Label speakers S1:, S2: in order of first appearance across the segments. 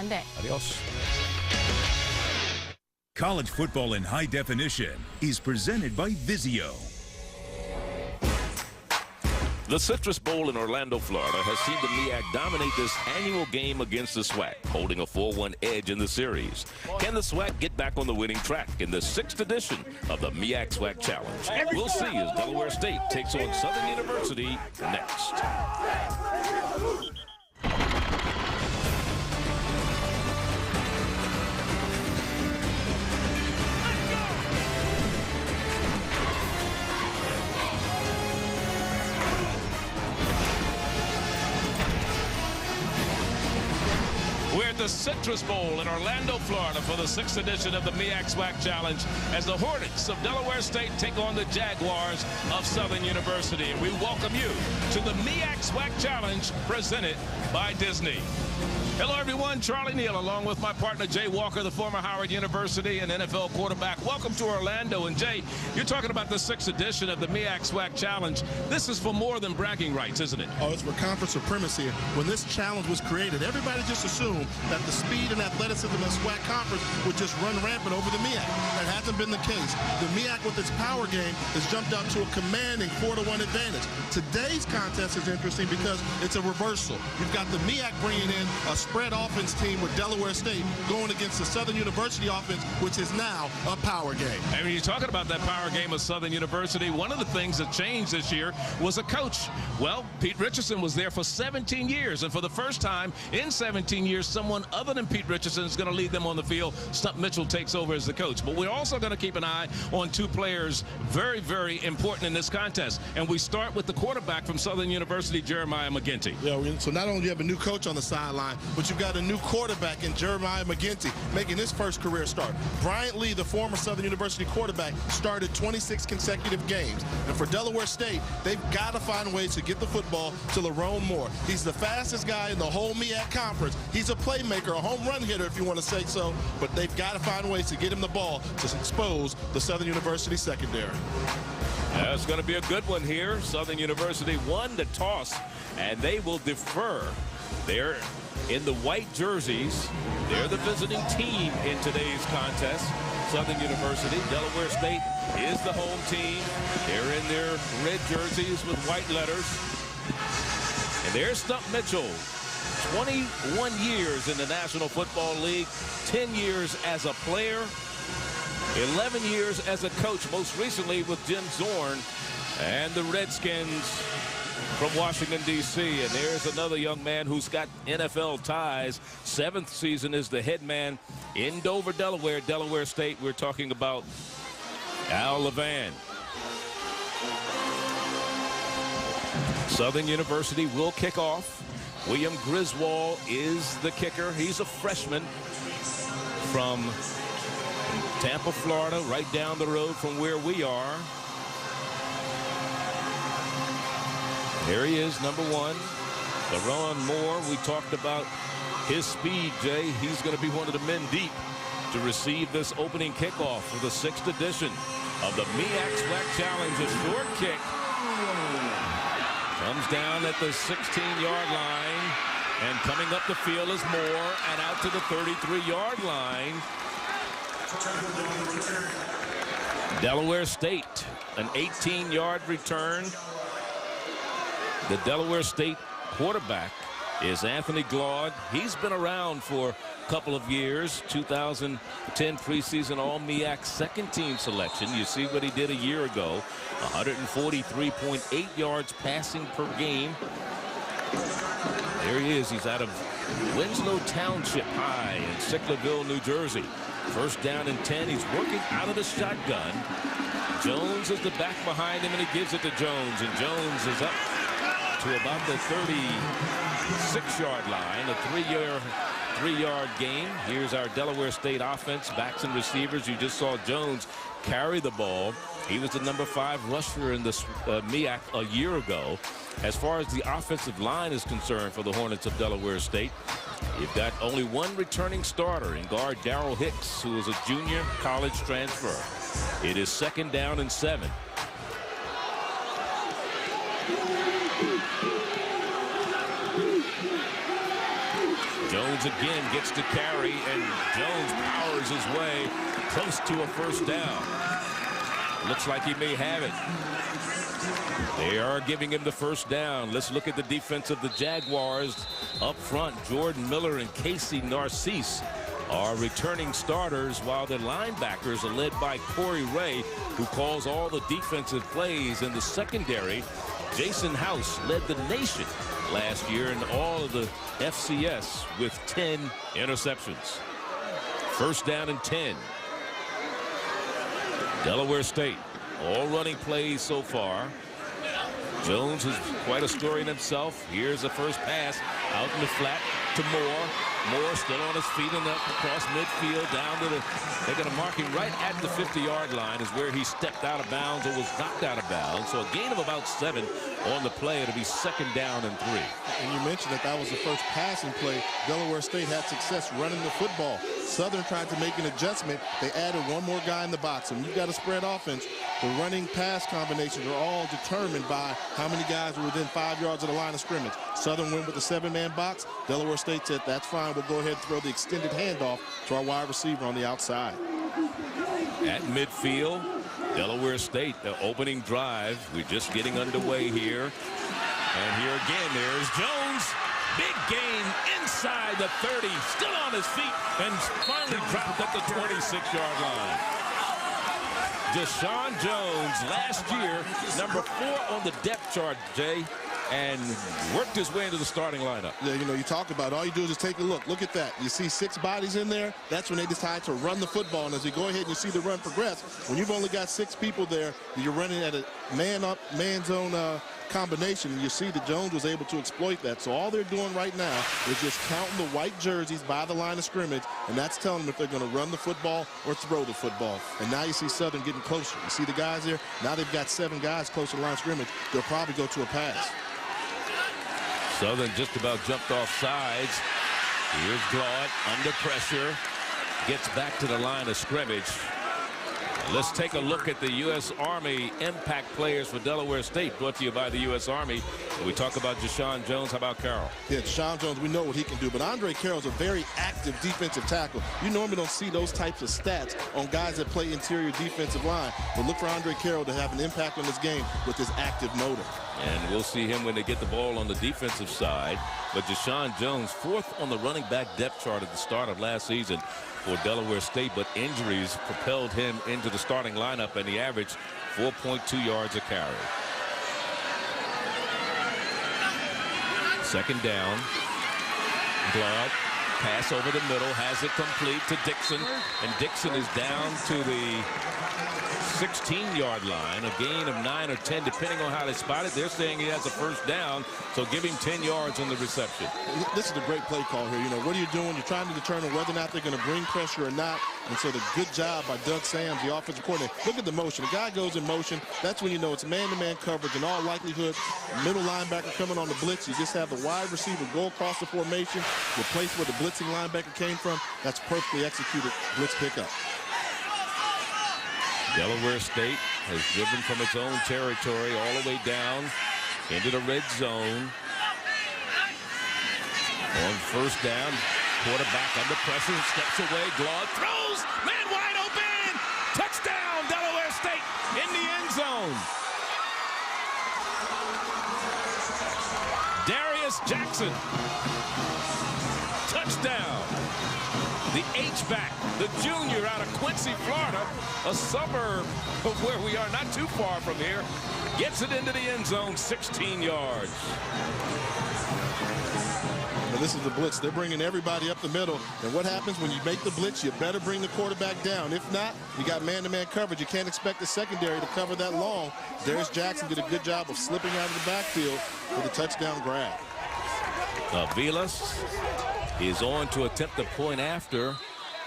S1: Sunday.
S2: Adios.
S3: College football in high definition is presented by Vizio.
S4: The Citrus Bowl in Orlando, Florida has seen the MEAC dominate this annual game against the SWAC, holding a 4-1 edge in the series. Can the SWAC get back on the winning track in the 6th edition of the MEAC SWAC Challenge? We'll see as Delaware State takes on Southern University next. We're at the Citrus Bowl in Orlando, Florida for the 6th edition of the MEAC SWAC Challenge as the Hornets of Delaware State take on the Jaguars of Southern University. And we welcome you to the MEAC SWAC Challenge presented by Disney. Hello, everyone. Charlie Neal, along with my partner, Jay Walker, the former Howard University and NFL quarterback. Welcome to Orlando. And, Jay, you're talking about the 6th edition of the MEAC SWAC Challenge. This is for more than bragging rights, isn't it?
S5: Oh, it's for conference supremacy. When this challenge was created, everybody just assumed that the speed and athleticism of the SWAC conference would just run rampant over the MEAC. That hasn't been the case. The MEAC, with its power game, has jumped up to a commanding 4-1 advantage. Today's contest is interesting because it's a reversal. You've got the MEAC bringing in a spread offense team with Delaware State going against the Southern University offense, which is now a power game.
S4: And when you're talking about that power game of Southern University, one of the things that changed this year was a coach. Well, Pete Richardson was there for 17 years, and for the first time in 17 years, someone other than Pete Richardson is going to lead them on the field. Stump Mitchell takes over as the coach. But we're also going to keep an eye on two players very, very important in this contest. And we start with the quarterback from Southern University, Jeremiah McGinty.
S5: Yeah, so not only do you have a new coach on the sideline, but you've got a new quarterback in Jeremiah McGinty making his first career start. Bryant Lee, the former Southern University quarterback, started 26 consecutive games. And for Delaware State, they've got to find ways to get the football to Lerone Moore. He's the fastest guy in the whole MEAC conference. He's a playmaker, a home run hitter, if you want to say so, but they've got to find ways to get him the ball to expose the Southern University secondary.
S4: That's going to be a good one here. Southern University won the toss, and they will defer. They're in the white jerseys. They're the visiting team in today's contest. Southern University. Delaware State is the home team. They're in their red jerseys with white letters. And there's Stump Mitchell. 21 years in the National Football League, 10 years as a player, 11 years as a coach, most recently with Jim Zorn and the Redskins from Washington, D.C. And there's another young man who's got NFL ties. 7th season is the head man in Dover, Delaware, Delaware State. We're talking about Al Levan. Southern University will kick off. William Griswold is the kicker. He's a freshman from Tampa, Florida, right down the road from where we are. Here he is, number 1, Lerone Moore. We talked about his speed, Jay. He's going to be one of the men deep to receive this opening kickoff for the 6th edition of the MEAC SWAC Challenge. A short kick comes down at the 16-yard line, and coming up the field is Moore, and out to the 33-yard line. Delaware State, an 18-yard return. The Delaware State quarterback is Anthony Glaude. He's been around for a couple of years. 2010 preseason All-MEAC second-team selection. You see what he did a year ago. 143.8 yards passing per game. There he is. He's out of Winslow Township High in Sicklerville, New Jersey. First down and 10. He's working out of the shotgun. Jones is the back behind him, and he gives it to Jones. And Jones is up to about the 36-yard line, a three-yard gain. Here's our Delaware State offense, backs and receivers. You just saw Jones carry the ball. He was the number 5 rusher in the MEAC a year ago. As far as the offensive line is concerned for the Hornets of Delaware State, you've got only one returning starter in guard Darrell Hicks, who is a junior college transfer. It is 2nd down and 7. Jones again gets to carry, and Jones powers his way close to a first down. Looks like he may have it. They are giving him the first down. Let's look at the defense of the Jaguars. Up front, Jordan Miller and Casey Narcisse are returning starters, while the linebackers are led by Corey Ray, who calls all the defensive plays. In the secondary, Jason House led the nation last year in all of the FCS with 10 interceptions. First down and 10. Delaware State, all running plays so far. Jones is quite a story in himself. Here's the first pass out in the flat to Moore. Moore still on his feet and up across midfield down to the, they're going to mark him right at the 50-yard line is where he stepped out of bounds or was knocked out of bounds. So a gain of about 7 on the play. It'll be second down and 3.
S5: And you mentioned that was the first passing play. Delaware State had success running the football. Southern tried to make an adjustment. They added one more guy in the box. And you've got a spread offense. The running pass combinations are all determined by how many guys are within 5 yards of the line of scrimmage. Southern went with the 7-man box. Delaware State said, that's fine. We'll go ahead and throw the extended handoff to our wide receiver on the outside.
S4: At midfield, Delaware State, the opening drive. We're just getting underway here. And here again, there's Jones. Big gain inside the 30. Still on his feet and finally dropped at the 26-yard line. Deshaun Jones, last year, number 4 on the depth chart, Jay, and worked his way into the starting lineup.
S5: Yeah, you know, you talk about it. All you do is just take a look. Look at that. You see 6 bodies in there. That's when they decide to run the football. And as you go ahead and you see the run progress, when you've only got 6 people there, you're running at a man-up, man-zone combination. You see that Jones was able to exploit that. So all they're doing right now is just counting the white jerseys by the line of scrimmage, and that's telling them if they're going to run the football or throw the football. And now you see Southern getting closer. You see the guys there? Now they've got 7 guys close to the line of scrimmage. They'll probably go to a pass.
S4: Southern just about jumped off sides. Here's Glaude under pressure. Gets back to the line of scrimmage. Let's take a look at the U.S. Army impact players for Delaware State, brought to you by the U.S. Army. When we talk about Deshaun Jones, how about Carroll?
S5: Yeah, Deshaun Jones, we know what he can do, but Andre Carroll's a very active defensive tackle. You normally don't see those types of stats on guys that play interior defensive line, but look for Andre Carroll to have an impact on this game with his active motor.
S4: And we'll see him when they get the ball on the defensive side. But Deshaun Jones, 4th on the running back depth chart at the start of last season for Delaware State, but injuries propelled him into the starting lineup, and he averaged 4.2 yards a carry. Second down. Glaude, pass over the middle, has it complete to Dixon, and Dixon is down to the 16-yard line, a gain of 9 or 10, depending on how they spot it. They're saying he has a first down, so give him 10 yards on the reception.
S5: This is a great play call here. You know, what are you doing? You're trying to determine whether or not they're going to bring pressure or not. And so the good job by Doug Sams, the offensive coordinator. Look at the motion. The guy goes in motion. That's when you know it's man-to-man coverage. In all likelihood, middle linebacker coming on the blitz. You just have the wide receiver go across the formation, the place where the blitzing linebacker came from. That's perfectly executed blitz pickup.
S4: Delaware State has driven from its own territory all the way down into the red zone. On first down, quarterback under pressure, steps away, Glaude throws, man wide open, touchdown Delaware State in the end zone. Darius Jackson, touchdown. The H-back, the junior out of Quincy, Florida, a suburb of where we are, not too far from here, gets it into the end zone, 16 yards.
S5: Now this is the blitz. They're bringing everybody up the middle. And what happens when you make the blitz? You better bring the quarterback down. If not, you got man-to-man coverage. You can't expect the secondary to cover that long. Darius Jackson did a good job of slipping out of the backfield for the touchdown grab.
S4: Vilas is on to attempt the point after,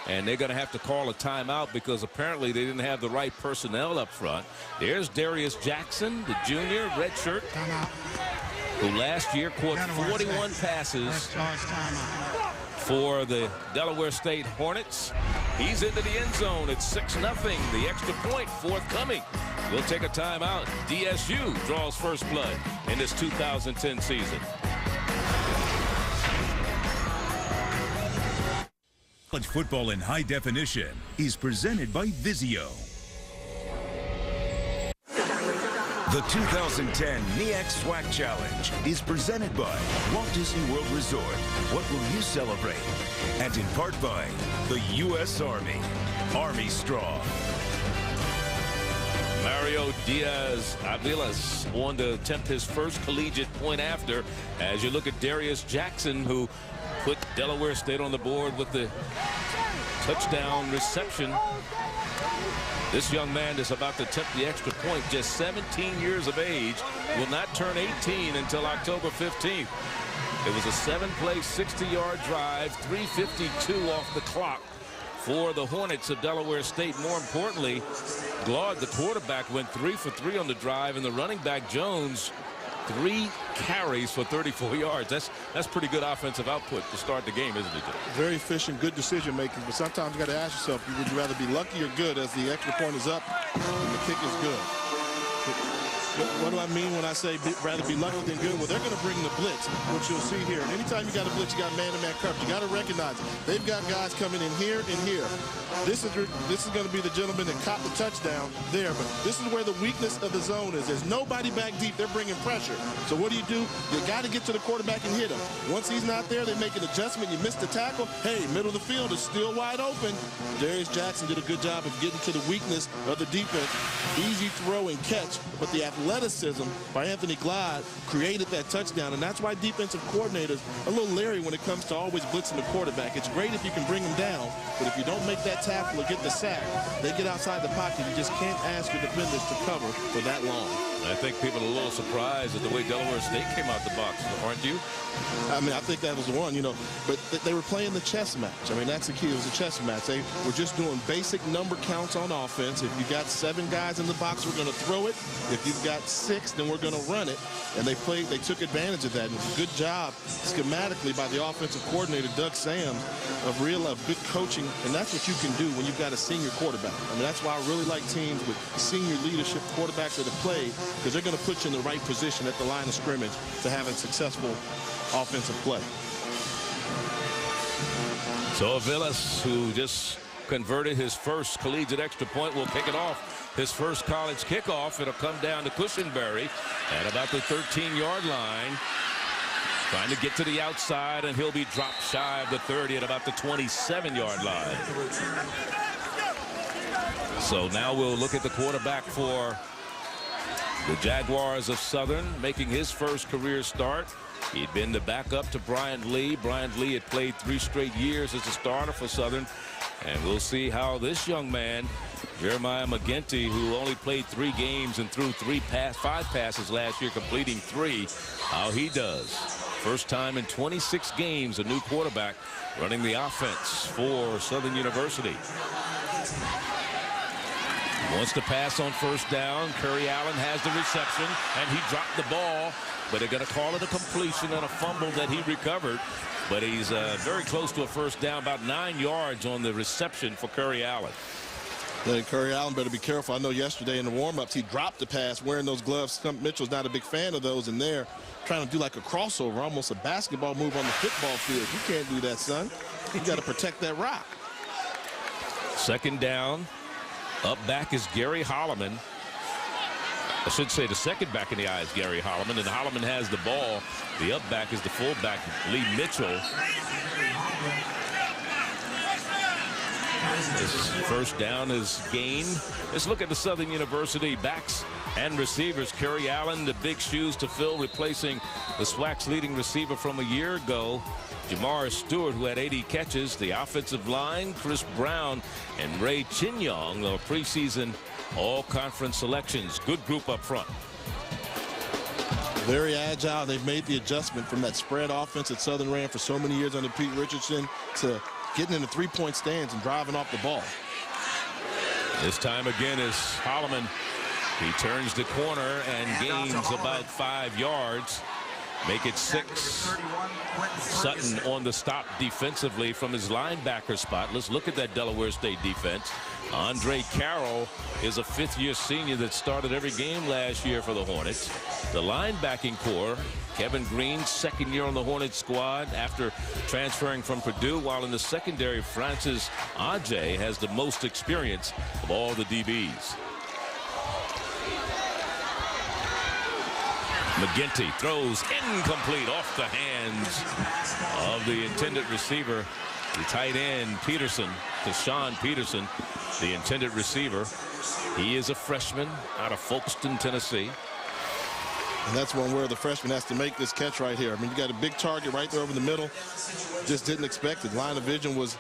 S4: and they're going to have to call a timeout because apparently they didn't have the right personnel up front. There's Darius Jackson, the junior, redshirt, who last year caught 41 passes for the Delaware State Hornets. He's into the end zone. It's 6-0. The extra point forthcoming. We'll take a timeout. DSU draws first blood in this 2010 season.
S3: College football in high definition is presented by Vizio. The 2010 MEAC SWAC Challenge is presented by Walt Disney World Resort. What will you celebrate? And in part by the U.S. Army. Army Strong.
S4: Mario Diaz-Avilas on to attempt his first collegiate point after. As you look at Darius Jackson, who put Delaware State on the board with the touchdown reception. This young man is about to attempt the extra point, just 17 years of age, will not turn 18 until October 15th. It was a 7-play, 60-yard drive, 3:52 off the clock for the Hornets of Delaware State. More importantly, Glaude, the quarterback, went 3 for 3 on the drive, and the running back, Jones, 3 carries for 34 yards. That's pretty good offensive output to start the game, isn't it, Joe?
S5: Very efficient, good decision making, but sometimes you got to ask yourself, would you rather be lucky or good as the extra point is up and the kick is good? What do I mean when I say rather be lucky than good? Well, they're going to bring the blitz, which you'll see here. And anytime you got a blitz, you got man-to-man coverage. You got to recognize it. They've got guys coming in here and here. This is going to be the gentleman that caught the touchdown there, but this is where the weakness of the zone is. There's nobody back deep. They're bringing pressure. So what do? You got to get to the quarterback and hit him. Once he's not there, they make an adjustment. You missed the tackle. Hey, middle of the field is still wide open. Darius Jackson did a good job of getting to the weakness of the defense. Easy throw and catch, but the athleticism by Anthony Glaude created that touchdown, and that's why defensive coordinators are a little leery when it comes to always blitzing the quarterback. It's great if you can bring him down, but if you don't make that tackle or get the sack, they get outside the pocket. You just can't ask your defenders to cover for that long.
S4: I think people are a little surprised at the way Delaware State came out the box, aren't you?
S5: I mean, I think that was one, but they were playing the chess match. I mean, that's the key. It was a chess match. They were just doing basic number counts on offense. If you got 7 guys in the box, we're going to throw it. If you've got 6, then we're going to run it. And they took advantage of that. And it was a good job schematically by the offensive coordinator, Doug Sams, of good coaching. And that's what you can do when you've got a senior quarterback. I mean, that's why I really like teams with senior leadership quarterbacks that have played, because they're going to put you in the right position at the line of scrimmage to have a successful offensive play.
S4: So Avilas, who just converted his first collegiate extra point, will kick it off. His first college kickoff. It'll come down to Cushenberry at about the 13-yard line. Trying to get to the outside, and he'll be dropped shy of the 30 at about the 27-yard line. So now we'll look at the quarterback for the Jaguars of Southern, making his first career start. He'd been the backup to Bryant Lee. Bryant Lee had played 3 straight years as a starter for Southern. And we'll see how this young man, Jeremiah McGinty, who only played 3 games and threw 5 passes last year, completing 3, how he does. First time in 26 games, a new quarterback running the offense for Southern University. Wants to pass on first down. Curry Allen has the reception, and he dropped the ball, but they're going to call it a completion and a fumble that he recovered. But he's very close to a first down, about 9 yards on the reception for Curry Allen.
S5: Then Curry Allen better be careful. I know yesterday in the warm-ups he dropped the pass wearing those gloves. Stump Mitchell's not a big fan of those, and they're trying to do like a crossover, almost a basketball move on the football field. You can't do that, son. You got to protect that rock.
S4: Second down. Up back is Gary Holloman. I should say the second back in the eye is Gary Holloman, and Holloman has the ball. The up back is the fullback, Lee Mitchell. This first down is gained. Let's look at the Southern University backs and receivers. Curry Allen, the big shoes to fill, replacing the SWAC's leading receiver from a year ago, Jamar Stewart, who had 80 catches. The offensive line, Chris Brown and Ray Chinyong, the preseason all-conference selections. Good group up front.
S5: Very agile. They've made the adjustment from that spread offense that Southern ran for so many years under Pete Richardson to getting in the 3-point stands and driving off the ball.
S4: This time again is Holloman. He turns the corner and gains about 5 yards. make it 6. Sutton on the stop defensively from his linebacker spot. Let's look at that Delaware State defense. Andre Carroll is a 5th-year senior that started every game last year for the Hornets. The linebacking core, Kevin Green, 2nd year on the Hornets squad after transferring from Purdue, while in the secondary, Francis Ajay has the most experience of all the DBs. McGinty throws incomplete off the hands of the intended receiver, the tight end Peterson, to Sean Peterson, the intended receiver. He is a freshman out of Folkestone, Tennessee.
S5: And that's one where the freshman has to make this catch right here. I mean, you got a big target right there over the middle. Just didn't expect it. Line of vision was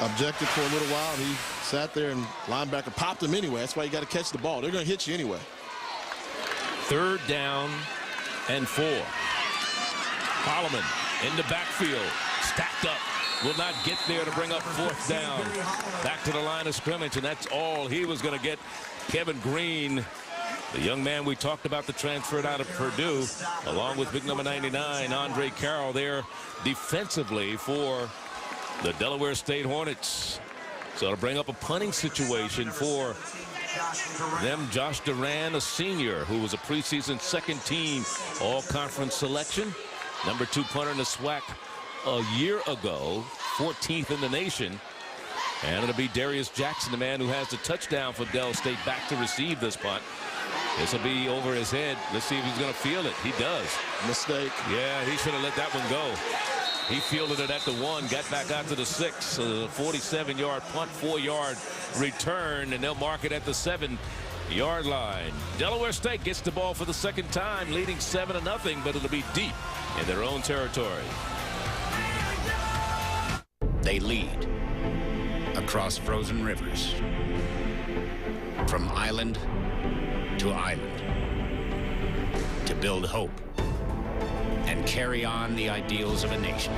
S5: objective for a little while. He sat there and linebacker popped him anyway. That's why you got to catch the ball. They're going to hit you anyway.
S4: 3rd down and 4. Holloman in the backfield, stacked up, will not get there to bring up 4th down. Back to the line of scrimmage, and that's all he was going to get. Kevin Green, the young man we talked about, the transferred out of Purdue, along with big number 99, Andre Carroll, there defensively for the Delaware State Hornets. So to bring up a punting situation for them. Josh Duran, a senior who was a preseason 2nd team all-conference selection, number 2 punter in the SWAC a year ago, 14th in the nation. And it'll be Darius Jackson, the man who has the touchdown for Del State, back to receive this punt. This will be over his head. Let's see if he's going to field it. He does.
S5: Mistake.
S4: Yeah, he should have let that one go. He fielded it at the 1, got back out to the 6. A 47-yard punt, 4-yard return, and they'll mark it at the 7-yard line. Delaware State gets the ball for the 2nd time, leading 7-0, but it'll be deep in their own territory.
S1: They lead across frozen rivers, from island to island, to build hope and carry on the ideals of a nation.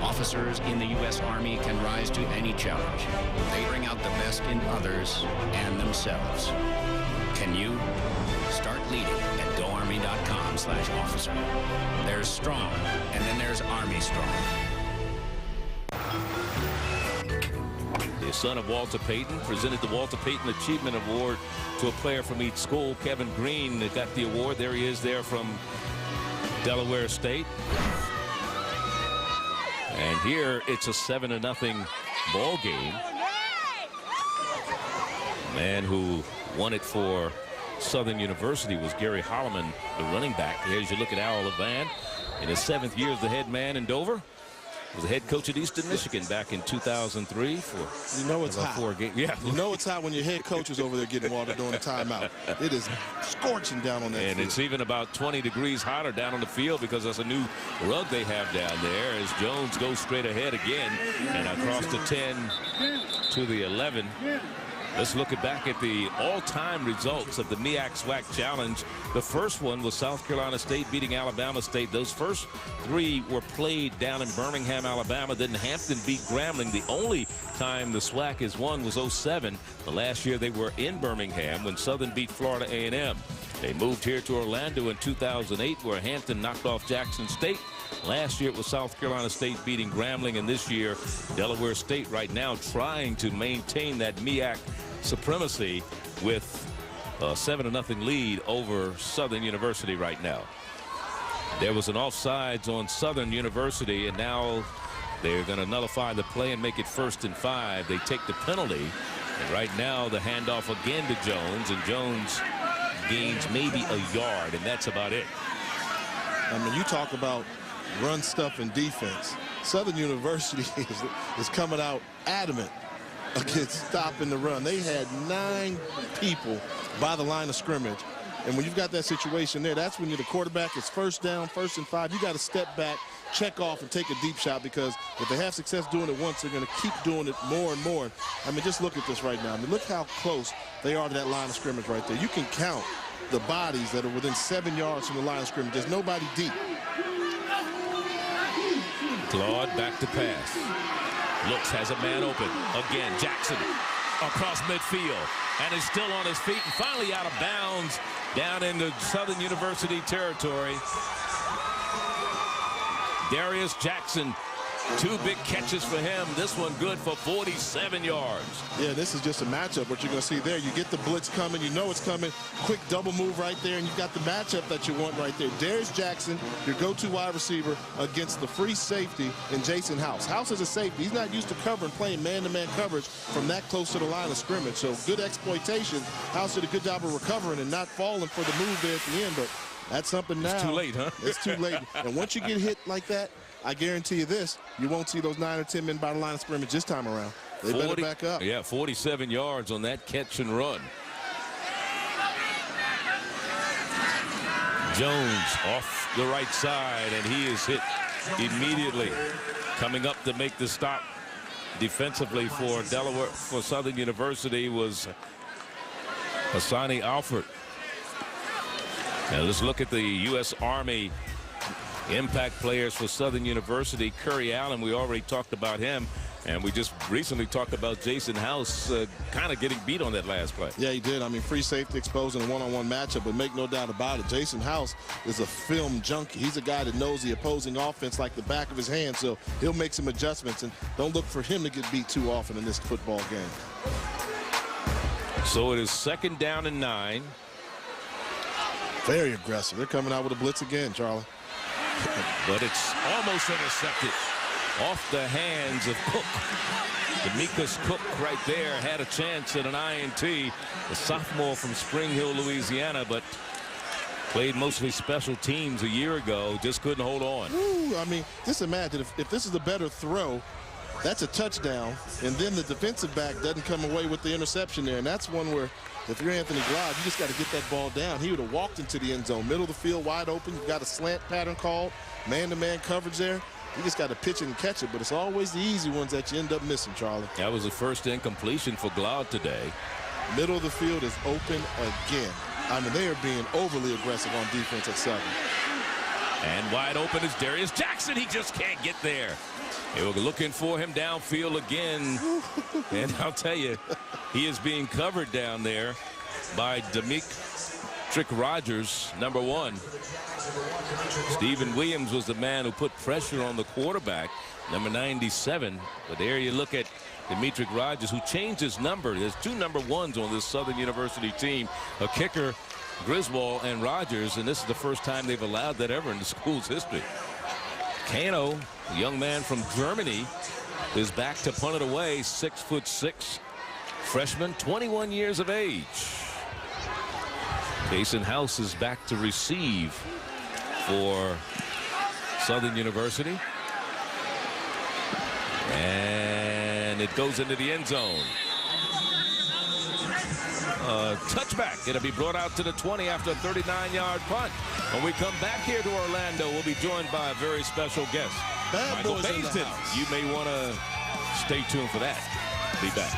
S1: Officers in the U.S. Army can rise to any challenge. They bring out the best in others and themselves. Can you? Start leading at GoArmy.com/officer. There's strong, and then there's Army strong.
S4: The son of Walter Payton presented the Walter Payton Achievement Award to a player from each school. Kevin Green got the award. There he is there from Delaware State. And here it's a 7-0 ball game. The man who won it for Southern University was Gary Holloman, the running back. As you look at Al Levan, in his 7th year as the head man in Dover. Was the head coach at Eastern Michigan back in 2003 for,
S5: you know, it's hot.
S4: 4 games. Yeah.
S5: You know it's hot when your head coach is over there getting water during the timeout. It is scorching down on that
S4: and
S5: field. It's
S4: even about 20 degrees hotter down on the field because that's a new rug they have down there as Jones goes straight ahead again and across the 10 to the 11. Let's look back at the all-time results of the MEAC SWAC Challenge. The first one was South Carolina State beating Alabama State. Those first 3 were played down in Birmingham, Alabama. Then Hampton beat Grambling. The only time the SWAC has won was 07. The last year they were in Birmingham when Southern beat Florida A&M. They moved here to Orlando in 2008 where Hampton knocked off Jackson State. Last year it was South Carolina State beating Grambling, and this year Delaware State right now trying to maintain that MEAC supremacy with a 7-0 lead over Southern University right now. There was an offsides on Southern University, and now they're going to nullify the play and make it 1st and 5. They take the penalty, and right now the handoff again to Jones, and Jones gains maybe a yard, and that's about it.
S5: I mean, you talk about run stuff and defense. Southern University is coming out adamant against stopping the run. They had 9 people by the line of scrimmage. And when you've got that situation there, that's when you're the quarterback. It's 1st down, 1st and 5. You got to step back, check off, and take a deep shot, because if they have success doing it once, they're going to keep doing it more and more. I mean, just look at this right now. I mean, look how close they are to that line of scrimmage right there. You can count the bodies that are within 7 yards from the line of scrimmage. There's nobody deep.
S4: Claude back to pass. Looks, has a man open. Again, Jackson across midfield, and is still on his feet and finally out of bounds down into Southern University territory. Darius Jackson, 2 big catches for him. This one good for 47 yards.
S5: Yeah, this is just a matchup. What you're going to see there, you get the blitz coming, you know it's coming. Quick double move right there, and you've got the matchup that you want right there. Darius Jackson, your go-to wide receiver, against the free safety in Jason House. House is a safety. He's not used to covering, playing man-to-man coverage from that close to the line of scrimmage. So good exploitation. House did a good job of recovering and not falling for the move there at the end, but that's something now.
S4: It's too late, huh?
S5: It's too late. And once you get hit like that, I guarantee you this, you won't see those 9 or 10 men by the line of scrimmage this time around. They better back up.
S4: Yeah, 47 yards on that catch and run. Jones off the right side, and he is hit immediately. Coming up to make the stop defensively for Delaware, for Southern University, was Hassani Alford. Now let's look at the U.S. Army impact players for Southern University. Curry Allen, we already talked about him, and we just recently talked about Jason House kind of getting beat on that last play.
S5: Yeah, he did. I mean, free safety exposing a one-on-one matchup, but make no doubt about it, Jason House is a film junkie. He's a guy that knows the opposing offense like the back of his hand, so he'll make some adjustments, and don't look for him to get beat too often in this football game.
S4: So it is 2nd down and 9.
S5: Very aggressive. They're coming out with a blitz again, Charlie.
S4: But it's almost intercepted off the hands of Cook. Demetrius Cook right there had a chance at an INT. A sophomore from Spring Hill, Louisiana, but played mostly special teams a year ago. Just couldn't hold on.
S5: Ooh, I mean, just imagine if this is a better throw, that's a touchdown, and then the defensive back doesn't come away with the interception there. And that's one where, if you're Anthony Glod, you just got to get that ball down. He would have walked into the end zone, middle of the field, wide open. You've got a slant pattern called, man-to-man coverage there. You just got to pitch it and catch it, but it's always the easy ones that you end up missing, Charlie.
S4: That was the first incompletion for Glod today.
S5: Middle of the field is open again. I mean, they are being overly aggressive on defense at Southern.
S4: And wide open is Darius Jackson. He just can't get there. They were looking for him downfield again. And I'll tell you, he is being covered down there by Demetric Rogers, number 1. Stephen Williams was the man who put pressure on the quarterback, number 97. But there you look at Demetric Rogers, who changed his number. There's 2 number 1s on this Southern University team, a kicker, Griswold, and Rogers, and this is the first time they've allowed that ever in the school's history. Kano, a young man from Germany, is back to punt it away. 6'6", freshman, 21 years of age. Jason House is back to receive for Southern University. And it goes into the end zone. Touchback. It'll be brought out to the 20 after a 39-yard punt. When we come back here to Orlando, we'll be joined by a very special guest, Michael Baisden. You may want to stay tuned for that. Be back.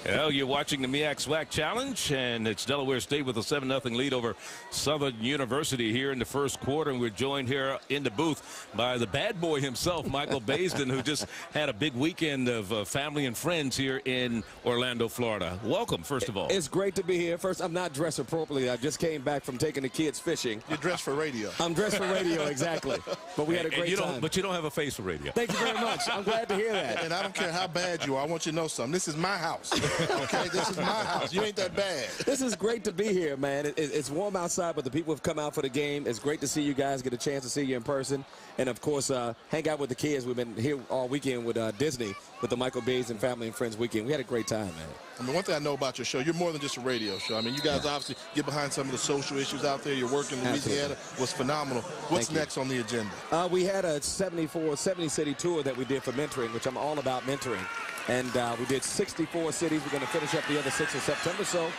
S4: Well, you're watching the MEAC SWAC Challenge, and it's Delaware State with a 7-0 lead over Southern University here in the first quarter. And we're joined here in the booth by the bad boy himself, Michael Baisden, who just had a big weekend of family and friends here in Orlando, Florida. Welcome, first of all.
S2: It's great to be here. First, I'm not dressed appropriately. I just came back from taking the kids fishing.
S5: You're dressed for radio.
S2: I'm dressed for radio, exactly. But we had a great time.
S4: But you don't have a face for radio.
S2: Thank you very much. I'm glad to hear that.
S5: And I don't care how bad you are. I want you to know something. This is my house. Okay, this is my house. You ain't that bad.
S2: This is great to be here, man. It's warm outside, but the people have come out for the game. It's great to see you guys, get a chance to see you in person. And, of course, hang out with the kids. We've been here all weekend with Disney, with the Michael Baisden Family and Friends weekend. We had a great time, man.
S5: I mean, one thing I know about your show, you're more than just a radio show. I mean, you guys obviously get behind some of the social issues out there. Your work in Louisiana was phenomenal. What's next on the agenda?
S2: We had a 70-city tour that we did for mentoring, which I'm all about mentoring. And we did 64 cities. We're going to finish up the other 6 in September. So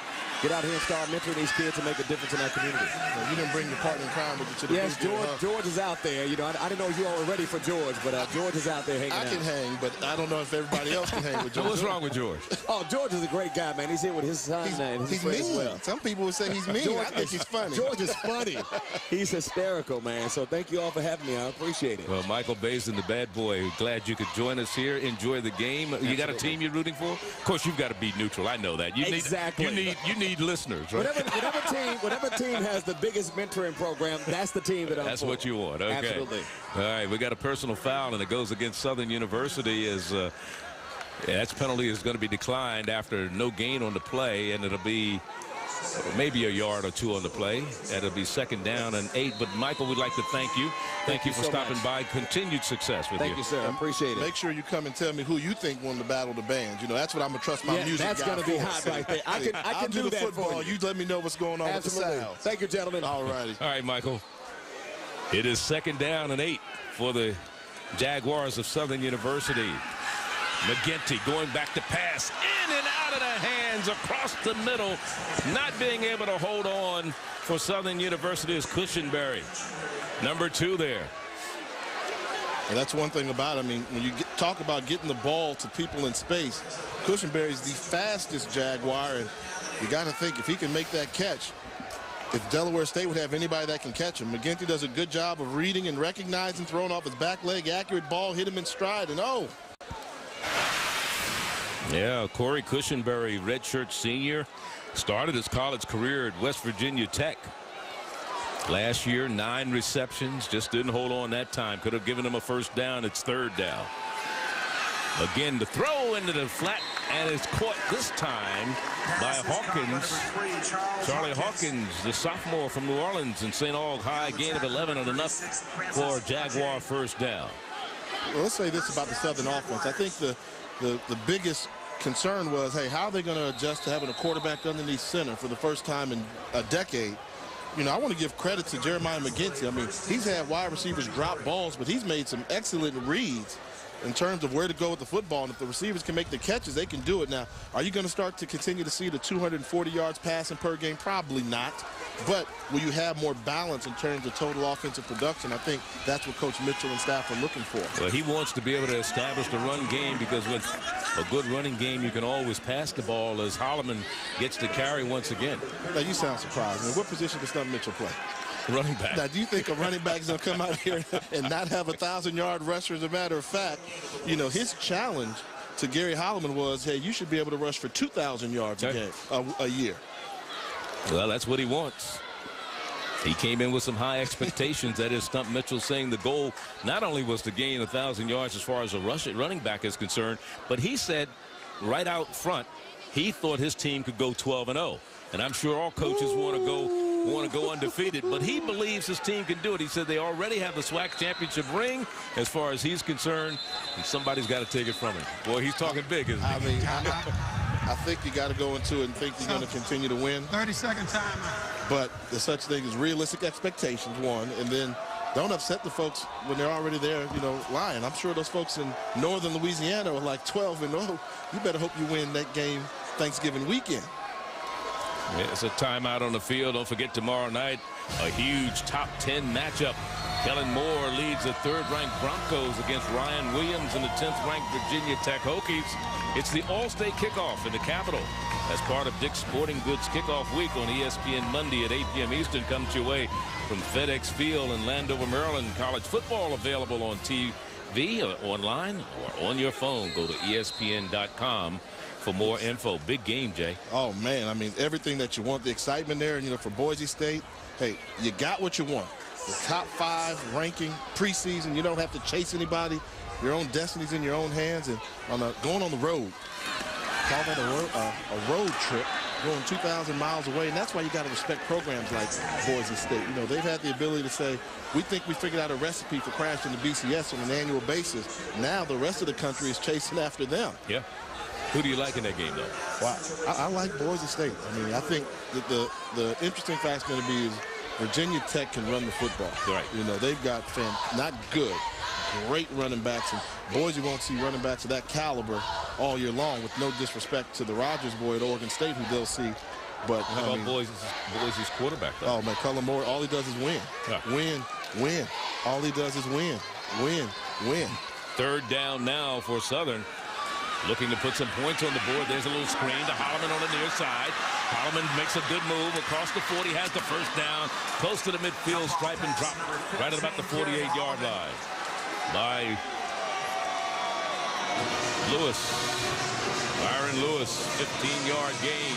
S2: get out here and start mentoring these kids and make a difference in our community.
S5: Well, you didn't bring your partner in crime with you to the
S2: Yes,
S5: booth, huh?
S2: George is out there. You know, I didn't know you all were ready for George, but George is out there hanging out.
S5: I can hang, but I don't know if everybody else can hang with George.
S4: What's wrong with George?
S2: Oh, George is a great guy, man. He's here with his son and his friends as well.
S5: Some people would say he's mean. I think he's funny.
S2: George is funny. He's hysterical, man. So thank you all for having me. I appreciate it.
S4: Well, Michael Basin, the bad boy, glad you could join us here. Enjoy the game.
S2: Absolutely.
S4: You got a team you're rooting for? Of course, you've got to be neutral. I know that.
S2: Exactly.
S4: You need listeners, right?
S2: Whatever team has the biggest mentoring program, that's the team that I'm
S4: That's
S2: for.
S4: what you want. Okay.
S2: Absolutely.
S4: All right, we got a personal foul, and it goes against Southern University. That penalty is going to be declined after no gain on the play, and it'll be maybe a yard or two on the play. It'll be 2nd down and 8. But, Michael, we'd like to thank you. Thank you for
S2: so
S4: stopping
S2: much.
S4: by. Continued success with you.
S2: Thank you, sir. I appreciate it.
S5: Make sure you come and tell me who you think won the battle of the bands. You know, that's what I'm going to trust my music
S2: that's
S5: guy
S2: going to be
S5: for.
S2: hot right there. I can do
S5: the
S2: that
S5: football.
S2: for you.
S5: You let me know what's going on
S2: Absolutely.
S5: with the sound.
S2: Thank you, gentlemen.
S5: All righty.
S4: All right, Michael. It is 2nd down and 8 for the Jaguars of Southern University. McGinty going back to pass, in and out of the hands, across the middle, not being able to hold on for Southern University is Cushenberry. Number 2 there.
S5: And that's one thing about it. I mean, when you talk about getting the ball to people in space, Cushenberry is the fastest Jaguar, and you got to think if he can make that catch, if Delaware State would have anybody that can catch him. McGinty does a good job of reading and recognizing, throwing off his back leg, accurate ball, hit him in stride, and oh.
S4: Yeah, Corey Cushenberry, redshirt senior, started his college career at West Virginia Tech. Last year, 9 receptions, just didn't hold on that time. Could have given him a 1st down. It's 3rd down. Again, the throw into the flat, and it's caught this time by Hawkins. Charlie Hawkins, the sophomore from New Orleans, and St. Aug High, gain of 11 and enough for Jaguar 1st down.
S5: Well, let's say this about the Southern offense. I think the biggest concern was, hey, how are they going to adjust to having a quarterback underneath center for the first time in a decade? You know, I want to give credit to Jeremiah McGinty. I mean, he's had wide receivers drop balls, but he's made some excellent reads in terms of where to go with the football. And if the receivers can make the catches, they can do it. Now, are you going to start to continue to see the 240 yards passing per game? Probably not. But will you have more balance in terms of total offensive production? I think that's what Coach Mitchell and staff are looking for.
S4: Well, he wants to be able to establish the run game, because with a good running game, you can always pass the ball as Holloman gets to carry once again.
S5: Now, you sound surprised. I mean, what position does Stump Mitchell play?
S4: Running back.
S5: Now, do you think a running back is going to come out here and not have a 1,000-yard rusher? As a matter of fact, you know, his challenge to Gary Holloman was, hey, you should be able to rush for 2,000 yards a year.
S4: Well, that's what he wants. He came in with some high expectations. That is Stump Mitchell saying the goal not only was to gain 1,000 yards as far as a running back is concerned, but he said right out front he thought his team could go 12-0. And I'm sure all coaches want to go undefeated, but he believes his team can do it. He said they already have the SWAC championship ring as far as he's concerned, and somebody's got to take it from him. Boy, he's talking big, isn't he?
S5: I mean, I think you got to go into it and think you're going to continue to win.
S6: 30-second time.
S5: But there's such thing as realistic expectations, one, and then don't upset the folks when they're already there, you know, lying. I'm sure those folks in northern Louisiana are like 12-0. You better hope you win that game Thanksgiving weekend.
S4: Yeah, it's a timeout on the field. Don't forget tomorrow night, a huge top 10 matchup. Kellen Moore leads the 3rd-ranked Broncos against Ryan Williams and the 10th-ranked Virginia Tech Hokies. It's the All-State Kickoff in the Capitol as part of Dick's Sporting Goods Kickoff Week on ESPN Monday at 8 p.m. Eastern. Comes your way from FedEx Field in Landover, Maryland. College football available on TV, or online, or on your phone. Go to ESPN.com for more info. Big game, Jay.
S5: Oh, man, I mean, everything that you want, the excitement there. And, you know, for Boise State, hey, you got what you want. The top 5 ranking preseason. You don't have to chase anybody. Your own destiny's in your own hands. And going on the road, call that a road trip, going 2,000 miles away. And that's why you got to respect programs like Boise State. You know, they've had the ability to say, we think we figured out a recipe for crashing the BCS on an annual basis. Now the rest of the country is chasing after them.
S4: Yeah. Who do you like in that game, though?
S5: Wow. I like Boise State. I mean, I think that the interesting fact's going to be is Virginia Tech can run the football.
S4: Right.
S5: You know, they've got not good, great running backs. And Boise won't see running backs of that caliber all year long, with no disrespect to the Rogers boy at Oregon State, who they'll see But
S4: how about Boise's quarterback, though?
S5: Oh, man, Cullen Moore, all he does is win.
S4: Yeah.
S5: Win. All he does is win.
S4: Third down now for Southern. Looking to put some points on the board. There's a little screen to Holloman on the near side. Holloman makes a good move across the 40, has the first down, close to the midfield stripe and drop right at about the 48-yard line by Lewis. Byron Lewis, 15-yard gain.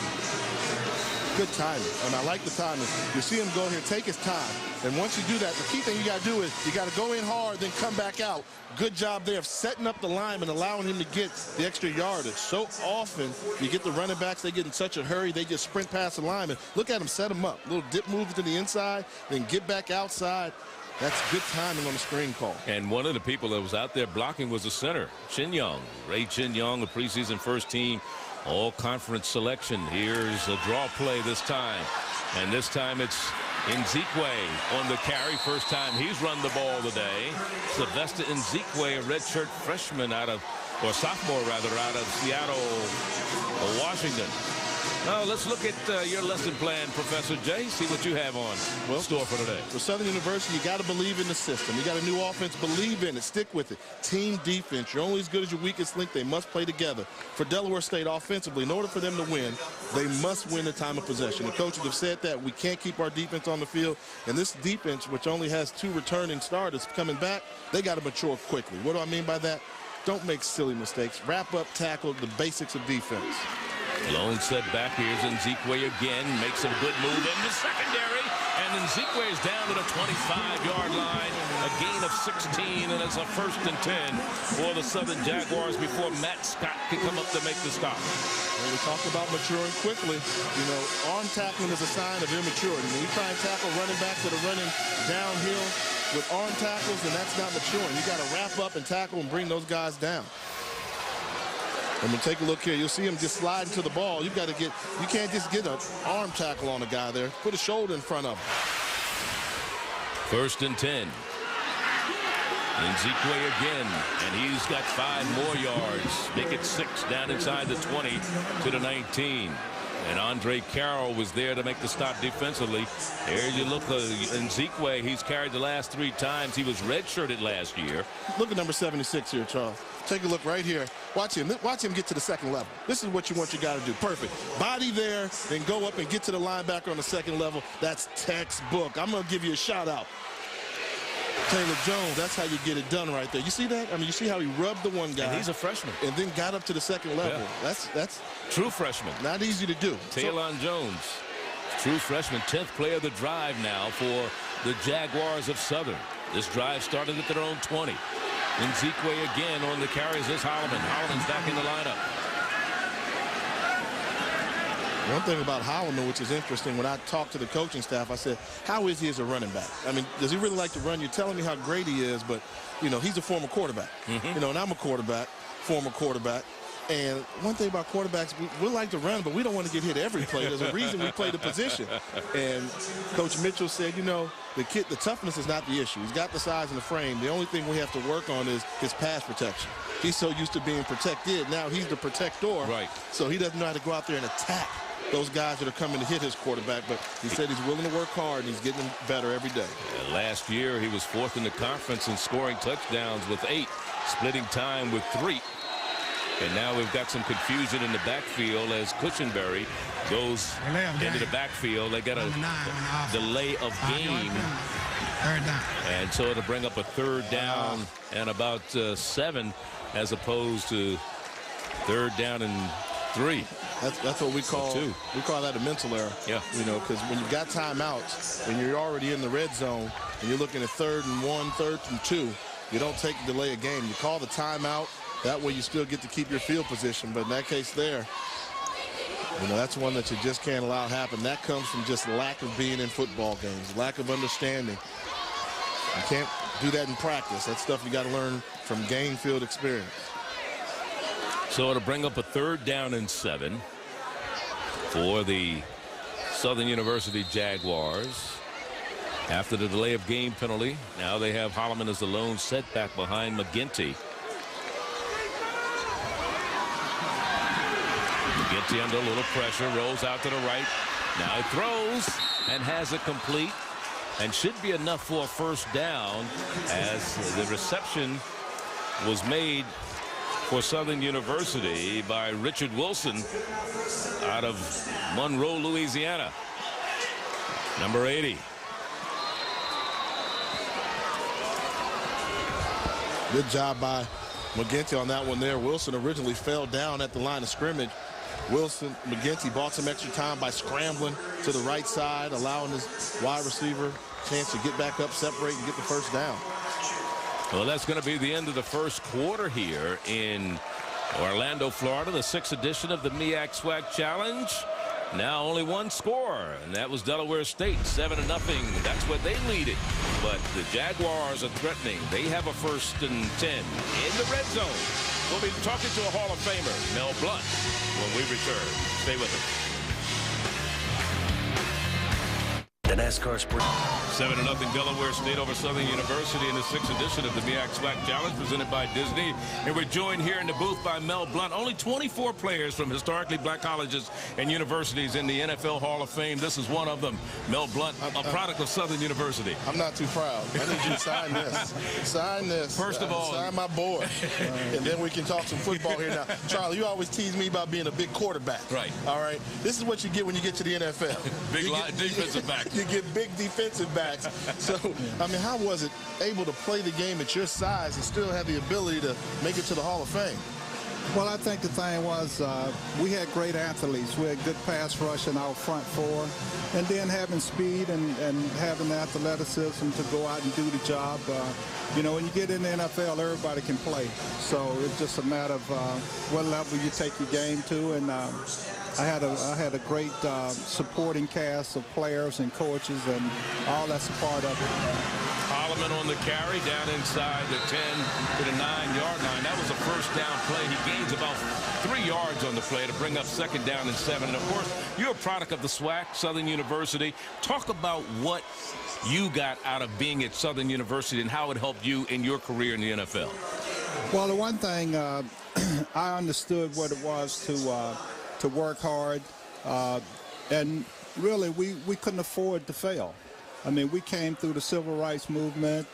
S5: Good timing, and I like the timing. You see him go here, take his time, and once you do that, the key thing you got to do is you got to go in hard, then come back out. Good job there of setting up the line and allowing him to get the extra yardage. So often, you get the running backs, they get in such a hurry, they just sprint past the lineman. Look at him, set him up. Little dip move to the inside, then get back outside. That's good timing on the screen call.
S4: And one of the people that was out there blocking was the center, Chin Young. Ray Chin Young, the preseason first team all-conference selection. Here's a draw play this time. And this time it's Nzikwe on the carry. First time he's run the ball today. Sylvester Nzikwe, a redshirt freshman sophomore out of Seattle, Washington. Now let's look at your lesson plan, Professor Jay. See what you have on store for today.
S5: For Southern University, you got to believe in the system. You got a new offense. Believe in it. Stick with it. Team defense. You're only as good as your weakest link. They must play together. For Delaware State offensively, in order for them to win, they must win the time of possession. The coaches have said that. We can't keep our defense on the field. And this defense, which only has 2 returning starters coming back, they got to mature quickly. What do I mean by that? Don't make silly mistakes. Wrap up, tackle, the basics of defense.
S4: Lone setback. Here's Nzikwe again. Makes a good move in the secondary. And Nzikwe is down to the 25-yard line. A gain of 16, and it's a 1st and 10 for the Southern Jaguars before Matt Scott can come up to make the stop.
S5: Well, we talked about maturing quickly. You know, arm tackling is a sign of immaturity. When you try and tackle running backs that are running downhill with arm tackles, then that's not maturing. You got to wrap up and tackle and bring those guys down. And we'll take a look here. You'll see him just sliding to the ball. You can't just get an arm tackle on a guy there. Put a shoulder in front of him.
S4: 1st and 10. Nzikwe again, and he's got 5 more yards. Make it 6 down inside the 20 to the 19. And Andre Carroll was there to make the stop defensively. There you look, Nzikwe, he's carried the last 3 times. He was redshirted last year.
S5: Look at number 76 here, Charles. Take a look right here. Watch him get to the 2nd level. This is what you want your guy to do. Perfect. Body there, then go up and get to the linebacker on the 2nd level. That's textbook. I'm going to give you a shout out. Taylor Jones, that's how you get it done right there. You see that? I mean, you see how he rubbed the one guy.
S4: And he's a freshman.
S5: And then got up to the 2nd level.
S4: Yeah.
S5: That's
S4: true freshman.
S5: Not easy to do.
S4: Taylor Jones, true freshman, 10th player of the drive now for the Jaguars of Southern. This drive started at their own 20. Nzikwe again on the carries is Holloman. Holloman's back in the lineup.
S5: One thing about Holloman, which is interesting, when I talked to the coaching staff, I said, how is he as a running back? I mean, does he really like to run? You're telling me how great he is, but, you know, he's a former quarterback. You know, and I'm a former quarterback. And one thing about quarterbacks, we like to run, but we don't want to get hit every play. There's a reason we play the position. And Coach Mitchell said, you know, the toughness is not the issue. He's got the size and the frame. The only thing we have to work on is his pass protection. He's so used to being protected. Now he's the protector.
S4: Right.
S5: So he doesn't know how to go out there and attack those guys that are coming to hit his quarterback. But he said he's willing to work hard, and he's getting better every day.
S4: Last year, he was 4th in the conference in scoring touchdowns with 8, splitting time with 3. And now we've got some confusion in the backfield as Cushenberry goes into the backfield. They got a delay of game.
S6: 3rd down.
S4: And so it'll bring up a 3rd down and about 7 as opposed to 3rd down and 3.
S5: That's what we call that a mental error.
S4: Yeah.
S5: You know, because when you've got timeouts and you're already in the red zone and you're looking at 3rd and 1, 3rd and 2, you don't take the delay of game. You call the timeout. That way you still get to keep your field position. But in that case there, you know, that's one that you just can't allow to happen. That comes from just lack of being in football games, lack of understanding. You can't do that in practice. That's stuff you got to learn from game field experience.
S4: So it'll bring up a 3rd down and 7 for the Southern University Jaguars. After the delay of game penalty, now they have Holloman as the lone setback behind McGinty. McGinty under a little pressure, rolls out to the right, Now he throws and has it complete, and should be enough for a first down, as the reception was made for Southern University by Richard Wilson out of Monroe, Louisiana. Number 80.
S5: Good job by McGinty on that one there. Wilson originally fell down at the line of scrimmage. McGinty bought some extra time by scrambling to the right side, allowing his wide receiver a chance to get back up, separate, and get the first down.
S4: Well, that's going to be the end of the first quarter here in Orlando, Florida, the 6th edition of the MEAC SWAC Challenge. Now only one score, and that was Delaware State, 7-0. That's what they lead it. But the Jaguars are threatening. They have a 1st and 10 in the red zone. We'll be talking to a Hall of Famer, Mel Blunt, when we return. Stay with us.
S3: The NASCAR Sport.
S4: 7-0 Delaware State over Southern University in the 6th edition of the MEAC SWAC Challenge presented by Disney. And we're joined here in the booth by Mel Blunt. Only 24 players from historically black colleges and universities in the NFL Hall of Fame. This is one of them. Mel Blunt, a product of Southern University.
S5: I'm not too proud. I need you to sign this. Sign this.
S4: First of all,
S5: sign my board. And then we can talk some football here now. Charlie, you always tease me about being a big quarterback.
S4: Right.
S5: All right. This is what you get when you get to the NFL.
S4: Big defensive back.
S5: You get big defensive backs. So, I mean, how was it able to play the game at your size and still have the ability to make it to the Hall of Fame?
S6: Well, I think the thing was we had great athletes. We had good pass rush in our front four. And then having speed and having the athleticism to go out and do the job. You know, when you get in the NFL, everybody can play. So it's just a matter of what level you take your game to. And I had a great supporting cast of players and coaches, and all that's a part of it.
S4: Holloman on the carry down inside the 10 to the 9-yard line. That was a first down play. He gains about 3 yards on the play to bring up 2nd down and 7. And of course, you're a product of the SWAC, Southern University. Talk about what you got out of being at Southern University and how it helped you in your career in the NFL.
S6: Well, the one thing I understood what it was to work hard, and really we couldn't afford to fail. I mean, we came through the civil rights movement,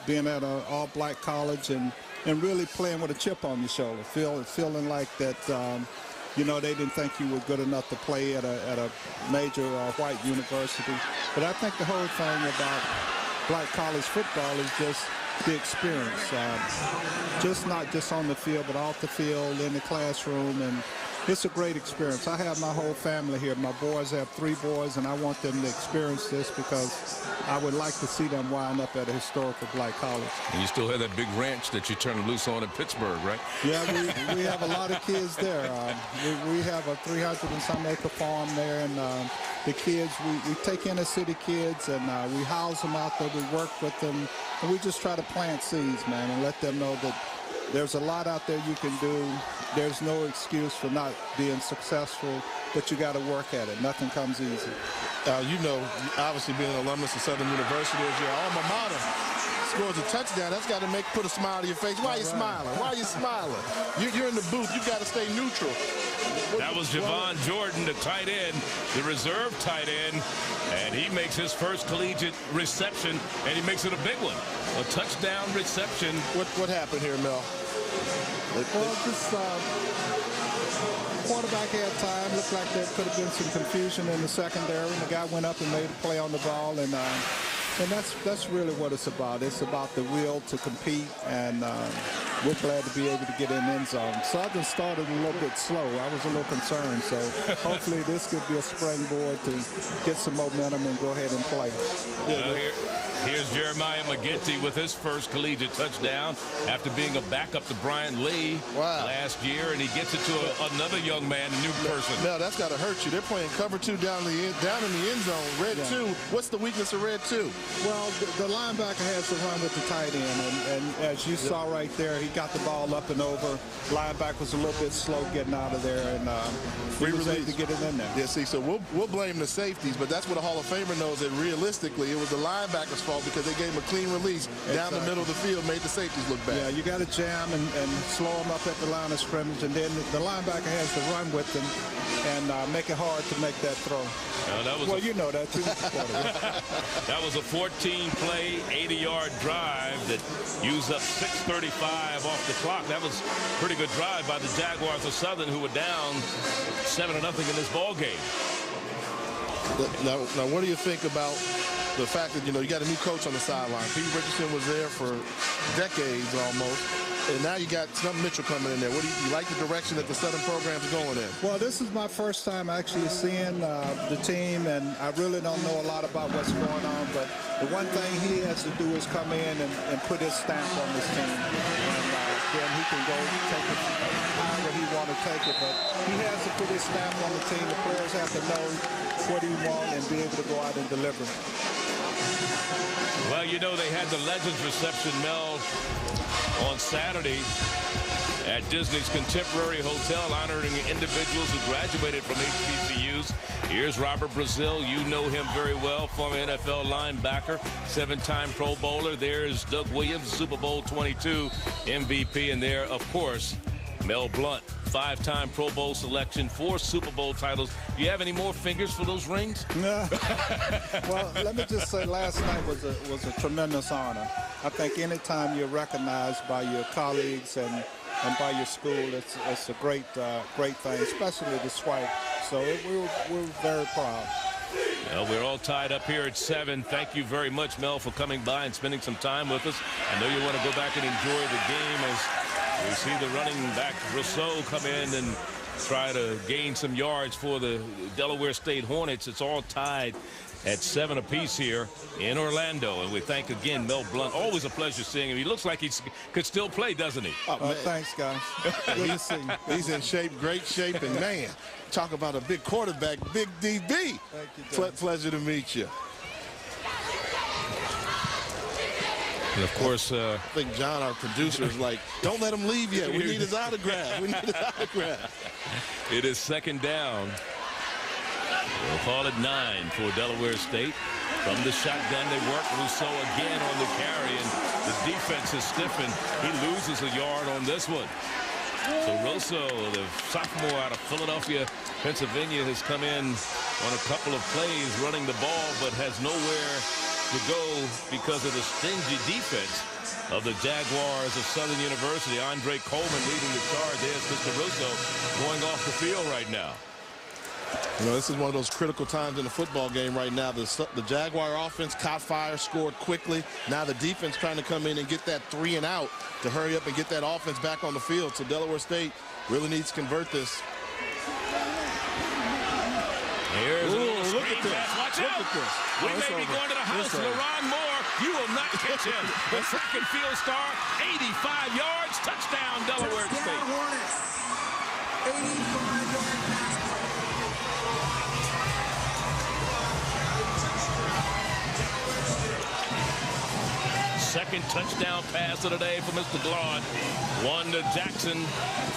S6: being at an all-black college, and really playing with a chip on your shoulder, feeling like that, you know, they didn't think you were good enough to play at a major white university. But I think the whole thing about black college football is just the experience, just not just on the field, but off the field, in the classroom, and it's a great experience. I have my whole family here. My boys, I have 3 boys, and I want them to experience this because I would like to see them wind up at a historical black college.
S4: And you still have that big ranch that you turned loose on in Pittsburgh, right?
S6: Yeah, we have a lot of kids there. We have a 300-and-some acre farm there, and the kids, we take inner city kids, and we house them out there. We work with them, and we just try to plant seeds, man, and let them know that there's a lot out there you can do. There's no excuse for not being successful, but you got to work at it. Nothing comes easy.
S5: You know, obviously being an alumnus of Southern University as your alma mater, scores a touchdown, that's got to put a smile on your face. Why are you smiling? Why are you smiling? You're in the booth. You got to stay neutral.
S4: That was Javon Jordan, the tight end, the reserve tight end, and he makes his first collegiate reception, and he makes it a big one. A touchdown reception.
S5: What happened here, Mel?
S6: Well, just quarterback had time. Looked like there could have been some confusion in the secondary, and the guy went up and made a play on the ball, and that's really what it's about. It's about the will to compete, and we're glad to be able to get in end zone. Southern started a little bit slow. I was a little concerned, so hopefully this could be a springboard to get some momentum and go ahead and play.
S4: Here's Jeremiah McGinty with his first collegiate touchdown after being a backup to Brian Lee last year, and he gets it to another young man, a new person.
S5: No, that's got to hurt you. They're playing cover 2 down in the end zone. Red 2. What's the weakness of red 2?
S6: Well, the linebacker has to run with the tight end, and as you saw right there, he got the ball up and over. Linebacker was a little bit slow getting out of there, and he was able to get it in there.
S5: Yeah, see, so we'll blame the safeties, but that's what a Hall of Famer knows, that realistically it was the linebacker's fault because they gave him a clean release down the middle of the field, made the safeties look bad.
S6: Yeah, you got to jam and slow them up at the line of scrimmage, and then the linebacker has to run with them and make it hard to make that throw. Well, you know that too.
S4: That was a 14-play, 80-yard drive that used up 6:35 off the clock. That was a pretty good drive by the Jaguars of Southern, who were down 7-0 in this ball game.
S5: Now, what do you think about the fact that, you got a new coach on the sideline? Pete Richardson was there for decades almost, and now you got Snub Mitchell coming in there. What do you like the direction that the Southern program's going in?
S6: Well, this is my first time actually seeing the team, and I really don't know a lot about what's going on, but the one thing he has to do is come in and put his stamp on this team, and then he can go take it however he want to take it, but he has to put his stamp on the team. The players have to know what he wants and be able to go out and deliver.
S4: Well, they had the Legends reception, Mel, on Saturday at Disney's Contemporary Hotel, honoring individuals who graduated from HBCUs. Here's Robert Brazil. You know him very well, former NFL linebacker, 7-time Pro Bowler. There's Doug Williams, Super Bowl 22 MVP. And there, of course, Mel Blount, 5-time Pro Bowl selection, 4 Super Bowl titles. Do you have any more fingers for those rings?
S6: No. Well, let me just say last night was a tremendous honor. I think anytime you're recognized by your colleagues and by your school, it's a great thing, especially the SWAC. So we're very proud.
S4: Well, we're all tied up here at 7. Thank you very much, Mel, for coming by and spending some time with us. I know you want to go back and enjoy the game as we see the running back Rousseau come in and try to gain some yards for the Delaware State Hornets. It's all tied at 7 apiece here in Orlando. And we thank again Mel Blount. Always a pleasure seeing him. He looks like he could still play, doesn't he?
S5: Oh,
S6: thanks, guys. Good to see you.
S5: He's in shape, great shape, and man, talk about a big quarterback, big DB.
S6: Thank you,
S5: Pleasure to meet you.
S4: And of course,
S5: I think John, our producer, is like, don't let him leave yet. We need his autograph. We need his autograph.
S4: It is 2nd down. We'll call it 9 for Delaware State. From the shotgun, they work Rousseau again on the carry, and the defense is stiffened. He loses a yard on this one. So Rousseau, the sophomore out of Philadelphia, Pennsylvania, has come in on a couple of plays running the ball, but has nowhere to go because of the stingy defense of the Jaguars of Southern University. Andre Coleman leading the charge. There's Mr. Rousseau going off the field right now.
S5: This is one of those critical times in the football game right now. The Jaguar offense caught fire, scored quickly. Now the defense trying to come in and get that 3 and out to hurry up and get that offense back on the field. So Delaware State really needs to convert this.
S4: Here's a little
S5: look
S4: screen
S5: at this.
S4: pass. Watch
S5: Look
S4: out.
S5: at this.
S4: We may be going to the house. LaRon Moore, you will not catch him. The track and field star, 85 yards, touchdown, Delaware State.
S7: Hornets. 85-yard pass.
S4: Second touchdown pass of the day for Mr. Glaude. One to Jackson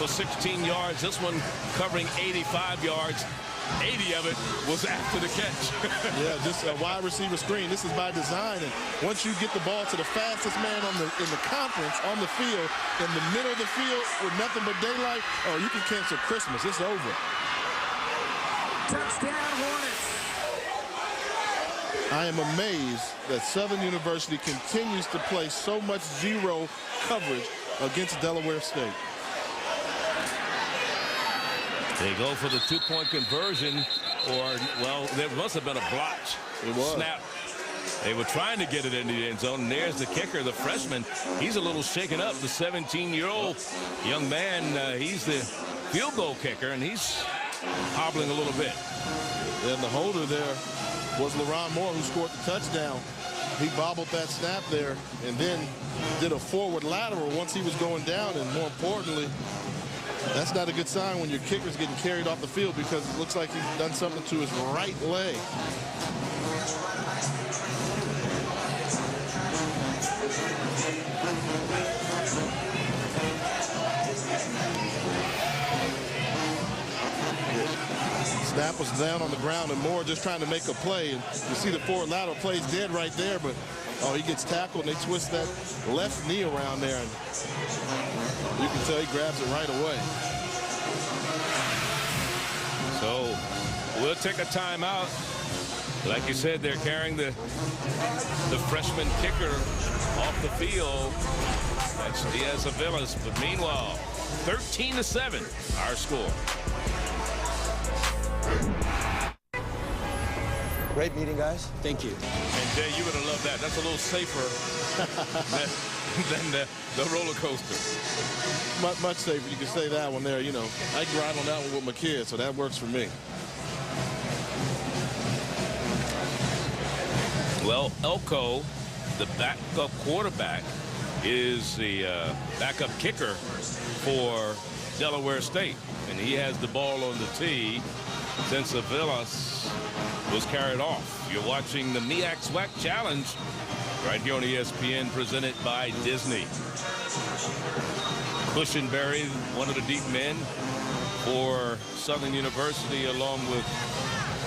S4: for 16 yards. This one covering 85 yards. 80 of it was after the catch.
S5: Yeah, just a wide receiver screen. This is by design. And once you get the ball to the fastest man in the conference on the field, in the middle of the field with nothing but daylight, oh, you can cancel Christmas. It's over.
S7: Touchdown, Hornets.
S5: I am amazed that Southern University continues to play so much zero coverage against Delaware State.
S4: They go for the 2-point conversion, or, well, there must have been a block snap. They were trying to get it into the end zone, and there's the kicker, the freshman. He's a little shaken up, the 17-year-old young man. He's the field goal kicker, and he's hobbling a little bit.
S5: And the holder there was LaRon Moore, who scored the touchdown. He bobbled that snap there and then did a forward lateral once he was going down, and more importantly, that's not a good sign when your kicker's getting carried off the field, because it looks like he's done something to his right leg. Snap was down on the ground, and Moore just trying to make a play. And you see the forward lateral plays dead right there, but oh, he gets tackled, and they twist that left knee around there, and you can tell he grabs it right away.
S4: So we'll take a timeout. Like you said, they're carrying the freshman kicker off the field. That's Diaz-Aviles. But meanwhile, 13-7, our score.
S7: Great meeting, guys.
S8: Thank you.
S4: And Jay, you're going to love that. That's a little safer than the roller coaster.
S5: Much safer. You can say that one there. You know, I can ride on that one with my kids, so that works for me.
S4: Well, Elko, the backup quarterback, is the backup kicker for Delaware State. And he has the ball on the tee since Aviles was carried off. You're watching the MEAC SWAC Challenge right here on ESPN, presented by Disney. Cushenberry, one of the deep men for Southern University, along with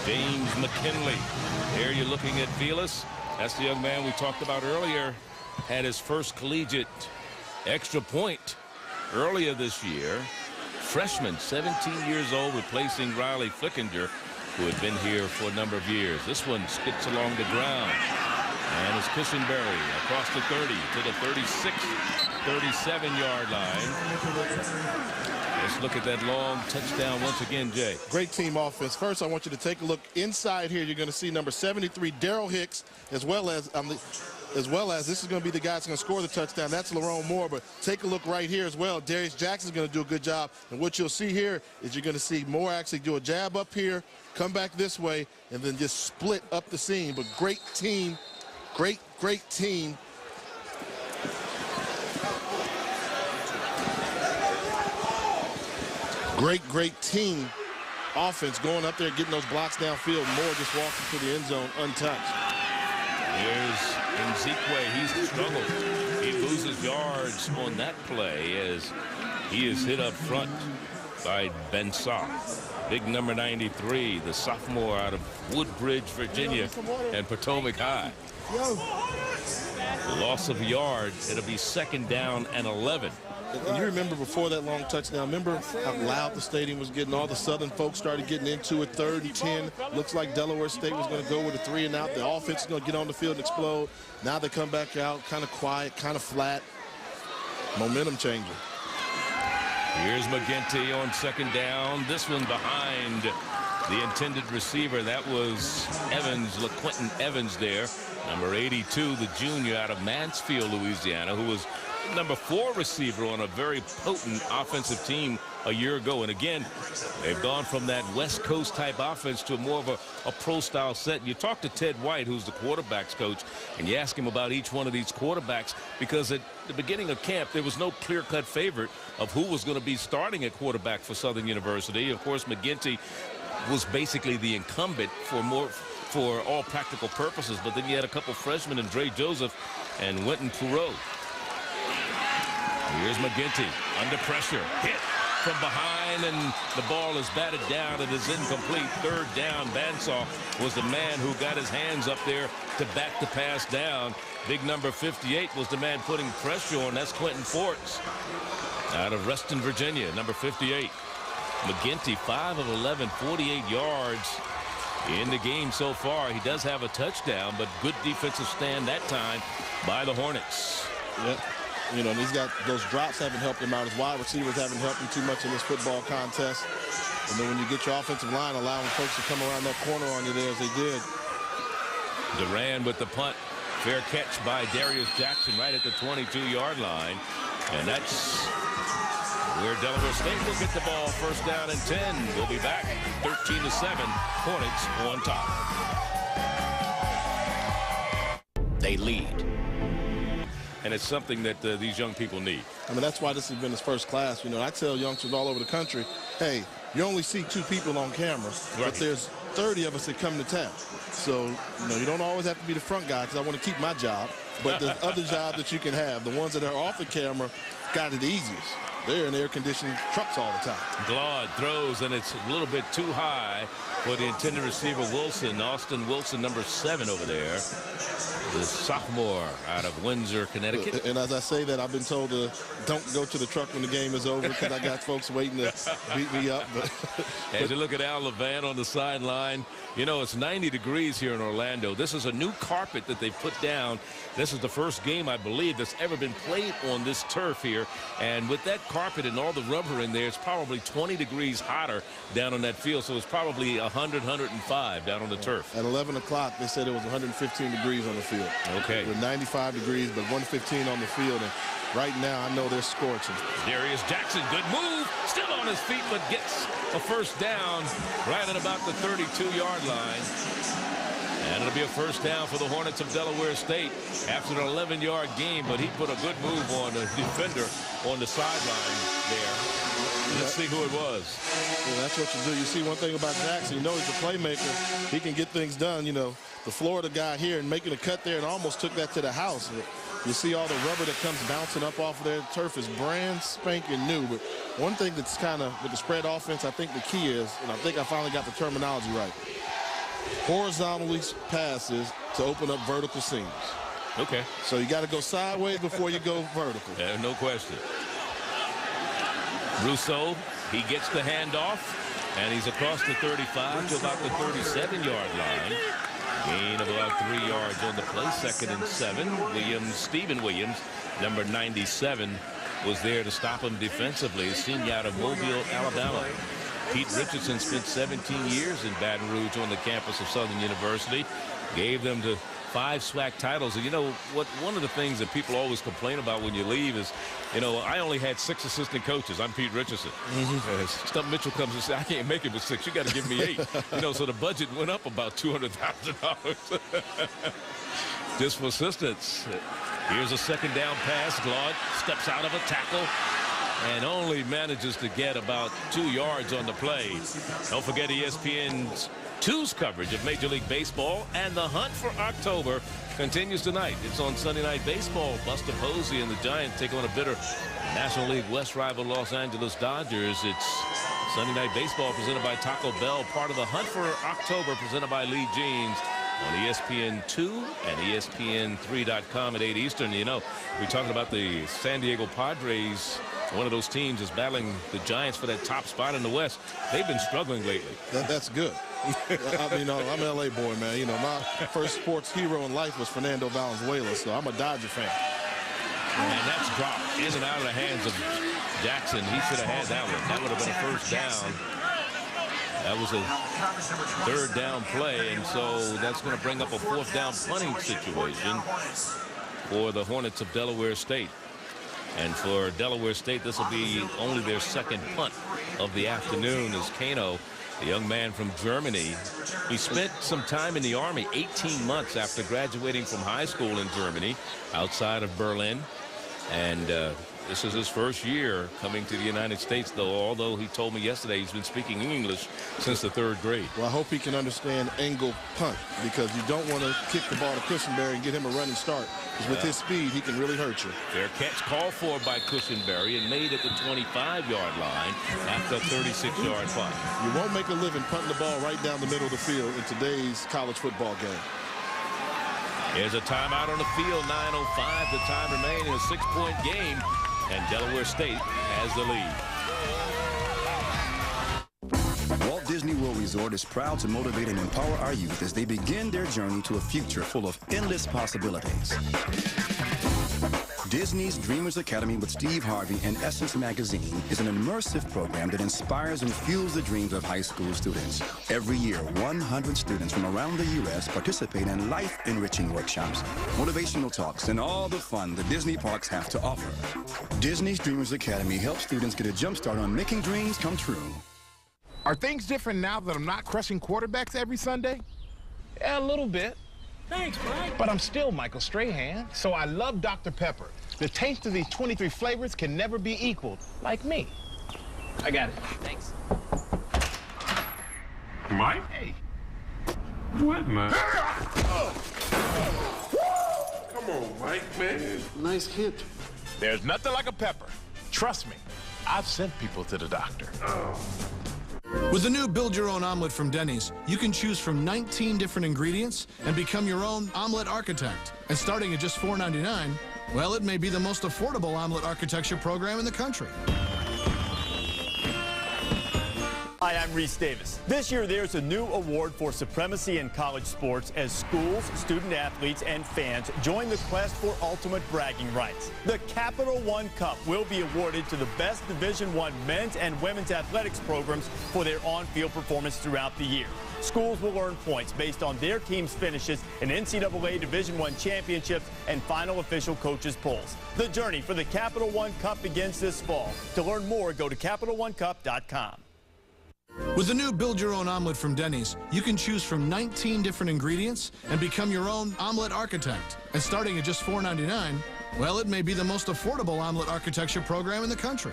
S4: James McKinley. Here you're looking at Vilas. That's the young man we talked about earlier. Had his first collegiate extra point earlier this year. Freshman, 17 years old, replacing Riley Flickinger, who had been here for a number of years. This one skips along the ground. And it's Cushenberry across the 30 to the 36, 37-yard line. Let's look at that long touchdown once again, Jay.
S5: Great team offense. First, I want you to take a look inside here. You're going to see number 73, Daryl Hicks, as well as this is going to be the guy that's going to score the touchdown. That's Lerone Moore. But take a look right here as well. Darius Jackson's going to do a good job. And what you'll see here is you're going to see Moore actually do a jab up here, come back this way, and then just split up the seam. But great team. Great team. Great team offense going up there, getting those blocks downfield. Moore just walking to the end zone untouched.
S4: Here's Nzikwe. He's struggled. He loses yards on that play as he is hit up front by Bensah. Big number 93, the sophomore out of Woodbridge, Virginia, and Potomac High. Loss of yards. It'll be 2nd down and 11.
S5: And you remember before that long touchdown, remember how loud the stadium was getting? All the Southern folks started getting into it. 3rd and 10. Looks like Delaware State was going to go with a 3 and out. The offense is going to get on the field and explode. Now they come back out kind of quiet, kind of flat. Momentum changer.
S4: Here's McGinty on 2nd down. This one behind the intended receiver. That was Evans, LaQuentin Evans there. Number 82, the junior out of Mansfield, Louisiana, who was number 4 receiver on a very potent offensive team a year ago. And again, they've gone from that West Coast type offense to more of a pro style set. You talk to Ted White, who's the quarterbacks coach, and you ask him about each one of these quarterbacks, because at the beginning of camp there was no clear-cut favorite of who was going to be starting at quarterback for Southern University. Of course, McGinty was basically the incumbent for all practical purposes, but then you had a couple freshmen in Dre Joseph and Wynton Perot. Here's McGinty under pressure, hit from behind, and the ball is batted down. It is incomplete. 3rd down. Bensah was the man who got his hands up there to back the pass down. Big number 58 was the man putting pressure on. That's Quentin Forts out of Reston, Virginia, number 58. McGinty, 5 of 11, 48 yards in the game so far. He does have a touchdown, but good defensive stand that time by the Hornets.
S5: Yep. You know, and he's got those drops haven't helped him out. His wide receivers haven't helped him too much in this football contest. And then when you get your offensive line allowing folks to come around that corner on you there as they did.
S4: Duran with the punt. Fair catch by Darius Jackson right at the 22-yard line. And that's where Delaware State will get the ball. 1st down and 10. We'll be back 13-7. Hornets on top.
S1: They lead.
S4: And it's something that these young people need.
S5: I mean, that's why this has been his first class. You know, I tell youngsters all over the country, hey, you only see 2 people on camera, but there's 30 of us that come to town. So, you know, you don't always have to be the front guy, because I want to keep my job. But there's other jobs that you can have. The ones that are off the camera got it the easiest. They're in air-conditioned trucks all the time.
S4: Glaude throws, and it's a little bit too high for the intended receiver, Wilson. Austin Wilson, number 7 over there. The sophomore out of Windsor, Connecticut.
S5: And as I say that, I've been told to don't go to the truck when the game is over because I got folks waiting to beat me up.
S4: As you look at Al Levan on the sideline, you know, it's 90 degrees here in Orlando. This is a new carpet that they put down. This is the first game, I believe, that's ever been played on this turf here. And with that carpet and all the rubber in there, it's probably 20 degrees hotter down on that field. So it's probably 100, 105 down on the turf.
S5: At 11 o'clock, they said it was 115 degrees on the field.
S4: Okay.
S5: With 95 degrees, but 115 on the field. And right now, I know they're scorching.
S4: Darius Jackson, good move. Still on his feet, but gets a first down right at about the 32-yard line. And it'll be a first down for the Hornets of Delaware State after an 11-yard game, but he put a good move on the defender on the sideline there. Let's see who it was.
S5: Well, that's what you do. You see one thing about Jackson, you know he's a playmaker. He can get things done. You know, the Florida guy here and making a cut there and almost took that to the house. You see all the rubber that comes bouncing up off of their turf is brand spanking new. But one thing that's kind of, with the spread offense, I think the key is, and I think I finally got the terminology right, horizontally passes to open up vertical seams.
S4: Okay.
S5: So you got to go sideways before you go vertical.
S4: No question. Rousseau, he gets the handoff, and he's across the 35 to about the 37-yard line. Gain of about 3 yards on the play, 2nd and 7. Stephen Williams, number 97, was there to stop him defensively, senior out of Mobile, Alabama. Pete Richardson spent 17 years in Baton Rouge on the campus of Southern University, gave them to 5 SWAC titles. And you know what, one of the things that people always complain about when you leave is, you know, I only had 6 assistant coaches. I'm Pete Richardson. Stump Mitchell comes and says, I can't make it with 6. You got to give me 8. You know, so the budget went up about $200,000 just for assistants. Here's a 2nd down pass. Glaude steps out of a tackle and only manages to get about 2 yards on the play. Don't forget ESPN's 2's coverage of Major League Baseball, and the hunt for October continues tonight. It's on Sunday Night Baseball. Buster Posey and the Giants take on a bitter National League West rival Los Angeles Dodgers. It's Sunday Night Baseball presented by Taco Bell, part of the hunt for October presented by Lee Jeans on ESPN2 and ESPN3.com at 8 Eastern. You know, we're talking about the San Diego Padres. One of those teams is battling the Giants for that top spot in the West. They've been struggling lately.
S5: That's good. I mean, I'm an L.A. boy, man. You know, my first sports hero in life was Fernando Valenzuela, so I'm a Dodger fan.
S4: And that's dropped in and out of the hands of Jackson. He should have had that one. That would have been a first down. That was a 3rd down play, and so that's going to bring up a 4th down punting situation for the Hornets of Delaware State. And for Delaware State, this will be only their 2nd punt of the afternoon as Kano, the young man from Germany, he spent some time in the Army, 18 months after graduating from high school in Germany, outside of Berlin. And this is his first year coming to the United States, though, although he told me yesterday he's been speaking English since the 3rd grade.
S5: Well, I hope he can understand angle punt, because you don't want to kick the ball to Cushenberry and get him a running start. Because with his speed, he can really hurt you.
S4: Fair catch called for by Cushenberry and made at the 25-yard line after a 36-yard punt.
S5: You won't make a living punting the ball right down the middle of the field in today's college football game.
S4: There's a timeout on the field, 9:05 the time remaining, a 6-point game, and Delaware State has the lead.
S7: Walt Disney World Resort is proud to motivate and empower our youth as they begin their journey to a future full of endless possibilities. Disney's Dreamers Academy with Steve Harvey and Essence Magazine is an immersive program that inspires and fuels the dreams of high school students. Every year, 100 students from around the U.S. participate in life-enriching workshops, motivational talks, and all the fun the Disney parks have to offer. Disney's Dreamers Academy helps students get a jump start on making dreams come true.
S8: Are things different now that I'm not crushing quarterbacks every Sunday? Yeah, a little bit.
S9: Thanks, Mike.
S8: But I'm still Michael Strahan, so I love Dr. Pepper. The taste of these 23 flavors can never be equaled, like me. I got it.
S9: Thanks.
S10: Mike?
S8: Hey.
S10: What, man? Come on, Mike, man.
S9: Nice hit.
S8: There's nothing like a pepper. Trust me. I've sent people to the doctor.
S9: With the new Build Your Own Omelet from Denny's, you can choose from 19 different ingredients and become your own omelet architect. And starting at just $4.99, well, it may be the most affordable omelet architecture program in the country.
S11: Hi, I'm Reese Davis. This year, there's a new award for supremacy in college sports as schools, student athletes, and fans join the quest for ultimate bragging rights. The Capital One Cup will be awarded to the best Division I men's and women's athletics programs for their on-field performance throughout the year. Schools will earn points based on their team's finishes in NCAA Division I championships and final official coaches polls. The journey for the Capital One Cup begins this fall. To learn more, go to CapitalOneCup.com.
S9: With the new Build Your Own Omelet from Denny's, you can choose from 19 different ingredients and become your own omelet architect. And starting at just $4.99, well, it may be the most affordable omelet architecture program in the country.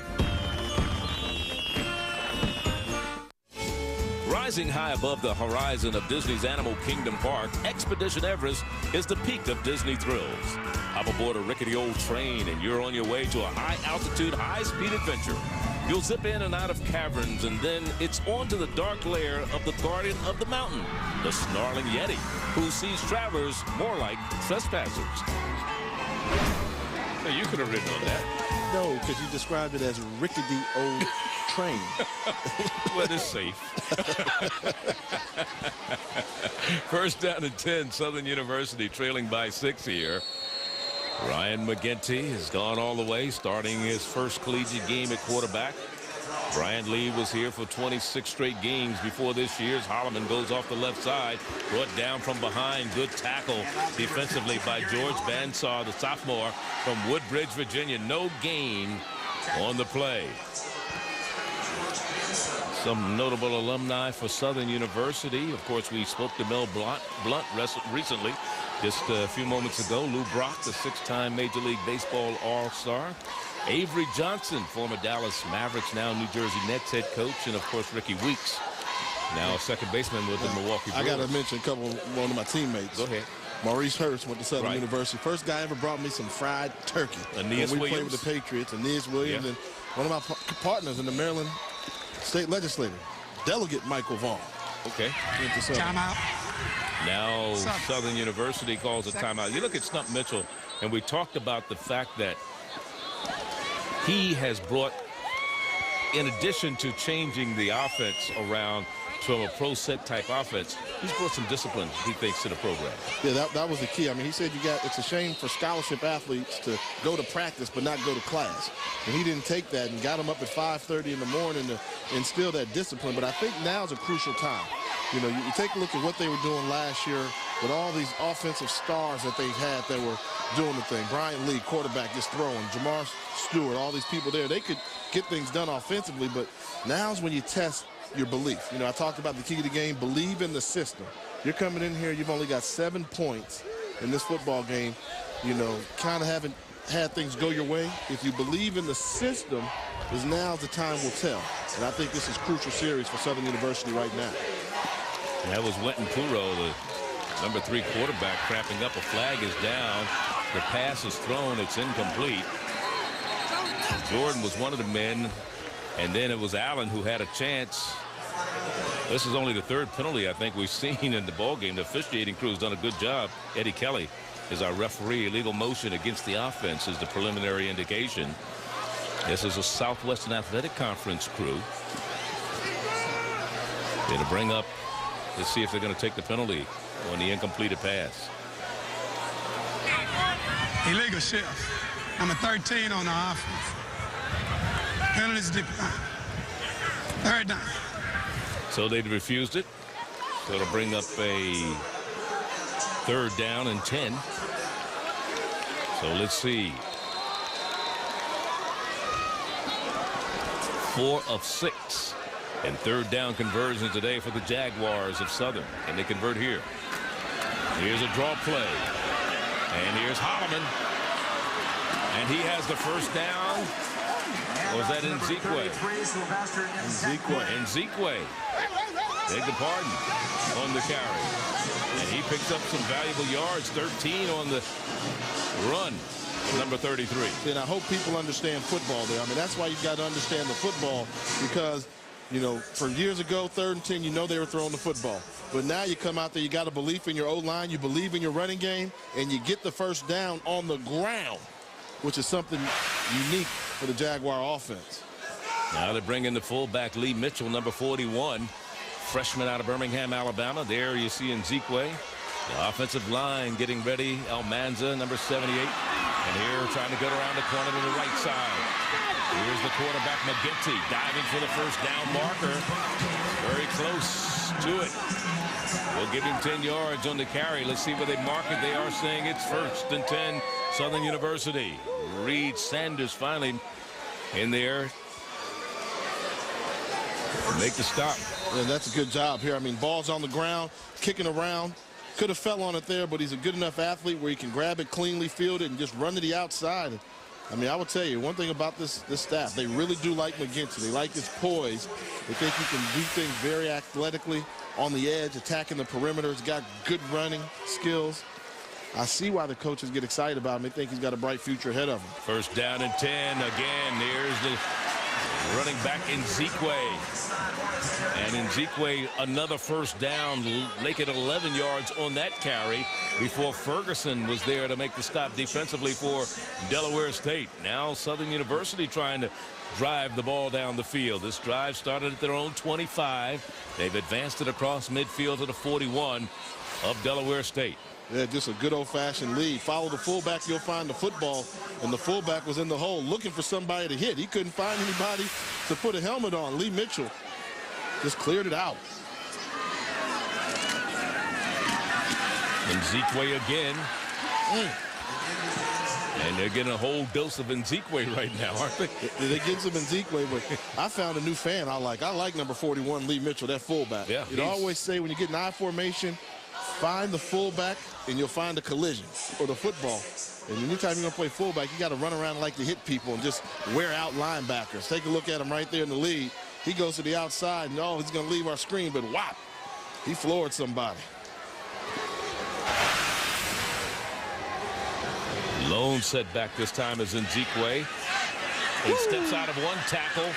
S4: Rising high above the horizon of Disney's Animal Kingdom Park, Expedition Everest is the peak of Disney thrills. Hop aboard a rickety old train and you're on your way to a high-altitude, high-speed adventure. You'll zip in and out of caverns, and then it's on to the dark lair of the guardian of the mountain, the snarling Yeti, who sees travelers more like trespassers. Now, you could have written on that.
S5: No, because you described it as rickety old train.
S4: Well, it's safe. First down and 10, Southern University trailing by 6 here. Ryan McGinty has gone all the way, starting his first collegiate game at quarterback. Bryant Lee was here for 26 straight games before this year's. Holloman goes off the left side, brought down from behind. Good tackle defensively by George Bansaw, the sophomore from Woodbridge, Virginia. No gain on the play. Some notable alumni for Southern University. Of course, we spoke to Mel Blunt recently. Just a few moments ago, Lou Brock, the 6-time Major League Baseball All-Star. Avery Johnson, former Dallas Mavericks, now New Jersey Nets head coach. And, of course, Ricky Weeks, now second baseman with the Milwaukee Brewers.
S5: I got to mention one of my teammates.
S4: Go ahead.
S5: Maurice Hurst went to Southern University. First guy ever brought me some fried turkey.
S4: Aeneas
S5: when we
S4: Williams.
S5: played with the Patriots. Aeneas Williams. And one of my partners in the Maryland State Legislature, Delegate Michael Vaughn.
S4: Okay.
S12: Timeout.
S4: Now Southern University calls a timeout. You look at Stump Mitchell, and we talked about the fact that he has brought, in addition to changing the offense around from a pro set type offense, he's brought some discipline, he thinks, to the program.
S5: Yeah, that was the key. I mean, he said it's a shame for scholarship athletes to go to practice but not go to class. And he didn't take that and got him up at 5:30 in the morning to instill that discipline. But I think now's a crucial time. You know, you take a look at what they were doing last year with all these offensive stars that they had that were doing the thing. Bryant Lee, quarterback, just throwing. Jamar Stewart, all these people there. They could get things done offensively, but now's when you test your belief. You know, I talked about the key to the game, believe in the system. You're coming in here, you've only got 7 points in this football game. You know, kind of haven't had things go your way. If you believe in the system, now's the time will tell. And I think this is a crucial series for Southern University right now.
S4: That was Wenton Puro, the number 3 quarterback, crapping up. A flag is down. The pass is thrown. It's incomplete. Jordan was one of the men, and then it was Allen who had a chance. This is only the 3rd penalty I think we've seen in the ballgame. The officiating crew has done a good job. Eddie Kelly is our referee. Illegal motion against the offense is the preliminary indication. This is a Southwestern Athletic Conference crew. They're to bring up, let's see if they're going to take the penalty on the incompleted pass.
S12: Illegal shift. Number 13 on the offense. Penalties. 3rd down.
S4: So they refused it. So it'll bring up a 3rd down and 10. So let's see. 4 of 6. And 3rd down conversion today for the Jaguars of Southern. And they convert here. Here's a draw play. And here's Holloman. And he has the 1st down. Or was that Nzikwe? Nzikwe. Beg the pardon on the carry. And he picks up some valuable yards. 13 on the run. number 33.
S5: And I hope people understand football there. I mean, that's why you've got to understand the football, because, you know, from years ago, 3rd and 10, you know they were throwing the football. But now you come out there, you got a belief in your O-line, you believe in your running game, and you get the first down on the ground, which is something unique for the Jaguar offense.
S4: Now they bring in the fullback, Lee Mitchell, number 41, freshman out of Birmingham, Alabama. There you see Nzikwe. The offensive line getting ready. Almanza, number 78. And here trying to get around the corner to the right side. Here's the quarterback, McGinty, diving for the first down marker. Very close to it. We'll give him 10 yards on the carry. Let's see where they mark it. They are saying it's 1st and 10, Southern University. Reed Sanders finally in there. Make the stop.
S5: Yeah, that's a good job here. I mean, ball's on the ground, kicking around. Could have fell on it there, but he's a good enough athlete where he can grab it cleanly, field it, and just run to the outside. I mean, I will tell you, one thing about this staff, they really do like McGinty. They like his poise. They think he can do things very athletically on the edge, attacking the perimeter. He's got good running skills. I see why the coaches get excited about him. They think he's got a bright future ahead of him.
S4: 1st down and 10. Again, there's the running back Nzikwe. And Nzikwe, another first down, make it 11 yards on that carry before Ferguson was there to make the stop defensively for Delaware State. Now Southern University trying to drive the ball down the field. This drive started at their own 25. They've advanced it across midfield to the 41 of Delaware State.
S5: Yeah, just a good old-fashioned lead. Follow the fullback, you'll find the football. And the fullback was in the hole looking for somebody to hit. He couldn't find anybody to put a helmet on. Lee Mitchell just cleared it out.
S4: Nzikwe again. And they're getting a whole dose of Nzikwe right now, aren't they?
S5: They get some Nzikwe, but I found a new fan I like. I like number 41, Lee Mitchell, that fullback.
S4: Yeah,
S5: you always say when you get an I formation, find the fullback and you'll find the collision or the football. And anytime you're going to play fullback, you got to run around and like to hit people and just wear out linebackers. Take a look at him right there in the lead. He goes to the outside, and he's going to leave our screen, but whop, he floored somebody.
S4: Lone setback this time is Nzikwe. He steps out of one tackle,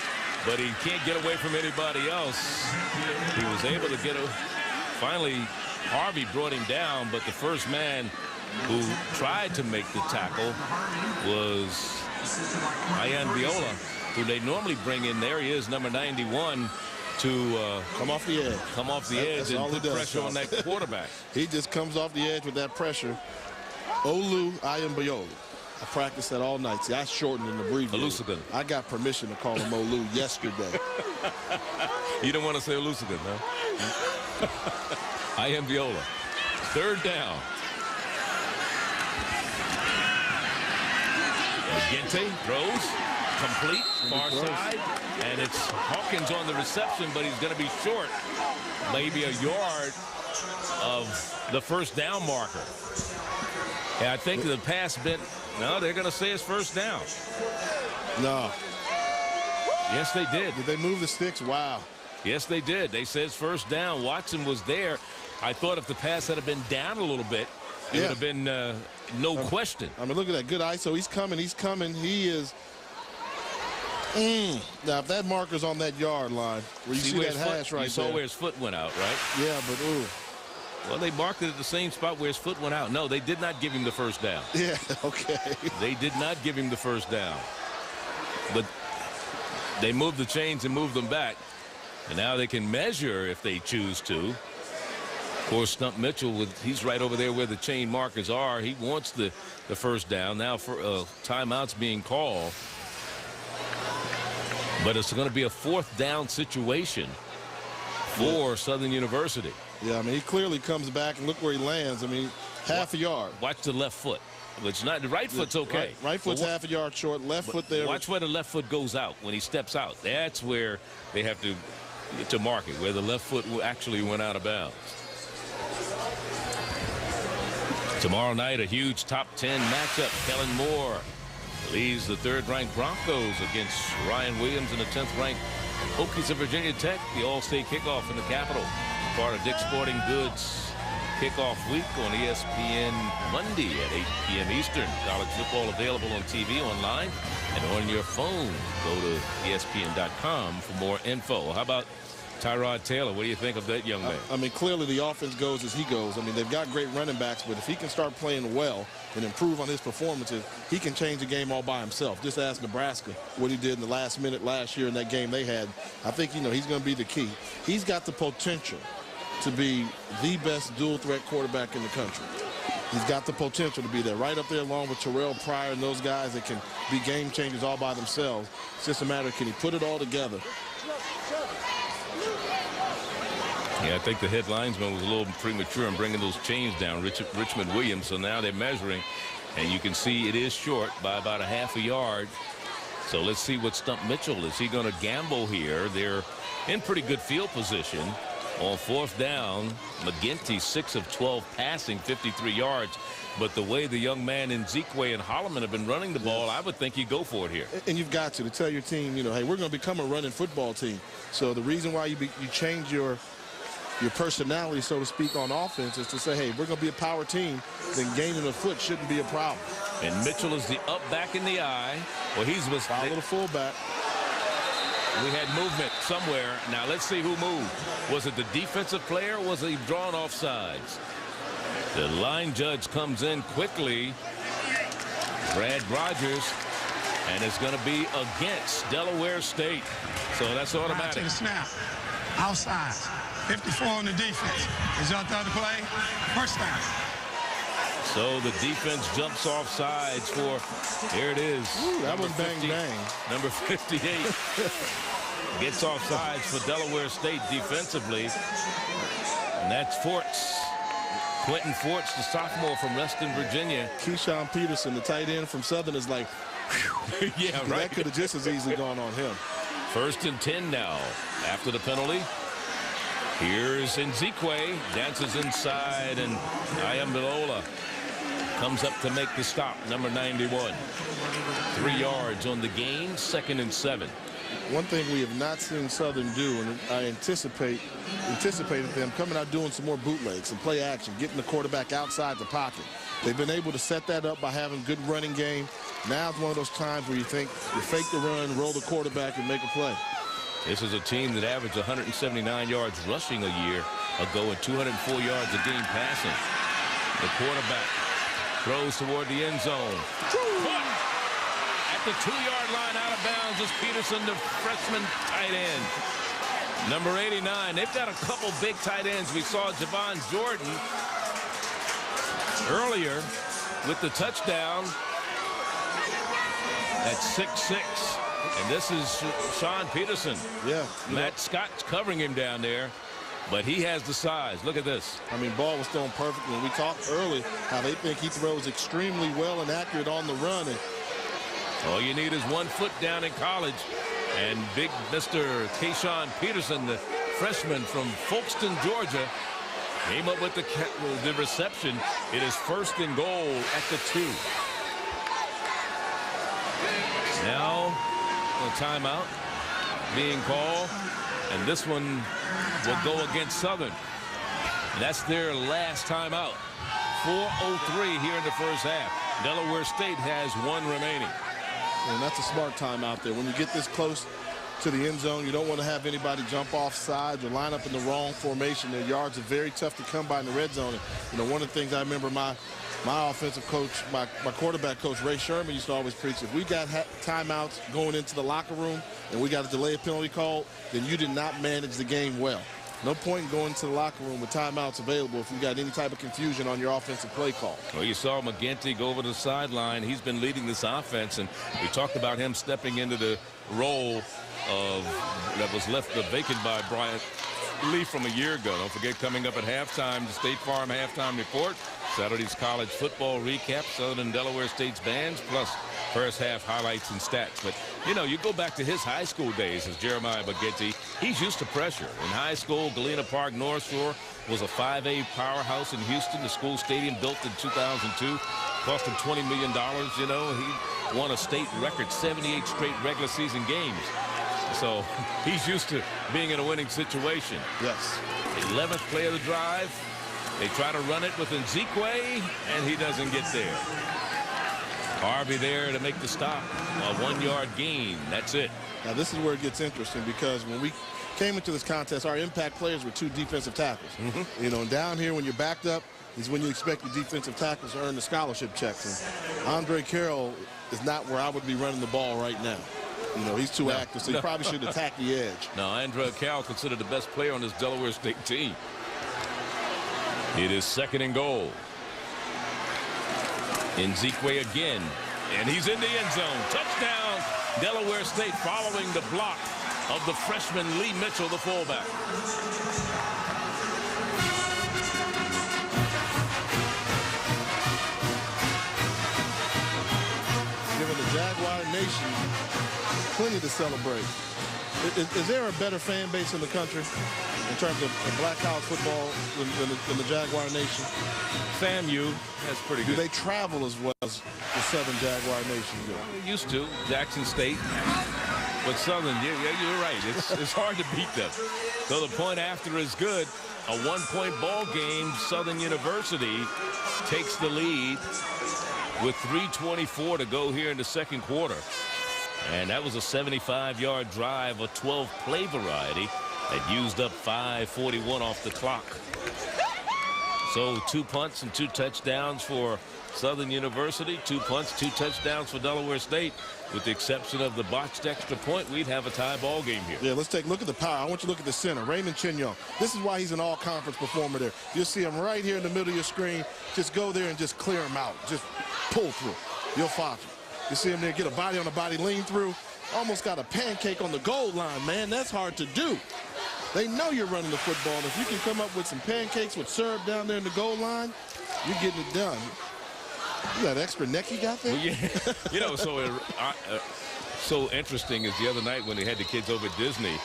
S4: but he can't get away from anybody else. He was able to get finally, Harvey brought him down, but the first man who tried to make the tackle was Ian Viola, who they normally bring in. There he is, number 91, to
S5: come off the edge.
S4: Come off the edge and put pressure on that quarterback.
S5: He just comes off the edge with that pressure. Olu Ayambayoli. I practiced that all night. See, I shortened and abbreviated.
S4: Olusegun.
S5: I got permission to call him Olu yesterday.
S4: You don't want to say Olusegun, huh? Ian Viola. 3rd down. McGinty throws, complete, far side, and it's Hawkins on the reception, but he's going to be short, maybe a yard of the first down marker. Yeah, I think the pass bent. No, they're going to say it's 1st down.
S5: No.
S4: Yes, they did.
S5: Did they move the sticks? Wow.
S4: Yes, they did. They said it's 1st down. Watson was there. I thought if the pass had been down a little bit, it would have been no question.
S5: I mean, look at that. Good ISO. He's coming. He's coming. He is. Now, if that marker's on that yard line, where you see that hash right there.
S4: You saw where his foot went out, right?
S5: Yeah, but ooh.
S4: Well, they marked it at the same spot where his foot went out. No, they did not give him the 1st down.
S5: Yeah, okay.
S4: They did not give him the 1st down. But they moved the chains and moved them back. And now they can measure if they choose to. Of course, Stump Mitchell, he's right over there where the chain markers are. He wants the 1st down. Now for timeout's being called. But it's going to be a 4th down situation for Southern University.
S5: Yeah, I mean, he clearly comes back and look where he lands. I mean, half a yard.
S4: Watch the left foot. It's not, the right foot's okay.
S5: Right foot's half a yard short. Left foot there.
S4: Watch where the left foot goes out when he steps out. That's where they have to mark it, where the left foot actually went out of bounds. Tomorrow night, a huge top 10 matchup. Kellen Moore leads the 3rd-ranked Broncos against Ryan Williams and the 10th-ranked Hokies of Virginia Tech. The All-State kickoff in the Capitol. Part of Dick's Sporting Goods kickoff week on ESPN Monday at 8 p.m. Eastern. College football available on TV, online, and on your phone. Go to ESPN.com for more info. How about Tyrod Taylor? What do you think of that young man?
S5: I mean, clearly the offense goes as he goes. I mean, they've got great running backs, but if he can start playing well and improve on his performances, he can change the game all by himself. Just ask Nebraska what he did in the last minute last year in that game they had. I think, you know, he's going to be the key. He's got the potential to be the best dual-threat quarterback in the country. He's got the potential to be there, right up there along with Terrell Pryor and those guys that can be game changers all by themselves. It's just a matter of, can he put it all together?
S4: Yeah, I think the head linesman was a little premature in bringing those chains down, Richmond Williams. So now they're measuring, and you can see it is short by about a half a yard. So let's see what Stump Mitchell, is he going to gamble here? They're in pretty good field position on 4th down. McGinty 6 of 12 passing, 53 yards. But the way the young man in Zekwe and Holloman have been running the ball, I would think you go for it here.
S5: And you've got to tell your team, you know, hey, we're going to become a running football team. So the reason why you change your personality, so to speak, on offense is to say, hey, we're going to be a power team, then gaining a foot shouldn't be a problem.
S4: And Mitchell is the up back in the eye. Well, he's with
S5: a little fullback.
S4: We had movement somewhere. Now let's see who moved. Was it the defensive player, or was he drawn off sides? The line judge comes in quickly, Brad Rogers, and it's going to be against Delaware State. So that's automatic.
S12: Right to the snap. Outside. 54 on the defense. Result of the play, first down.
S4: So the defense jumps off sides for, here it is.
S5: Ooh, that was bang, bang.
S4: Number 58 gets off sides for Delaware State defensively. And that's Forts. Quentin Forts, the sophomore from Reston, Virginia.
S5: Keyshawn Peterson, the tight end from Southern, is like,
S4: yeah, right.
S5: That could have just as easily gone on him.
S4: 1st and 10 now after the penalty. Here's Nzikwe, dances inside, and Ayambilola comes up to make the stop, number 91. 3 yards on the gain, 2nd and 7.
S5: One thing we have not seen Southern do, and I anticipated them coming out doing some more bootlegs and play action, getting the quarterback outside the pocket. They've been able to set that up by having good running game. Now it's one of those times where you think you fake the run, roll the quarterback, and make a play.
S4: This is a team that averaged 179 yards rushing a year ago and 204 yards a game passing. The quarterback throws toward the end zone. At the 2-yard line, out of bounds is Peterson, the freshman tight end. Number 89. They've got a couple big tight ends. We saw Javon Jordan earlier with the touchdown at 6'6". And this is Sean Peterson.
S5: Yeah.
S4: Matt Scott's covering him down there, but he has the size. Look at this.
S5: I mean, ball was thrown perfectly. We talked early how they think he throws extremely well and accurate on the run. And
S4: all you need is 1 foot down in college. And big Mr. Keyshawn Peterson, the freshman from Folkestone, Georgia, came up with the reception. It is 1st and goal at the 2. Now a timeout being called, and this one will go against Southern. That's their last timeout. 4:03 here in the first half. Delaware State has 1 remaining.
S5: And that's a smart timeout there. When you get this close to the end zone, you don't want to have anybody jump off sides or line up in the wrong formation. Their yards are very tough to come by in the red zone. And, you know, one of the things I remember my offensive coach, my quarterback coach, Ray Sherman, used to always preach, if we got timeouts going into the locker room and we got a delay penalty call, then you did not manage the game well. No point in going to the locker room with timeouts available if you got any type of confusion on your offensive play call.
S4: Well, you saw McGinty go over to the sideline. He's been leading this offense, and we talked about him stepping into the role that was left vacant by Bryant Lee from a year ago. Don't forget, coming up at halftime, the State Farm halftime report, Saturday's college football recap, Southern and Delaware State's bands, plus first half highlights and stats. But, you know, you go back to his high school days as Jeremiah McGinty. He's used to pressure. In high school, Galena Park North Shore was a 5A powerhouse in Houston. The school stadium built in 2002. Cost him $20 million. You know, he won a state record 78 straight regular season games. So he's used to being in a winning situation.
S5: Yes.
S4: 11th play of the drive. They try to run it with Nzikwe, and he doesn't get there. Harvey there to make the stop. A 1-yard gain. That's it.
S5: Now, this is where it gets interesting, because when we came into this contest, our impact players were 2 defensive tackles. You know, and down here when you're backed up is when you expect your defensive tackles to earn the scholarship checks. And Andre Carroll is not where I would be running the ball right now. You know, he's too active, so he probably should attack the edge.
S4: No, Andre Carroll considered the best player on this Delaware State team. It is 2nd and goal. Nzikwe again, and he's in the end zone. Touchdown, Delaware State, following the block of the freshman Lee Mitchell, the fullback.
S5: Giving the Jaguar Nation plenty to celebrate. Is there a better fan base in the country in terms of black college football than the Jaguar Nation?
S4: FAMU, that's pretty good.
S5: Do they travel as well as the Southern Jaguar Nation do?
S4: They used to, Jackson State. But Southern, yeah, you're right. It's hard to beat them. So the point after is good. A 1-point ball game. Southern University takes the lead with 3:24 to go here in the 2nd quarter. And that was a 75-yard drive, a 12-play variety that used up 5:41 off the clock. So 2 punts and 2 touchdowns for Southern University, 2 punts, 2 touchdowns for Delaware State. With the exception of the botched extra point, we'd have a tie ball game here.
S5: Yeah, let's take a look at the power. I want you to look at the center, Raymond Chinyoung. This is why he's an all-conference performer there. You'll see him right here in the middle of your screen. Just go there and just clear him out. Just pull through. You'll find him. You see him there, get a body on the body, lean through. Almost got a pancake on the goal line, man. That's hard to do. They know you're running the football. And if you can come up with some pancakes with syrup down there in the goal line, you're getting it done. You got extra neck you got there?
S4: Well, yeah. You know, so interesting is the other night when they had the kids over at Disney.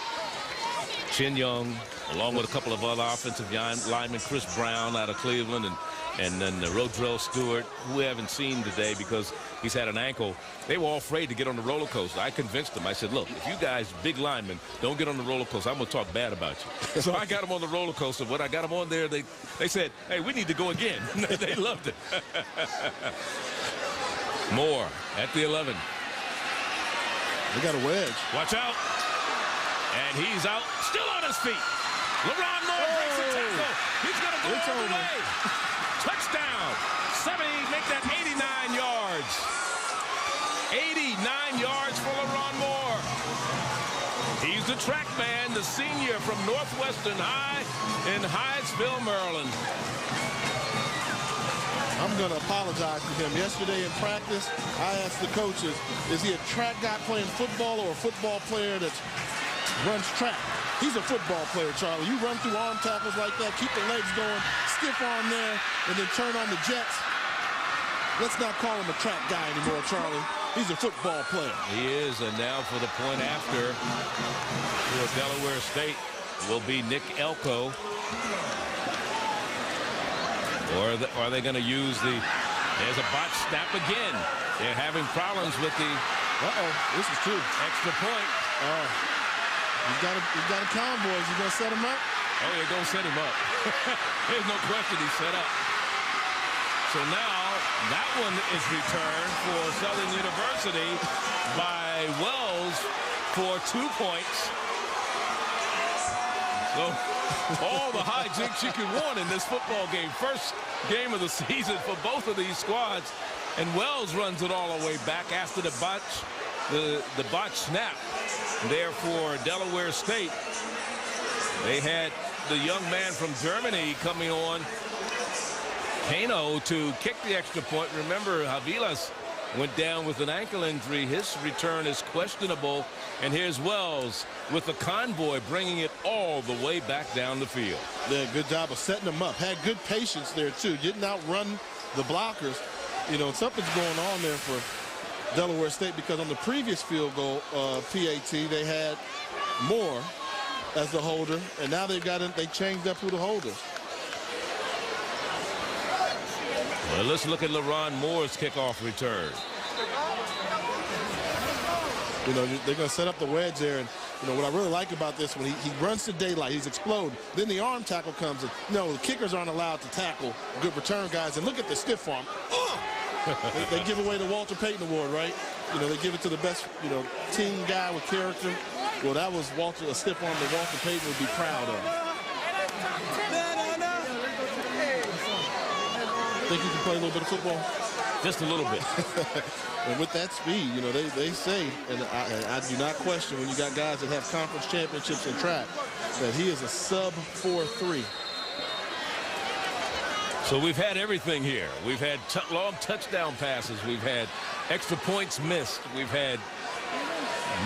S4: Chinyoung, along with a couple of other offensive linemen, Chris Brown out of Cleveland, and then Rodrell Stewart, who we haven't seen today because he's had an ankle. They were all afraid to get on the roller coaster. I convinced them. I said, look, if you guys, big linemen, don't get on the roller coaster, I'm going to talk bad about you. So I got them on the roller coaster. When I got them on there, they said, hey, we need to go again. They loved it. Moore at the 11.
S5: They got a wedge.
S4: Watch out. And he's out, still on his feet. LeRon Moore breaks the tackle. He's going to go all the way. Touchdown. 70, make that 89 yards. 89 yards for LeRon Moore. He's the track man, the senior from Northwestern High in Hyattsville, Maryland.
S5: I'm going to apologize to him. Yesterday in practice, I asked the coaches, is he a track guy playing football or a football player that runs track? He's a football player, Charlie. You run through arm tackles like that, keep the legs going, stiff arm there, and then turn on the jets. Let's not call him a track guy anymore, Charlie. He's a football player.
S4: He is, and now for the point after for Delaware State will be Nick Elko. Or are they going to use there's a botch snap again. They're having problems with the,
S5: this is true.
S4: Extra point.
S5: He's got a convoy. Is he going to set him up?
S4: Oh, they're going to set him up. There's no question he's set up. So now that one is returned for Southern University by Wells for 2 points. So all the hijinks you can want in this football game. First game of the season for both of these squads. And Wells runs it all the way back after the botch snap there for Delaware State. They had the young man from Germany coming on, Kano, to kick the extra point. Remember, Havilas went down with an ankle injury. His return is questionable. And here's Wells with the convoy bringing it all the way back down the field.
S5: Yeah, good job of setting them up. Had good patience there, too. Didn't outrun the blockers. You know, something's going on there for Delaware State, because on the previous field goal, PAT, they had Moore as the holder, and now they changed up who the holders.
S4: Well, let's look at LeRon Moore's kickoff return.
S5: You know, they're going to set up the wedge there. And, you know, what I really like about this one, he runs to daylight. He's exploding. Then the arm tackle comes in. No, the kickers aren't allowed to tackle good return guys. And look at the stiff arm. They give away the Walter Payton Award, right? You know, they give it to the best, you know, team guy with character. Well, that was a stiff arm that Walter Payton would be proud of. Think you can play a little bit of football?
S4: Just a little bit.
S5: And with that speed, you know, they say, and I do not question when you got guys that have conference championships in track, that he is a sub 4.3.
S4: So we've had everything here. We've had long touchdown passes. We've had extra points missed. We've had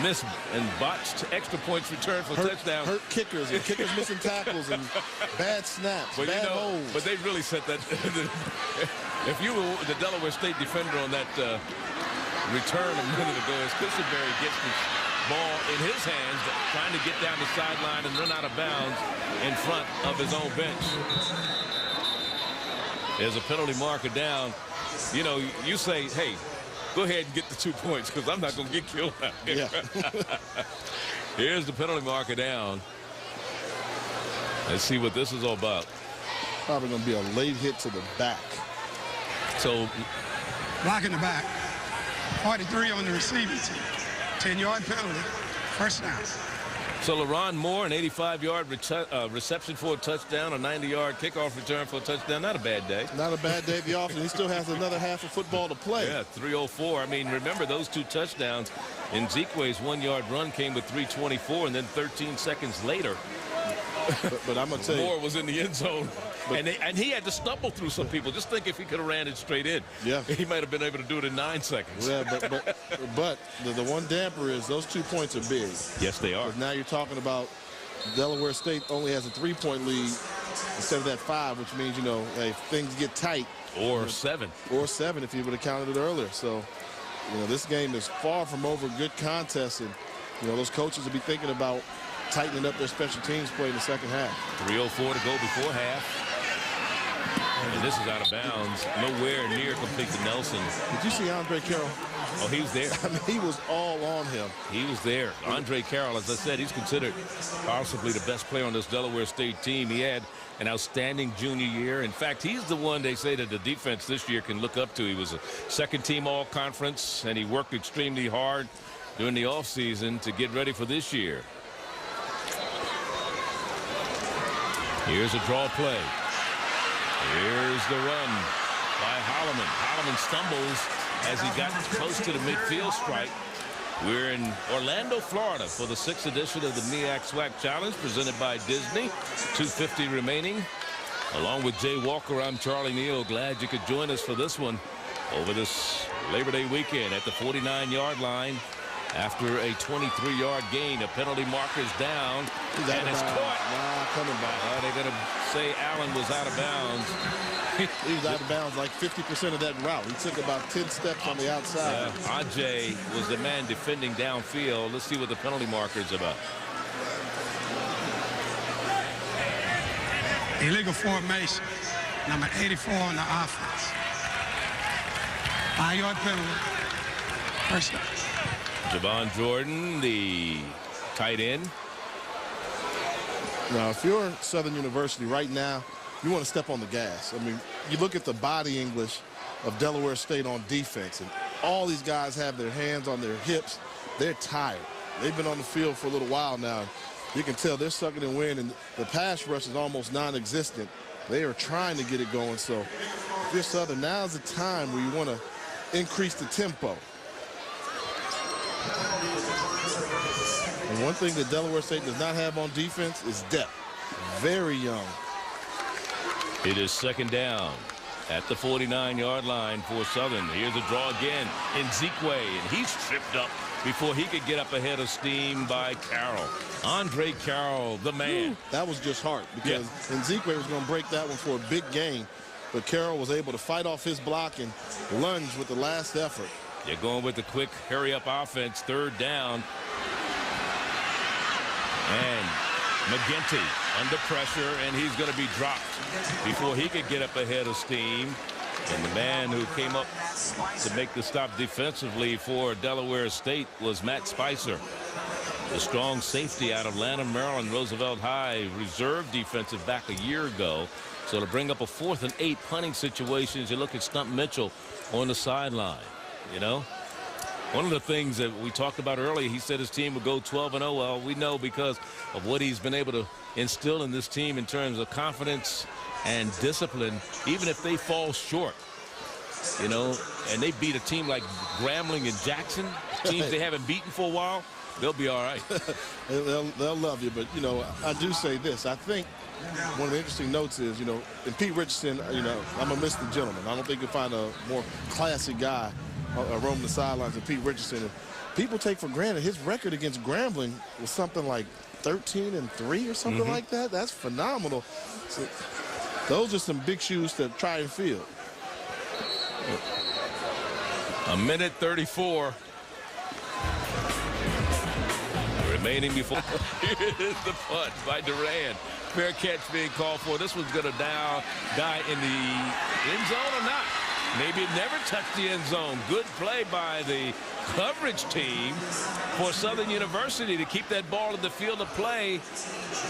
S4: missed and botched extra points returned for touchdowns.
S5: Hurt kickers and kickers missing tackles and bad snaps,
S4: but
S5: bad
S4: holds. But they really set that. If you were the Delaware State defender on that return a minute ago, as Christenberry gets the ball in his hands, trying to get down the sideline and run out of bounds in front of his own bench. There's a penalty marker down. You know, you say, hey, go ahead and get the 2 points because I'm not going to get killed out here. Yeah. Here's the penalty marker down. Let's see what this is all about.
S5: Probably going to be a late hit to the back.
S4: So,
S12: block in the back. 43 on the receiving team. 10-yard penalty. First down.
S4: So LaRon Moore, an 85-yard reception for a touchdown, a 90-yard kickoff return for a touchdown. Not a bad day.
S5: Not a bad day at the office. He still has another half of football to play.
S4: Yeah, 3:04. I mean, remember those 2 touchdowns. Nzikwe's 1-yard run came with 3:24, and then 13 seconds later,
S5: but I'm going to tell you,
S4: Moore was in the end zone. And he had to stumble through some people. Just think if he could have ran it straight in.
S5: Yeah.
S4: He might have been able to do it in 9 seconds.
S5: Yeah, but the one damper is those 2 points are big.
S4: Yes, they are.
S5: Now you're talking about Delaware State only has a 3-point lead instead of that 5, which means, you know, if things get tight.
S4: Or 7.
S5: Or 7 if you would have counted it earlier. So, you know, this game is far from over. Good contest. And, you know, those coaches will be thinking about tightening up their special teams play in the second half.
S4: 3:04 to go before half. And this is out of bounds. Nowhere near complete to Nelson.
S5: Did you see Andre Carroll?
S4: Oh, he was there.
S5: I mean, he was all on him.
S4: He was there. Andre Carroll, as I said, he's considered possibly the best player on this Delaware State team. He had an outstanding junior year. In fact, he's the one they say that the defense this year can look up to. He was a second-team all-conference, and he worked extremely hard during the offseason to get ready for this year. Here's a draw play. Here's the run by Holloman. Holloman stumbles as he got close to the midfield stripe. We're in Orlando, Florida for the 6th edition of the MEAC SWAC Challenge presented by Disney. 2:50 remaining. Along with Jay Walker, I'm Charlie Neal. Glad you could join us for this one over this Labor Day weekend at the 49-yard line. After a 23-yard gain, a penalty marker's down, and it's caught.
S5: Coming back.
S4: They're going to say Allen was out of bounds.
S5: He was out of bounds like 50% of that route. He took about 10 steps on the outside.
S4: Ajay was the man defending downfield. Let's see what the penalty marker is about.
S12: Illegal formation, number 84 on the offense. 5-yard penalty. First down.
S4: Javon Jordan, the tight end.
S5: Now, if you're Southern University right now, you want to step on the gas. I mean, you look at the body English of Delaware State on defense, and all these guys have their hands on their hips. They're tired. They've been on the field for a little while now. You can tell they're sucking and wind, and the pass rush is almost non-existent. They are trying to get it going. So if you're Southern, now's the time where you want to increase the tempo. And one thing that Delaware State does not have on defense is depth. Very young.
S4: It is second down at the 49-yard line for Southern. Here's a draw again in Nzikwe, and he's tripped up before he could get up ahead of steam by Carroll. Andre Carroll, the man.
S5: That was just hard because Nzikwe was going to break that one for a big gain, but Carroll was able to fight off his block and lunge with the last effort.
S4: They're going with the quick hurry-up offense, third down. And McGinty under pressure, and he's going to be dropped before he could get up ahead of steam. And the man who came up to make the stop defensively for Delaware State was Matt Spicer, the strong safety out of Lanham, Maryland, Roosevelt High, reserve defensive back a year ago. So to bring up a 4th and 8 punting situations, you look at Stump Mitchell on the sideline. You know, one of the things that we talked about earlier, he said his team would go 12-0. Well, we know because of what he's been able to instill in this team in terms of confidence and discipline, even if they fall short, you know, and they beat a team like Grambling and Jackson, teams they haven't beaten for a while, they'll be all right.
S5: they'll love you. But, you know, I do say this. I think one of the interesting notes is, you know, and Pete Richardson, you know, I'm going to miss the gentleman. I don't think you'll find a more classy guy roaming the sidelines than Pete Richardson. And people take for granted his record against Grambling was something like 13-3 or something like that. That's phenomenal. So, those are some big shoes to try and fill.
S4: A minute 34 remaining before. Here is the punt by Duran. Fair catch being called for. This one's going to die in the end zone or not. Maybe it never touched the end zone. Good play by the coverage team for Southern University to keep that ball in the field of play.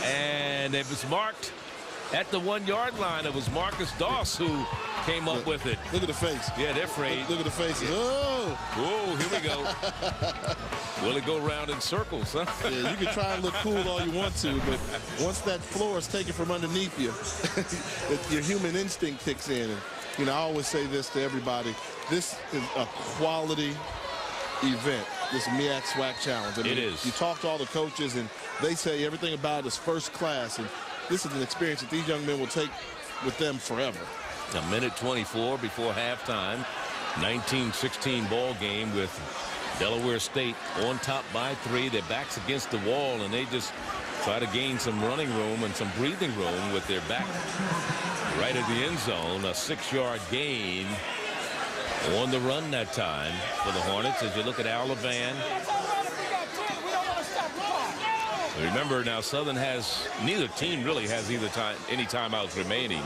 S4: And it was marked at the 1-yard line. It was Marcus Doss who came up with it.
S5: Look at the face.
S4: Yeah, they're afraid.
S5: Look at the face.
S4: Yeah.
S5: Oh!
S4: Whoa, here we go. Will it go round in circles, huh?
S5: Yeah, you can try and look cool all you want to, but once that floor is taken from underneath you, your human instinct kicks in. And, you know, I always say this to everybody. This is a quality event, this MEAC SWAC Challenge. I mean,
S4: it is.
S5: You talk to all the coaches, and they say everything about it is first class. And this is an experience that these young men will take with them forever.
S4: A minute 24 before halftime. 19-16 ball game with Delaware State on top by 3. Their backs against the wall, and they just try to gain some running room and some breathing room with their back right at the end zone. A 6-yard gain on the run that time for the Hornets. As you look at Al Levan. Remember now, Southern has, neither team really has any timeouts remaining.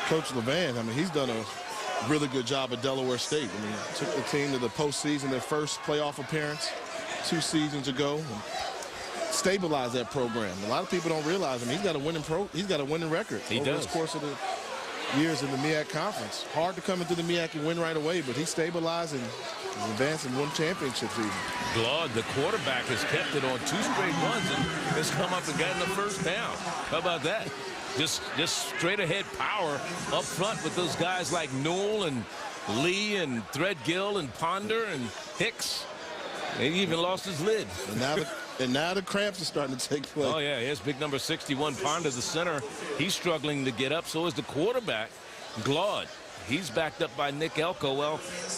S5: Coach Levan, I mean, he's done a really good job at Delaware State. I mean, took the team to the postseason, their first playoff appearance 2 seasons ago, and stabilized that program. A lot of people don't realize, I mean, he's got a winning record.
S4: He
S5: over
S4: does.
S5: the course of the years in the MEAC conference. Hard to come into the MEAC and win right away, but he stabilized and advanced and won championships even.
S4: Glaude, the quarterback, has kept it on 2 straight runs and has come up and gotten the first down. How about that? Just straight ahead power up front with those guys like Newell and Lee and Threadgill and Ponder and Hicks. He even lost his lid.
S5: And now the cramps are starting to take place.
S4: Oh, yeah, here's big number 61, Ponder, the center. He's struggling to get up. So is the quarterback, Glaude. He's backed up by Nick Elko. Well,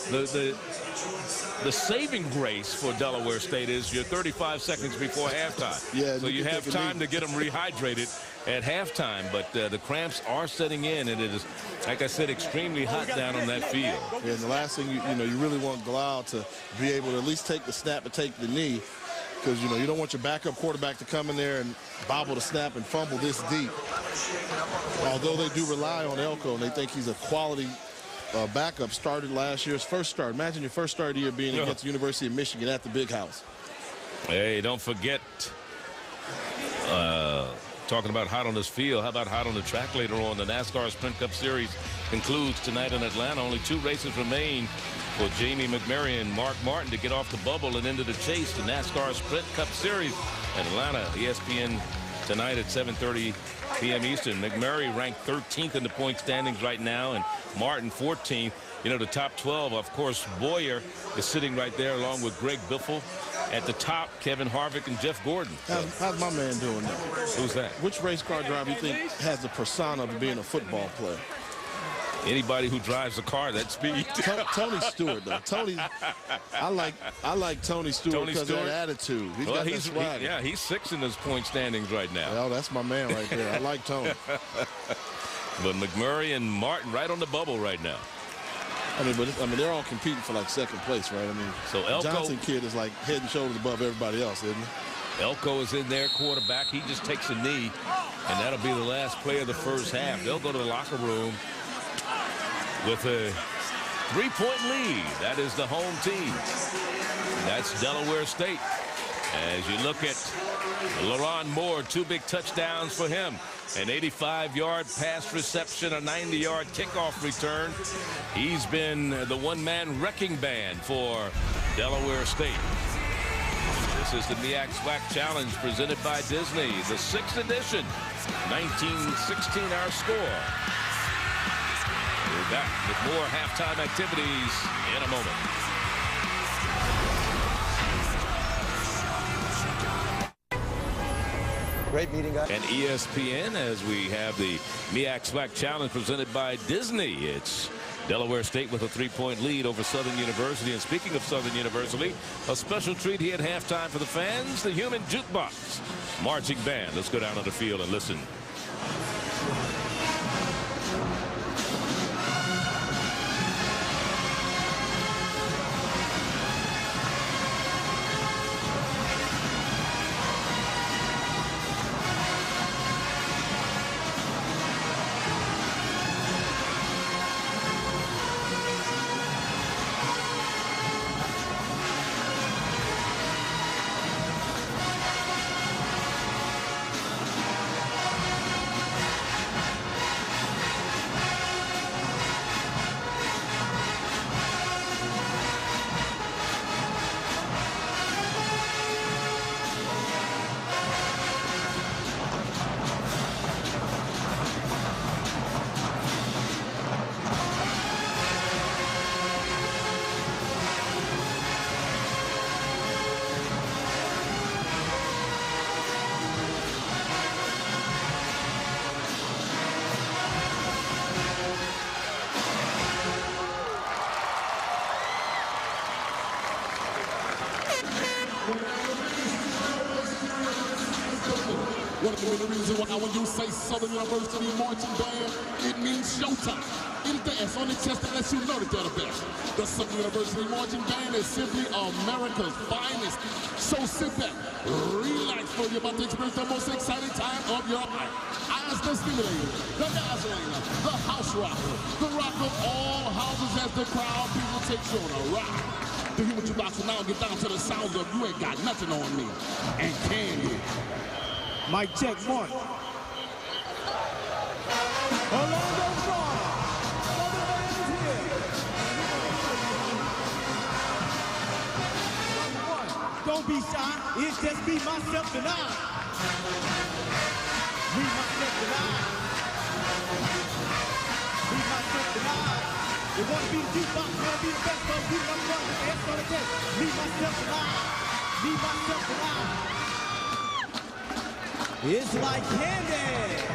S4: the saving grace for Delaware State is you're 35 seconds before halftime.
S5: Yeah,
S4: so you have time to get them rehydrated at halftime. But the cramps are setting in, and it is, like I said, extremely hot down on that field.
S5: Yeah, and the last thing, you really want Glaude to be able to at least take the snap and take the knee. Because, you don't want your backup quarterback to come in there and bobble the snap and fumble this deep. Although they do rely on Elko, and they think he's a quality backup, started last year's first start. Imagine your first start of the year being against the University of Michigan at the Big House.
S4: Hey, don't forget, talking about hot on this field, how about hot on the track later on? The NASCAR Sprint Cup Series concludes tonight in Atlanta. Only 2 races remain for Jamie McMurray and Mark Martin to get off the bubble and into the chase. The NASCAR Sprint Cup Series in Atlanta, ESPN tonight at 7:30 p.m. Eastern. McMurray ranked 13th in the point standings right now, and Martin 14th. You know, the top 12, of course, Boyer is sitting right there along with Greg Biffle. At the top, Kevin Harvick and Jeff Gordon.
S5: How's my man doing now?
S4: Who's that?
S5: Which race car driver you think has the persona of being a football player?
S4: Anybody who drives a car that speed.
S5: Tony Stewart, though. I like Tony Stewart because of that attitude. He's got that swagger.
S4: He's 6th in his point standings right now.
S5: Well, that's my man right there. I like Tony.
S4: But McMurray and Martin right on the bubble right now.
S5: I mean, they're all competing for like 2nd place, right? I mean,
S4: so Elko,
S5: Johnson kid is like head and shoulders above everybody else, isn't he?
S4: Elko is in there, quarterback. He just takes a knee, and that'll be the last play of the first half. They'll go to the locker room with a 3-point lead. That is the home team. That's Delaware State. As you look at LaRon Moore, 2 big touchdowns for him. An 85-yard pass reception, a 90-yard kickoff return. He's been the one-man wrecking band for Delaware State. This is the MEAC SWAC Challenge presented by Disney, the 6th edition, 1916 our score. We're back with more halftime activities in a moment.
S13: Great meeting, guys.
S4: And ESPN, as we have the MEAC SWAC Challenge presented by Disney. It's Delaware State with a 3-point lead over Southern University. And speaking of Southern University, a special treat here at halftime for the fans, the Human Jukebox marching band. Let's go down on the field and listen.
S14: One of the many reasons why when you say Southern University marching band, it means showtime. It's the S on the chest that lets you know that they're the best. The Southern University marching band is simply America's finest. So sit back, relax, for you're about to experience the most exciting time of your life. As the stimulator, the dazzling, the house rocker, the rock of all houses as the crowd people take you on a ride. The Human Jukebox will now get down to the sounds of You Ain't Got Nothing on Me and Can You?
S15: Mic check 1. Along those lines, Southern Band is here. Number 1, don't be shy. It's just be myself and I. Me, myself and I. Me, myself and I. They want to be the jukebox, want to be the best, but we number 1 with the S on the desk. Me, myself and I. Me, myself and I. It's like candy.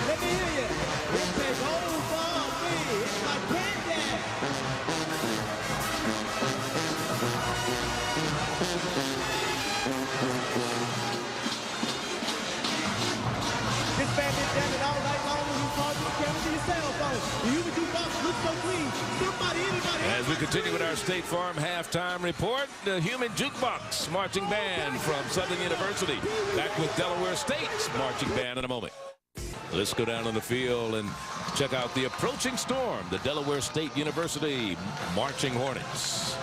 S15: Let me hear you. It takes over me. It's like candy. This band been jamming all night long when you call to the camera to your cell phone. You can do box, look so clean. Somebody, anybody.
S4: As we continue with our State Farm halftime report, the Human Jukebox marching band from Southern University. Back with Delaware State's marching band in a moment. Let's go down on the field and check out the approaching storm, the Delaware State University marching Hornets.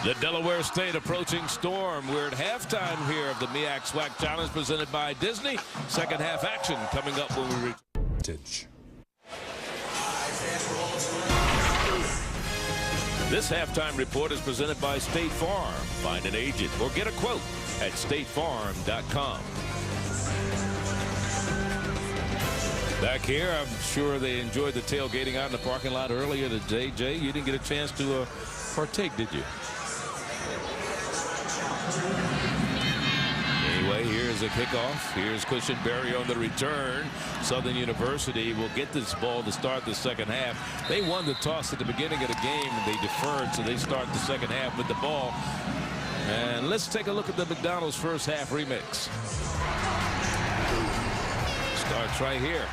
S4: The Delaware State approaching storm. We're at halftime here of the MEAC SWAC Challenge presented by Disney. Second half action coming up when we reach. This halftime report is presented by State Farm. Find an agent or get a quote at statefarm.com. Back here, I'm sure they enjoyed the tailgating out in the parking lot earlier today. Jay, you didn't get a chance to partake, did you? Anyway, here's a kickoff. Here's Cushenberry on the return. Southern University will get this ball to start the second half. They won the toss at the beginning of the game, and they deferred, so they start the second half with the ball. And let's take a look at the McDonald's first half remix. Starts right here.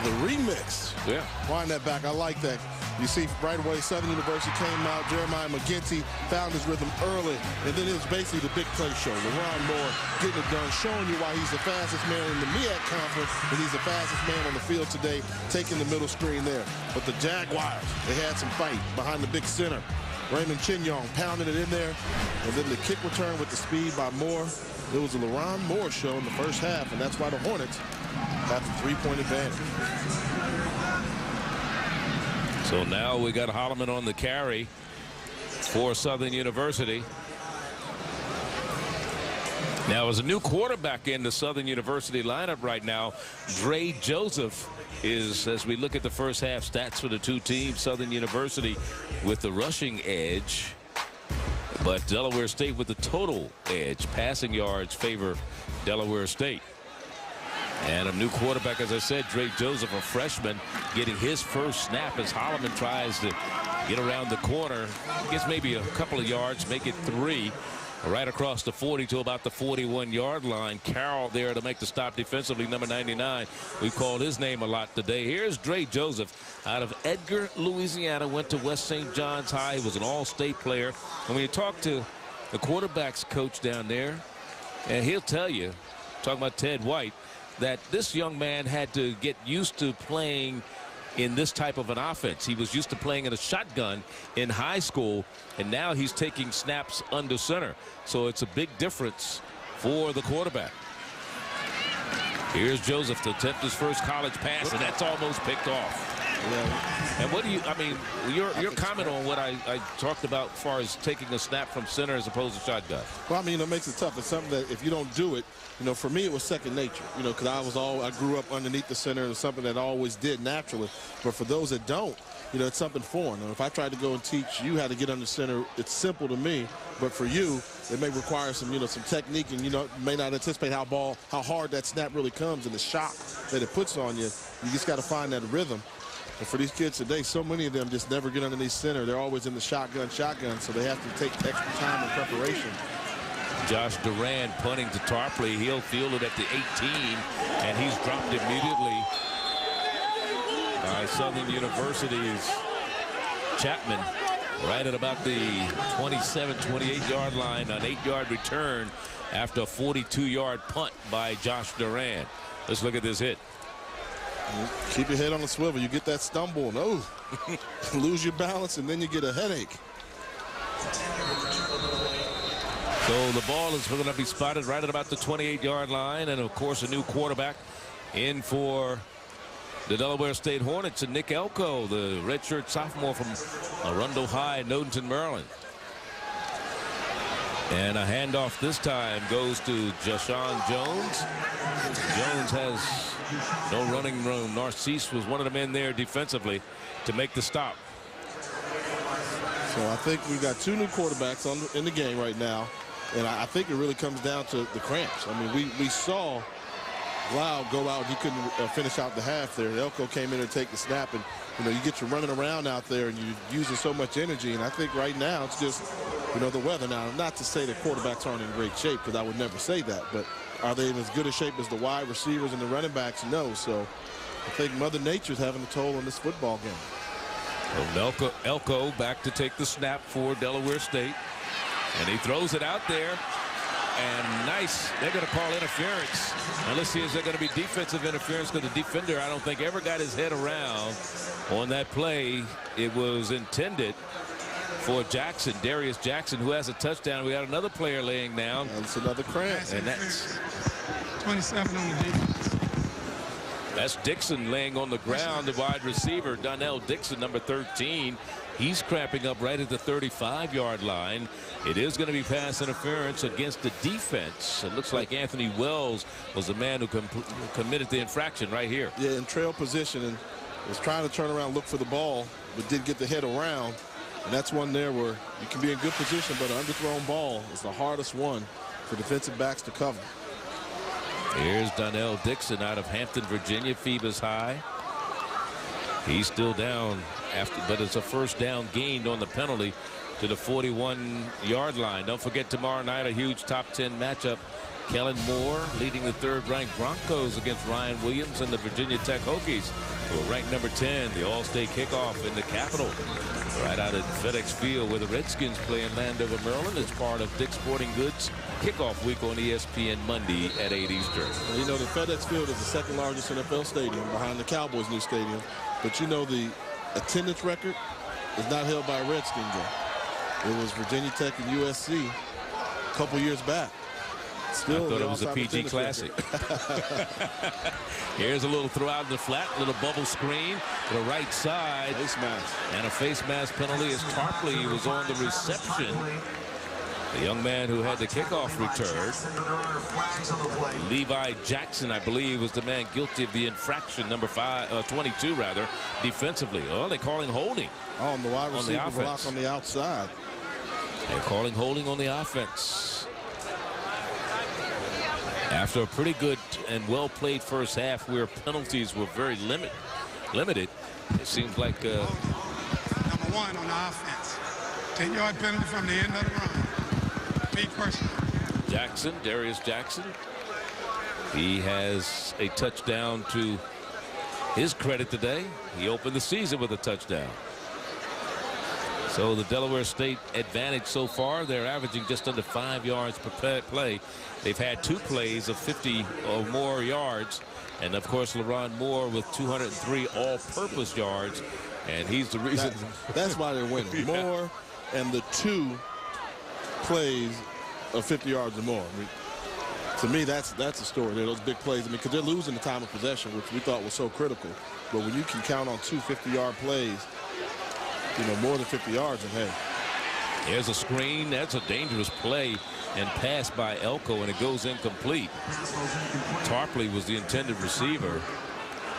S5: The remix.
S4: Yeah.
S5: Wind that back. I like that. You see right away Southern University came out. Jeremiah McGinty found his rhythm early. And then it was basically the big play show. LeRon Moore getting it done, showing you why he's the fastest man in the MEAC conference. And he's the fastest man on the field today, taking the middle screen there. But the Jaguars, they had some fight behind the big center. Raymond Chinyong pounding it in there. And then the kick return with the speed by Moore. It was a LeRon Moore show in the first half, and that's why the Hornets have the three-point advantage.
S4: So now we got Holloman on the carry for Southern University. Now, as a new quarterback in the Southern University lineup right now, Dre Joseph is, as we look at the first half stats for the two teams, Southern University with the rushing edge, but Delaware State with the total edge. Passing yards favor Delaware State. And a new quarterback, as I said, Dre Joseph, a freshman, getting his first snap as Holloman tries to get around the corner. Gets maybe a couple of yards, make it 3. Right across the 40 to about the 41-yard line. Carroll there to make the stop defensively, number 99. We've called his name a lot today. Here's Dre Joseph out of Edgar, Louisiana. Went to West St. John's High. He was an all-state player. And when you talk to the quarterback's coach down there, and he'll tell you, talking about Ted White, that this young man had to get used to playing in this type of an offense. He was used to playing in a shotgun in high school, and now he's taking snaps under center. So it's a big difference for the quarterback. Here's Joseph to attempt his first college pass, and that's almost picked off. Yeah. And what do you, I mean, your comment on what I talked about as far as taking a snap from center as opposed to shotgun?
S5: Well, I mean, it makes it tough. It's something that if you don't do it, you know, for me, it was second nature, you know, because I grew up underneath the center. It was something that I always did naturally. But for those that don't, you know, it's something foreign. And if I tried to go and teach you how to get under center, it's simple to me. But for you, it may require some, you know, some technique, and, you know, may not anticipate how hard that snap really comes and the shock that it puts on you. You just got to find that rhythm. And for these kids today, so many of them just never get underneath center. They're always in the shotgun, so they have to take extra time and preparation.
S4: Josh Duran punting to Tarpley. He'll field it at the 18, and he's dropped immediately by Southern University's Chapman right at about the 27, 28-yard line, an 8-yard return after a 42-yard punt by Josh Duran. Let's look at this hit.
S5: Keep your head on the swivel. You get that stumble, and lose your balance, and then you get a headache.
S4: So the ball is going to be spotted right at about the 28-yard line, and of course a new quarterback in for the Delaware State Hornets, and Nick Elko, the redshirt sophomore from Arundel High, Nodenton, Maryland. And a handoff this time goes to Jashawn Jones. Jones has no running room. Narcisse was one of the men there defensively to make the stop.
S5: So I think we've got two new quarterbacks in the game right now. And I think it really comes down to the cramps. I mean, we saw Blau go out. He couldn't finish out the half there. Elko came in to take the snap, and, you know, you get you running around out there, and you're using so much energy. And I think right now it's just, you know, the weather. Now, not to say that quarterbacks aren't in great shape, because I would never say that. But are they in as good a shape as the wide receivers and the running backs? No. So I think Mother Nature's having a toll on this football game.
S4: So Elko back to take the snap for Delaware State. And he throws it out there. And nice. They're going to call interference. Now let's see, is there going to be defensive interference? Because the defender, I don't think, ever got his head around on that play. It was intended for Jackson, Darius Jackson, who has a touchdown. We got another player laying down.
S5: That's another cramp.
S12: And that's 27 on the defense.
S4: That's Dixon laying on the ground, the wide receiver, Donnell Dixon, number 13. He's cramping up right at the 35-yard line. It is going to be pass interference against the defense. It looks like Anthony Wells was the man who committed the infraction right here.
S5: Yeah, in trail position and was trying to turn around, look for the ball, but didn't get the head around. And that's one there where you can be in good position, but an underthrown ball is the hardest one for defensive backs to cover.
S4: Here's Donnell Dixon out of Hampton, Virginia, Phoebus High. He's still down but it's a first down gained on the penalty to the 41-yard line. Don't forget tomorrow night a huge top 10 matchup. Kellen Moore leading the third-ranked Broncos against Ryan Williams and the Virginia Tech Hokies, who are ranked number 10. The All-State kickoff in the Capitol, right out at FedEx Field, where the Redskins play in Landover, Maryland. It's part of Dick's Sporting Goods kickoff week on ESPN Monday at 8 Eastern.
S5: Well, you know, the FedEx Field is the second largest NFL stadium behind the Cowboys' new stadium. But you know, the attendance record is not held by a Redskin game. It was Virginia Tech and USC a couple years back. Still,
S4: I thought it was a PG Classic. Here's a little throw out in the flat, little bubble screen to the right side.
S5: Face mask.
S4: And a face mask penalty as Tarpley was on the reception. The young man who had the kickoff return, Levi Jackson, I believe, was the man guilty of the infraction, number 22, rather, defensively. Oh, they're calling holding.
S5: Oh, and the wide receiver block on the outside.
S4: They're calling holding on the offense. After a pretty good and well-played first half where penalties were very limited, it seems like...
S12: Number 1 on the offense. 10-yard penalty from the end of the run.
S4: Jackson, Darius Jackson. He has a touchdown to his credit today. He opened the season with a touchdown. So the Delaware State advantage so far, they're averaging just under 5 yards per play. They've had 2 plays of 50 or more yards. And of course, LaRon Moore with 203 all-purpose yards. And he's the reason.
S5: That's why they're winning. Yeah. Moore and the 2 plays of 50 yards or more. I mean, to me, that's a story. Those big plays. I mean, because they're losing the time of possession, which we thought was so critical. But when you can count on 2 50-yard plays, you know, more than 50 yards, and hey.
S4: There's a screen. That's a dangerous play and pass by Elko, and it goes incomplete. Tarpley was the intended receiver.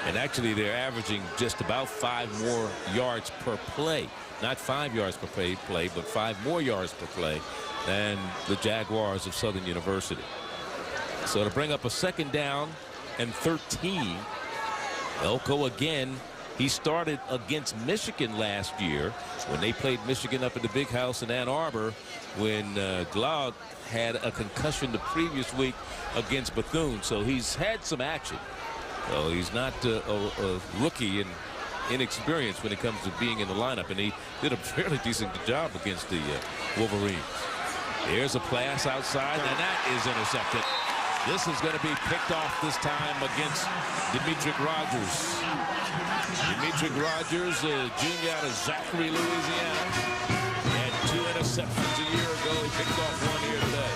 S4: And actually, they're averaging just about 5 more yards per play. Not 5 yards per play, but 5 more yards per play than the Jaguars of Southern University. So to bring up a 2nd down and 13, Elko again. He started against Michigan last year when they played Michigan up at the Big House in Ann Arbor when Glaude had a concussion the previous week against Bethune. So he's had some action. So he's not a rookie and inexperienced when it comes to being in the lineup, and he did a fairly decent job against the Wolverines. Here's a pass outside, and that is intercepted. This is going to be picked off this time against Demetric Rogers. Demetric Rogers, junior out of Zachary, Louisiana, had 2 interceptions a year ago. He picked off 1 here today.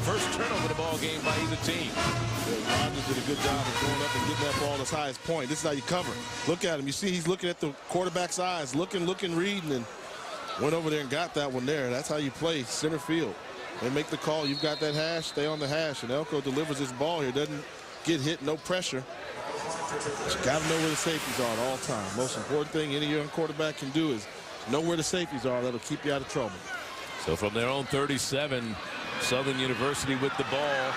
S4: First turnover the ball game by either team.
S5: Yeah, Rogers did a good job of going up and getting that ball as high as point. This is how you cover. Look at him. You see he's looking at the quarterback's eyes, looking, reading, and went over there and got that one there. That's how you play center field. They make the call. You've got that hash. Stay on the hash. And Elko delivers his ball here. Doesn't get hit. No pressure. But you got to know where the safeties are at all times. Most important thing any young quarterback can do is know where the safeties are. That'll keep you out of trouble.
S4: So from their own 37, Southern University with the ball.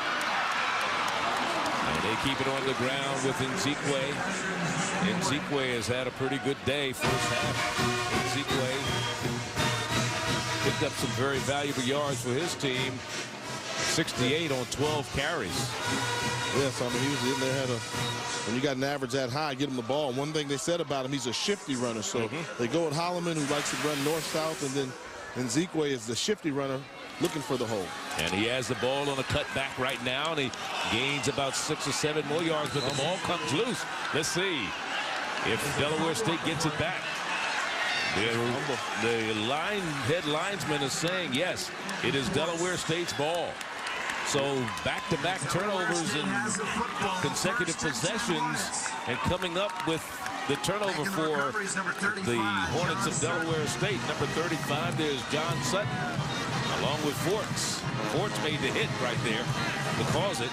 S4: And they keep it on the ground with Nzikwe. Nzikwe has had a pretty good day first half. Nzikwe picked up some very valuable yards for his team. 68 on 12 carries.
S5: Yes, I mean, he was in there, when you got an average that high, get him the ball. One thing they said about him, he's a shifty runner. So they go with Holloman, who likes to run north-south, and then Nzikwe is the shifty runner looking for the hole.
S4: And he has the ball on a cutback right now, and he gains about 6 or 7 more yards, but the ball comes loose. Let's see if Delaware State gets it back. The head linesman is saying, yes, it is Delaware State's ball. So back-to-back turnovers in consecutive possessions, and coming up with the turnover for the Hornets of Delaware State. Number 35, there's John Sutton, along with Forts. Forts made the hit right there to cause it.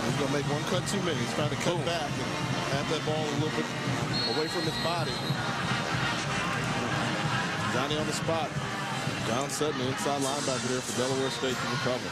S5: He's going to make one cut too many. He's trying to cut back and have that ball a little bit away from his body. Johnny on the spot. John Sutton, the inside linebacker there for Delaware State to recover.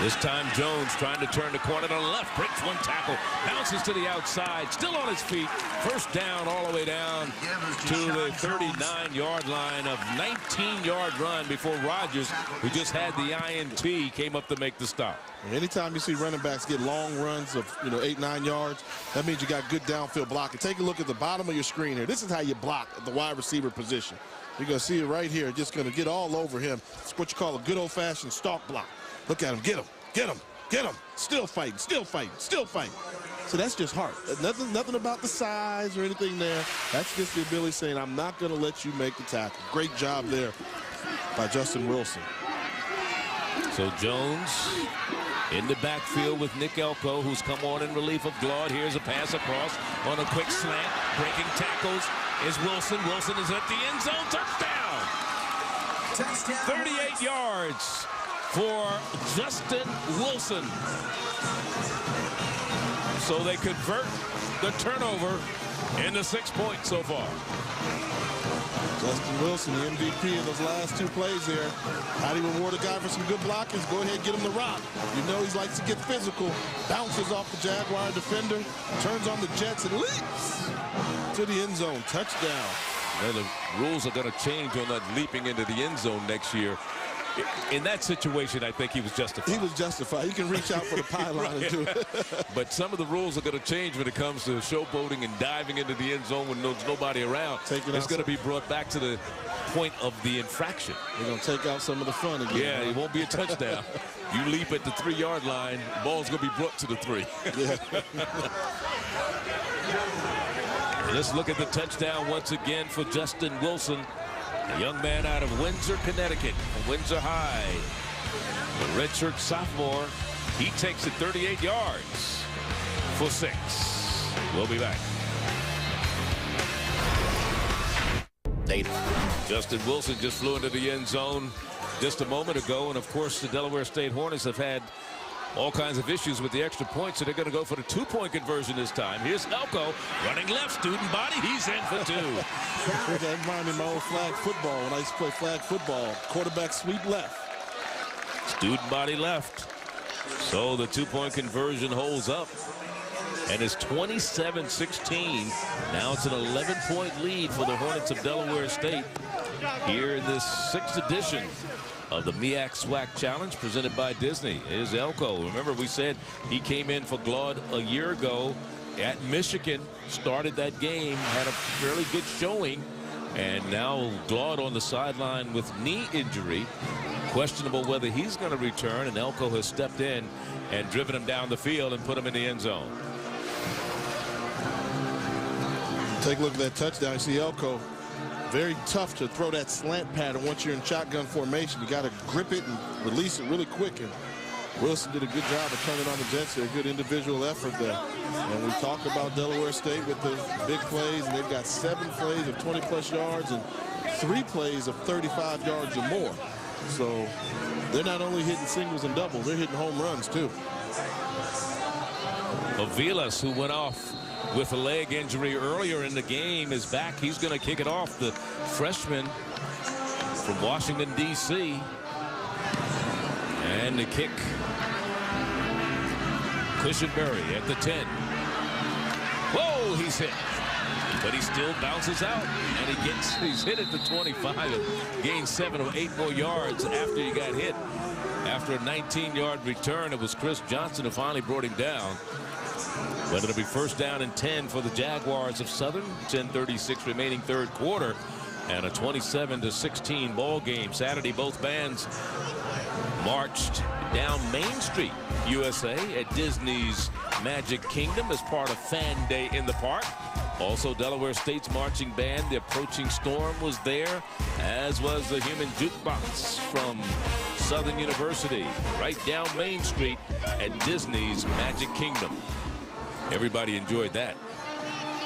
S4: This time Jones trying to turn the corner to the left, breaks one tackle, bounces to the outside, still on his feet. First down all the way down to the 39-yard line of 19-yard run before Rogers, who just had the INT, came up to make the stop.
S5: Anytime you see running backs get long runs of 8, 9 yards, that means you got good downfield blocking. Take a look at the bottom of your screen here. This is how you block at the wide receiver position. You're going to see it right here. Just going to get all over him. It's what you call a good old-fashioned stalk block. Look at him. Get him. Get him. Get him. Still fighting. Still fighting. Still fighting. So that's just heart. Nothing about the size or anything there. That's just the ability saying, I'm not going to let you make the tackle. Great job there by Justin Wilson.
S4: So Jones in the backfield with Nick Elko, who's come on in relief of Glaude. Here's a pass across on a quick slant. Breaking tackles is Wilson. Wilson is at the end zone. Touchdown. 38 yards for Justin Wilson. So they convert the turnover into 6 points so far.
S5: Justin Wilson, the MVP in those last 2 plays there. How do you reward a guy for some good blockers? Go ahead and get him the rock. You know he likes to get physical. Bounces off the Jaguar defender, turns on the Jets and leaps to the end zone. Touchdown.
S4: And the rules are going to change on that leaping into the end zone next year. In that situation, I think he was justified.
S5: He was justified. He can reach out for the pylon and do it.
S4: But some of the rules are going to change when it comes to showboating and diving into the end zone when there's nobody around. It's going to be brought back to the point of the infraction.
S5: They're going to take out some of the fun again.
S4: Yeah, it won't be a touchdown. You leap at the 3-yard line, the ball's going to be brought to the 3.
S5: Yeah.
S4: Let's look at the touchdown once again for Justin Wilson, a young man out of Windsor, Connecticut, Windsor High. The redshirt sophomore, he takes it 38 yards for 6. We'll be back. Justin Wilson just flew into the end zone just a moment ago, and of course the Delaware State Hornets have had all kinds of issues with the extra points, so they're going to go for the 2-point conversion this time. Here's Elko running left, student body. He's in for 2.
S5: That reminded me of my old flag football when I used to play flag football. Quarterback sweep left.
S4: Student body left. So the 2-point conversion holds up, and it's 27-16. Now it's an 11-point lead for the Hornets of Delaware State here in this 6th edition of the MEAC SWAC Challenge presented by Disney. Is Elko. Remember, we said he came in for Glaude a year ago at Michigan, started that game, had a fairly good showing, and now Glaude on the sideline with knee injury. Questionable whether he's going to return, and Elko has stepped in and driven him down the field and put him in the end zone.
S5: Take a look at that touchdown. You see Elko. Very tough to throw that slant pattern once you're in shotgun formation. You got to grip it and release it really quick. And Wilson did a good job of turning on the Jets there. Good individual effort there. And we talk about Delaware State with the big plays, and they've got 7 plays of 20-plus yards and 3 plays of 35 yards or more. So they're not only hitting singles and doubles, they're hitting home runs too.
S4: Avilas, who went off with a leg injury earlier in the game, is back. He's going to kick it off. The freshman from Washington, D.C. And the kick, Cushenberry at the 10. Whoa, he's hit. But he still bounces out, and he's hit at the 25 and gained 7 or 8 more yards after he got hit. After a 19-yard return, it was Chris Johnson who finally brought him down. But it'll be 1st down and 10 for the Jaguars of Southern. 10:36 remaining 3rd quarter, and a 27-16 ball game. Saturday, both bands marched down Main Street, USA, at Disney's Magic Kingdom as part of Fan Day in the Park. Also, Delaware State's marching band, The Approaching Storm, was there, as was the Human Jukebox from Southern University, right down Main Street at Disney's Magic Kingdom. Everybody enjoyed that.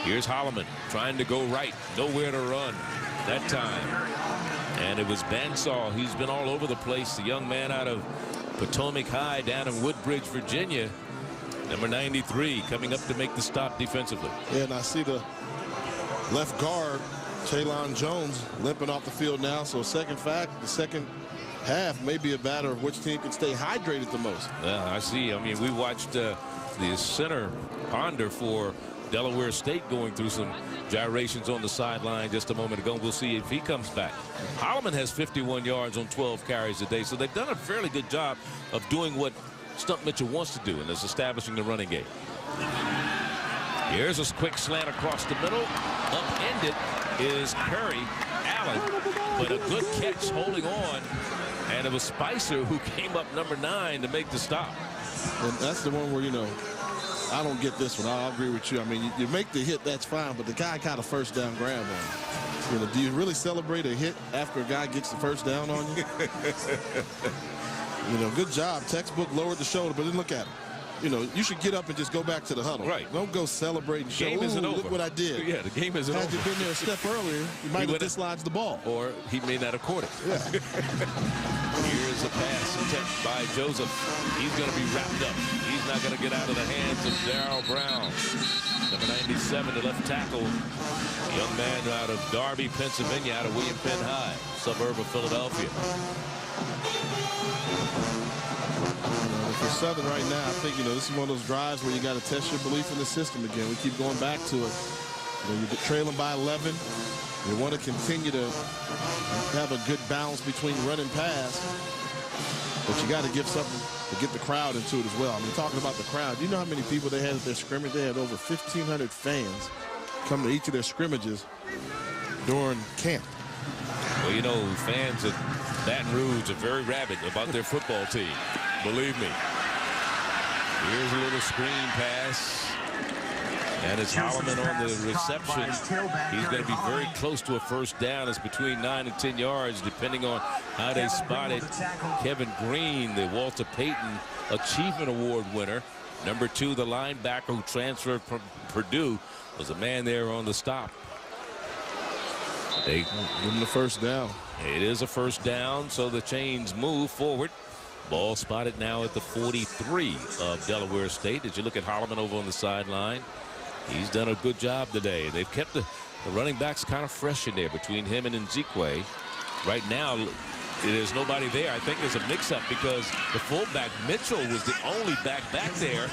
S4: Here's Holloman trying to go right, nowhere to run that time. And it was Bansaw. He's been all over the place. The young man out of Potomac High down in Woodbridge, Virginia. Number 93 coming up to make the stop defensively.
S5: Yeah, and I see the left guard, Taylon Jones, limping off the field now. So the second half may be a matter of which team can stay hydrated the most.
S4: Yeah, I see. I mean, we watched the center Ponder for Delaware State going through some gyrations on the sideline just a moment ago. We'll see if he comes back. Holloman has 51 yards on 12 carries a day, so they've done a fairly good job of doing what Stump Mitchell wants to do, and is establishing the running game. Here's a quick slant across the middle. Upended is Curry Allen, but a good catch holding on, and it was Spicer who came up number 9 to make the stop.
S5: And that's the one where, you know, I don't get this one. I'll agree with you. I mean, you make the hit, that's fine, but the guy got a first down grab on you. You know, do you really celebrate a hit after a guy gets the first down on you? You know, good job. Textbook lowered the shoulder, but then look at him. You know, you should get up and just go back to the huddle.
S4: Right.
S5: Don't go celebrate and show,
S4: game isn't over.
S5: Look what I did.
S4: Yeah, the game isn't over.
S5: Had you been there a step earlier, you might have dislodged the ball.
S4: Or he may not have caught it.
S5: Yeah.
S4: Here's a pass attempt by Joseph. He's going to be wrapped up. He's not going to get out of the hands of Darryl Brown. Number 97, the left tackle. A young man out of Darby, Pennsylvania, out of William Penn High, suburb of Philadelphia.
S5: For Southern right now, I think, you know, this is one of those drives where you got to test your belief in the system again. We keep going back to it. You know, you're trailing by 11. You want to continue to have a good balance between run and pass, but you got to give something to get the crowd into it as well. I mean, talking about the crowd, you know how many people they had at their scrimmage? They had over 1,500 fans come to each of their scrimmages during camp.
S4: Well, you know, fans at Baton Rouge are very rabid about their football team. Believe me. Here's a little screen pass. And it's Holloman on the reception. He's going to be very close to a first down. It's between 9 and 10 yards, depending on how they spotted Kevin Green, the Walter Payton Achievement Award winner. Number 2, the linebacker who transferred from Purdue, was a man there on the stop. They
S5: give him the first down.
S4: It is a first down, so the chains move forward. Ball spotted now at the 43 of Delaware State. As you look at Holloman over on the sideline, he's done a good job today. They've kept the running backs kind of fresh in there between him and Nzikwe. Right now, there's nobody there. I think there's a mix-up because the fullback, Mitchell, was the only back there,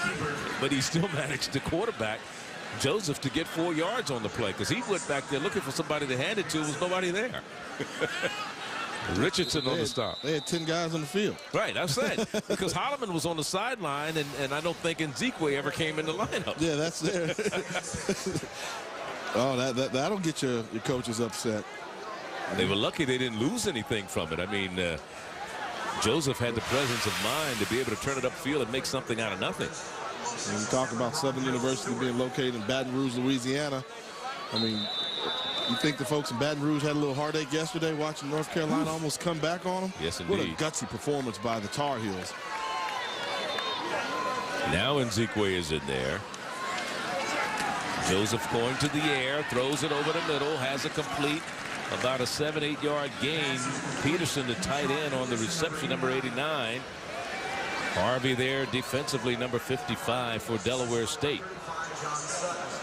S4: but he still managed to quarterback Joseph to get 4 yards on the play because he went back there looking for somebody to hand it to. Was nobody there. Richardson on the stop.
S5: They had 10 guys on the field.
S4: Right, I said. Because Holloman was on the sideline, and I don't think Nzikwe ever came in the lineup.
S5: Yeah, that's there. Oh, that'll get your coaches upset.
S4: They were lucky they didn't lose anything from it. I mean, Joseph had the presence of mind to be able to turn it upfield and make something out of nothing.
S5: When you talk about Southern University being located in Baton Rouge, Louisiana, I mean, you think the folks in Baton Rouge had a little heartache yesterday watching North Carolina almost come back on them?
S4: Yes, indeed.
S5: What a gutsy performance by the Tar Heels.
S4: Now Nzikwe is in there. Joseph going to the air, throws it over the middle, has a complete, about a 7-8 yard gain. Peterson, the tight end, on the reception, number 89. Harvey there defensively, number 55 for Delaware State.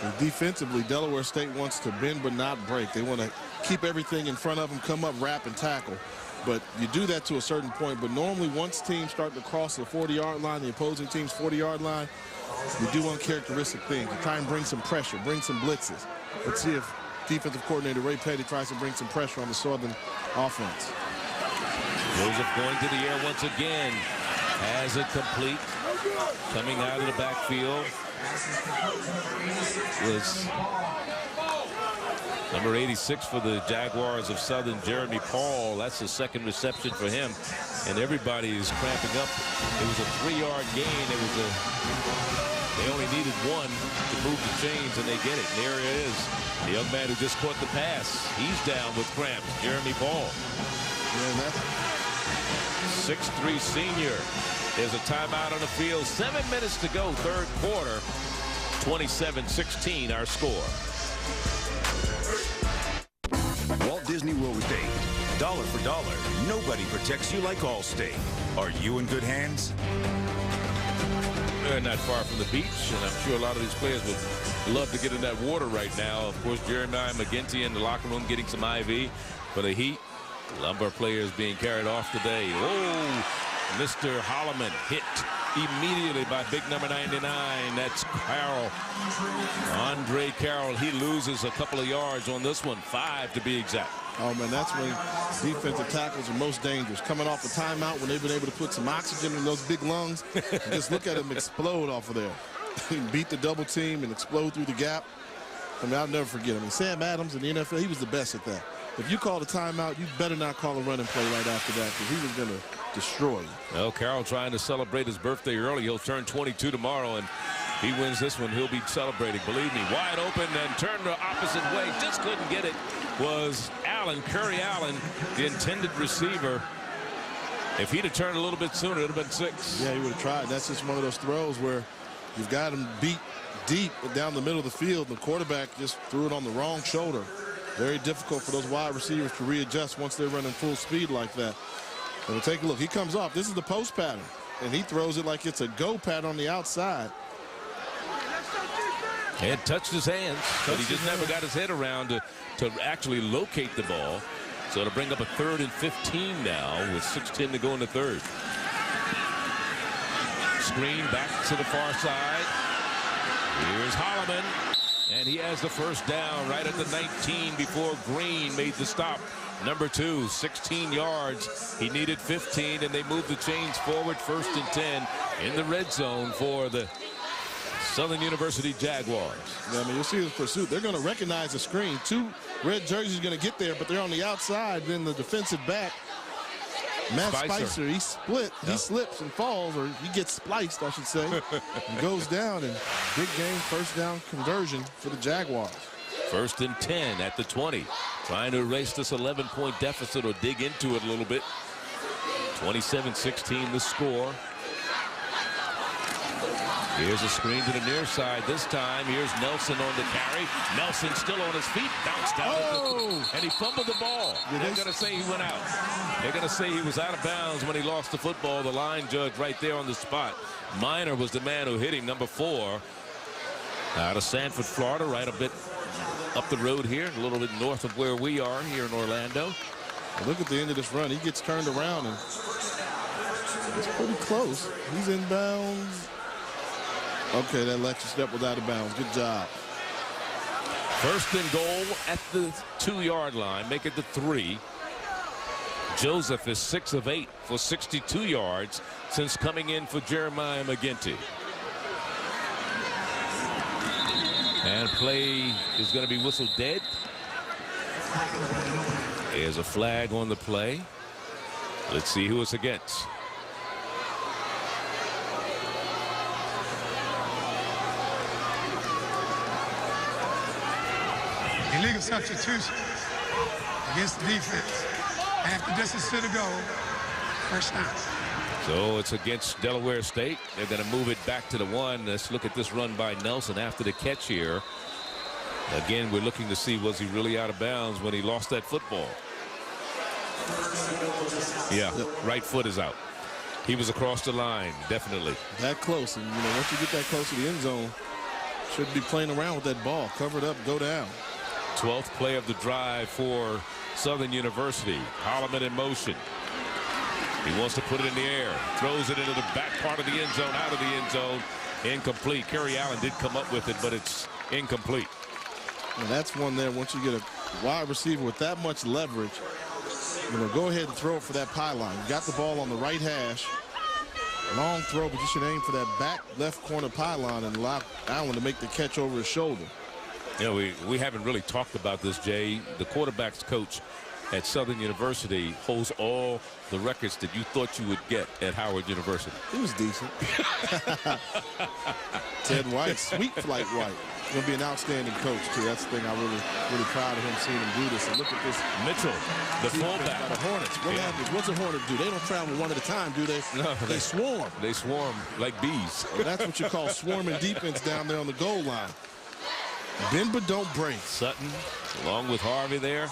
S5: And defensively, Delaware State wants to bend but not break. They want to keep everything in front of them, come up, wrap, and tackle. But you do that to a certain point. But normally once teams start to cross the 40-yard line, the opposing team's 40-yard line, you do uncharacteristic things. You try and bring some pressure, bring some blitzes. Let's see if defensive coordinator Ray Petty tries to bring some pressure on the Southern offense.
S4: Joseph going to the air once again. Has it complete. Coming out of the backfield was Number 86 for the Jaguars of Southern, Jeremy Paul. That's the second reception for him. And everybody is cramping up. It was a 3-yard gain. They only needed one to move the chains, and they get it. And there it is. The young man who just caught the pass. He's down with cramps. Jeremy Paul.
S5: Yeah, that's
S4: 6'3" senior. There's a timeout on the field. 7 minutes to go, third quarter. 27-16 our score.
S3: Walt Disney World State. Dollar for dollar, nobody protects you like Allstate. Are you in good hands?
S4: They're not far from the beach, and I'm sure a lot of these players would love to get in that water right now. Of course, Jeremiah McGinty in the locker room getting some IV for the Heat. Lumber players being carried off today. Oh, Mr. Holloman hit immediately by big number 99. That's Carroll. Andre Carroll. He loses a couple of yards on this one, 5 to be exact.
S5: Oh, man, that's when defensive tackles are most dangerous. Coming off a timeout when they've been able to put some oxygen in those big lungs. Just look at them explode off of there. Beat the double team and explode through the gap. I mean, I'll never forget. I mean, Sam Adams in the NFL, he was the best at that. If you call a timeout, you better not call a running play right after that, because he was going to destroy you.
S4: Well, Carroll trying to celebrate his birthday early. He'll turn 22 tomorrow, and he wins this one, he'll be celebrating. Believe me, wide open and turned the opposite way. Just couldn't get it. Was Allen, Curry Allen, the intended receiver. If he'd have turned a little bit sooner, it would have been 6.
S5: Yeah, he would have tried. That's just one of those throws where you've got him beat deep down the middle of the field. The quarterback just threw it on the wrong shoulder. Very difficult for those wide receivers to readjust once they're running full speed like that. And we'll take a look. He comes off. This is the post pattern, and he throws it like it's a go pattern on the outside.
S4: It touched his hands, but he just never got his head around to actually locate the ball. So it'll bring up a 3rd and 15 now with 6:10 to go in the third. Screen back to the far side. Here's Holloman, and he has the first down right at the 19 before Green made the stop. Number 2, 16 yards. He needed 15, and they moved the chains forward. 1st and 10 in the red zone for the Southern University Jaguars.
S5: Yeah, I mean, you'll see the pursuit. They're going to recognize the screen. 2 red jerseys are going to get there, but they're on the outside. Then the defensive back, Matt Spicer, he split. He slips and falls, or he gets spliced, I should say, and goes down. And big game, first down conversion for the Jaguars.
S4: 1st and 10 at the 20. Trying to erase this 11-point deficit or dig into it a little bit. 27-16 the score. Here's a screen to the near side this time. Here's Nelson on the carry. Nelson still on his feet. Bounced down. And he fumbled the ball. They're going to say he went out. They're going to say he was out of bounds when he lost the football. The line judge right there on the spot. Minor was the man who hit him, number 4. Out of Sanford, Florida, right a bit up the road here, a little bit north of where we are here in Orlando.
S5: Well, look at the end of this run. He gets turned around, and it's pretty close. He's in bounds. Okay, that lets you step was out of bounds. Good job.
S4: 1st and goal at the 2-yard line. Make it the 3. Joseph is 6 of 8 for 62 yards since coming in for Jeremiah McGinty. And play is going to be whistled dead. There's a flag on the play. Let's see who it's against.
S12: Illegal substitution against the defense. After distance to the goal, first down.
S4: So it's against Delaware State. They're going to move it back to the 1. Let's look at this run by Nelson after the catch here. Again, we're looking to see, was he really out of bounds when he lost that football? Yeah, right foot is out. He was across the line, definitely.
S5: That close, and once you get that close to the end zone, shouldn't be playing around with that ball. Covered up, go down.
S4: 12th play of the drive for Southern University. Holloman in motion. He wants to put it in the air. Throws it into the back part of the end zone, out of the end zone. Incomplete. Kerry Allen did come up with it, but it's incomplete.
S5: And that's one there. Once you get a wide receiver with that much leverage, go ahead and throw it for that pylon. You got the ball on the right hash. Long throw, but you should aim for that back left corner pylon and allow Allen to make the catch over his shoulder.
S4: You know, we haven't really talked about this, Jay. The quarterback's coach at Southern University holds all the records that you thought you would get at Howard University.
S5: He was decent. Ted White, sweet flight White. Going to be an outstanding coach, too. That's the thing I'm really proud of him, seeing him do this. And look at this.
S4: Mitchell, the fullback.
S5: By the Hornets. What happens? What's a Hornet do? They don't travel one at a time, do they?
S4: No.
S5: They swarm.
S4: They swarm like bees.
S5: Well, that's what you call swarming defense down there on the goal line. Bend but don't break.
S4: Sutton, along with Harvey there.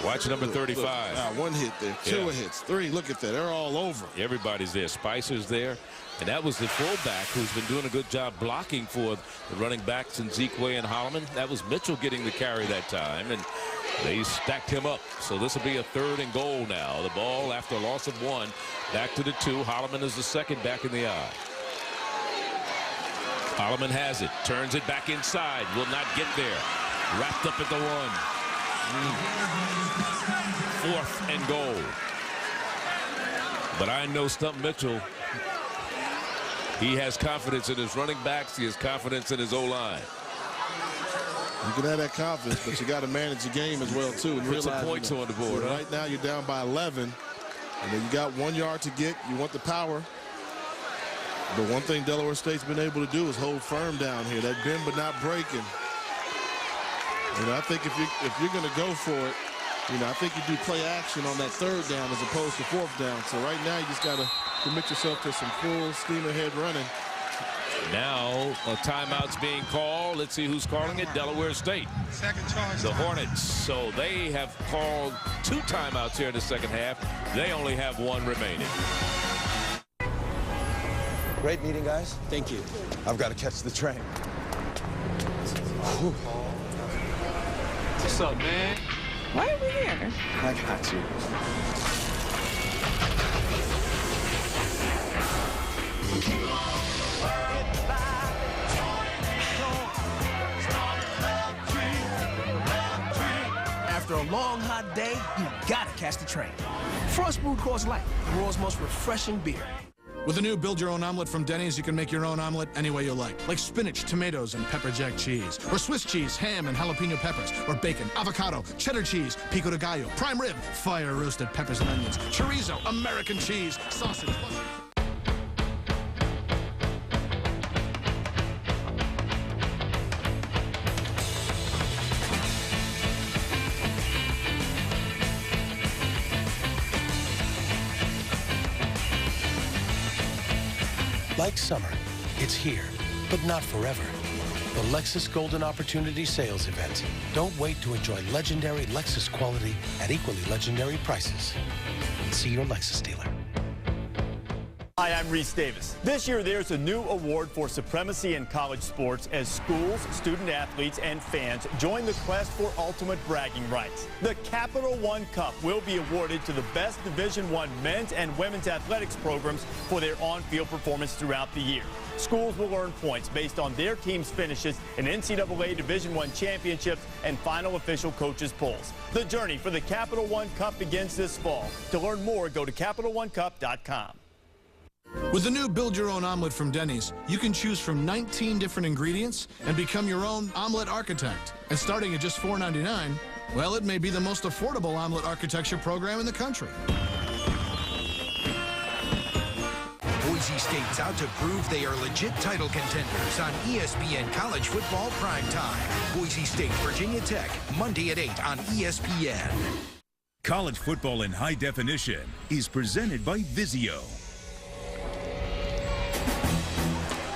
S4: Watch number 35.
S5: Look, one hit there, two hits, three. Look at that. They're all over.
S4: Everybody's there. Spicer's there. And that was the fullback who's been doing a good job blocking for the running backs in Zekwe and Holloman. That was Mitchell getting the carry that time, and they stacked him up. So this will be a 3rd and goal now. The ball, after a loss of 1, back to the 2. Holloman is the second back in the eye. Holloman has it, turns it back inside, will not get there. Wrapped up at the 1. 4th and goal. But I know Stump Mitchell. He has confidence in his running backs. He has confidence in his O-line.
S5: You can have that confidence, but you got to manage the game as well, too. And
S4: put some points on the board.
S5: Right now, you're down by 11, and then you got 1 yard to get. You want the power. But one thing Delaware State's been able to do is hold firm down here. That bend but not breaking. You know, I think if you're going to go for it, you know, I think you do play action on that 3rd down as opposed to 4th down. So right now, you just got to commit yourself to some full steam ahead running.
S4: Now a timeout's being called. Let's see who's calling it. Delaware State.
S12: Second charge.
S4: The Hornets. So they have called 2 timeouts here in the second half. They only have 1 remaining.
S13: Great meeting, guys.
S2: Thank you.
S13: I've got to catch the train. Whew.
S10: What's up, man?
S16: Why are we here?
S13: I got you.
S17: After a long, hot day, you gotta catch the train. Frost Brewed Coors Light, the world's most refreshing beer.
S9: With the new Build Your Own Omelet from Denny's, you can make your own omelet any way you like spinach, tomatoes, and pepper jack cheese, or Swiss cheese, ham, and jalapeno peppers, or bacon, avocado, cheddar cheese, pico de gallo, prime rib, fire roasted peppers and onions, chorizo, American cheese, sausage.
S18: Like summer, it's here, but not forever. The Lexus Golden Opportunity Sales Event. Don't wait to enjoy legendary Lexus quality at equally legendary prices. See your Lexus dealer.
S11: Hi, I'm Reese Davis. This year, there's a new award for supremacy in college sports as schools, student athletes, and fans join the quest for ultimate bragging rights. The Capital One Cup will be awarded to the best Division I men's and women's athletics programs for their on-field performance throughout the year. Schools will earn points based on their team's finishes in NCAA Division I championships and final official coaches polls. The journey for the Capital One Cup begins this fall. To learn more, go to CapitalOneCup.com.
S9: With the new Build Your Own Omelet from Denny's, you can choose from 19 different ingredients and become your own omelet architect. And starting at just $4.99, well, it may be the most affordable omelet architecture program in the country.
S19: Boise State's out to prove they are legit title contenders on ESPN College Football Primetime. Boise State, Virginia Tech, Monday at 8 on ESPN.
S3: College football in high definition is presented by Vizio.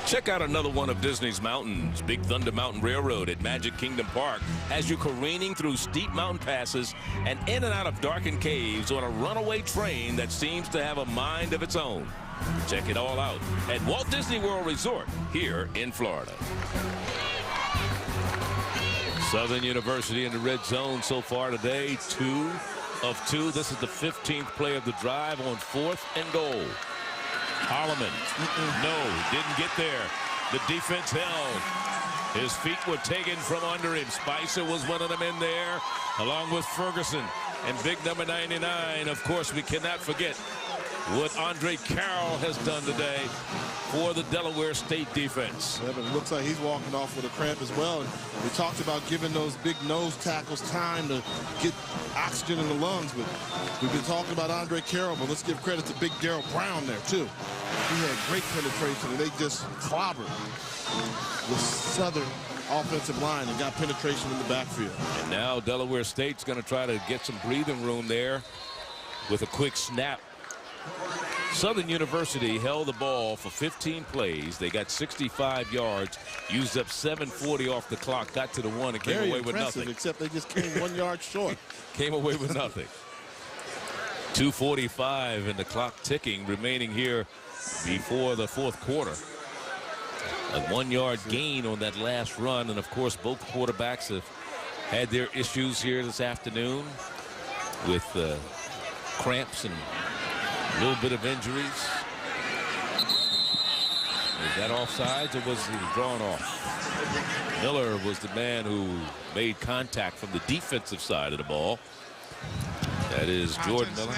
S4: Check out another one of Disney's mountains. Big Thunder Mountain Railroad at Magic Kingdom Park has you careening through steep mountain passes and in and out of darkened caves on a runaway train that seems to have a mind of its own. Check it all out at Walt Disney World Resort here in Florida. Southern University in the red zone so far today, 2 of 2. This is the 15th play of the drive on 4th and goal. Holloman, no, didn't get there. The defense held. His feet were taken from under him. Spicer was one of them in there, along with Ferguson. And big number 99, of course, we cannot forget what Andre Carroll has done today for the Delaware State defense.
S5: Yeah, but it looks like he's walking off with a cramp as well. And we talked about giving those big nose tackles time to get oxygen in the lungs, but we've been talking about Andre Carroll, but let's give credit to big Darryl Brown there too. He had great penetration, and they just clobbered the Southern offensive line and got penetration in the backfield.
S4: And now Delaware State's going to try to get some breathing room there with a quick snap. Southern University held the ball for 15 plays. They got 65 yards, used up 7:40 off the clock, got to the one, and came
S5: Very
S4: away with
S5: impressive,
S4: nothing.
S5: except they just came 1 yard short.
S4: Came away with nothing. 2:45 and the clock ticking remaining here before the fourth quarter. A 1 yard gain on that last run, and of course both quarterbacks have had their issues here this afternoon with cramps and a little bit of injuries. Was that offsides, or was he drawn off? Miller was the man who made contact from the defensive side of the ball. That is Jordan Miller.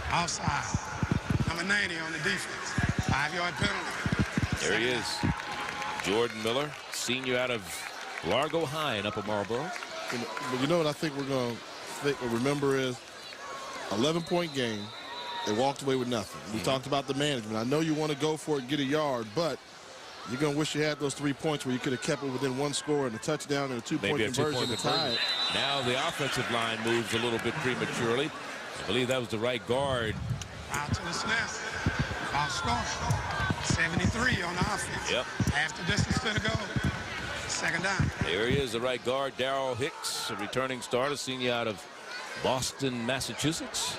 S12: Outside. Number 90 on the defense. 5-yard penalty.
S4: There he is. Jordan Miller, senior out of Largo High in Upper Marlboro.
S5: But you know what I think we're going to remember is 11-point game. They walked away with nothing. We talked about the management. I know you want to go for it, get a yard, but you're going to wish you had those 3 points where you could have kept it within one score and a touchdown and a two-point conversion to tie it.
S4: Now the offensive line moves a little bit prematurely. I believe that was the right guard.
S12: Out to the snap. Foul score. 73 on the offense.
S4: Yep.
S12: Half the distance to the goal. Second down.
S4: There he is, the right guard, Darrell Hicks, a returning starter, senior out of Boston, Massachusetts.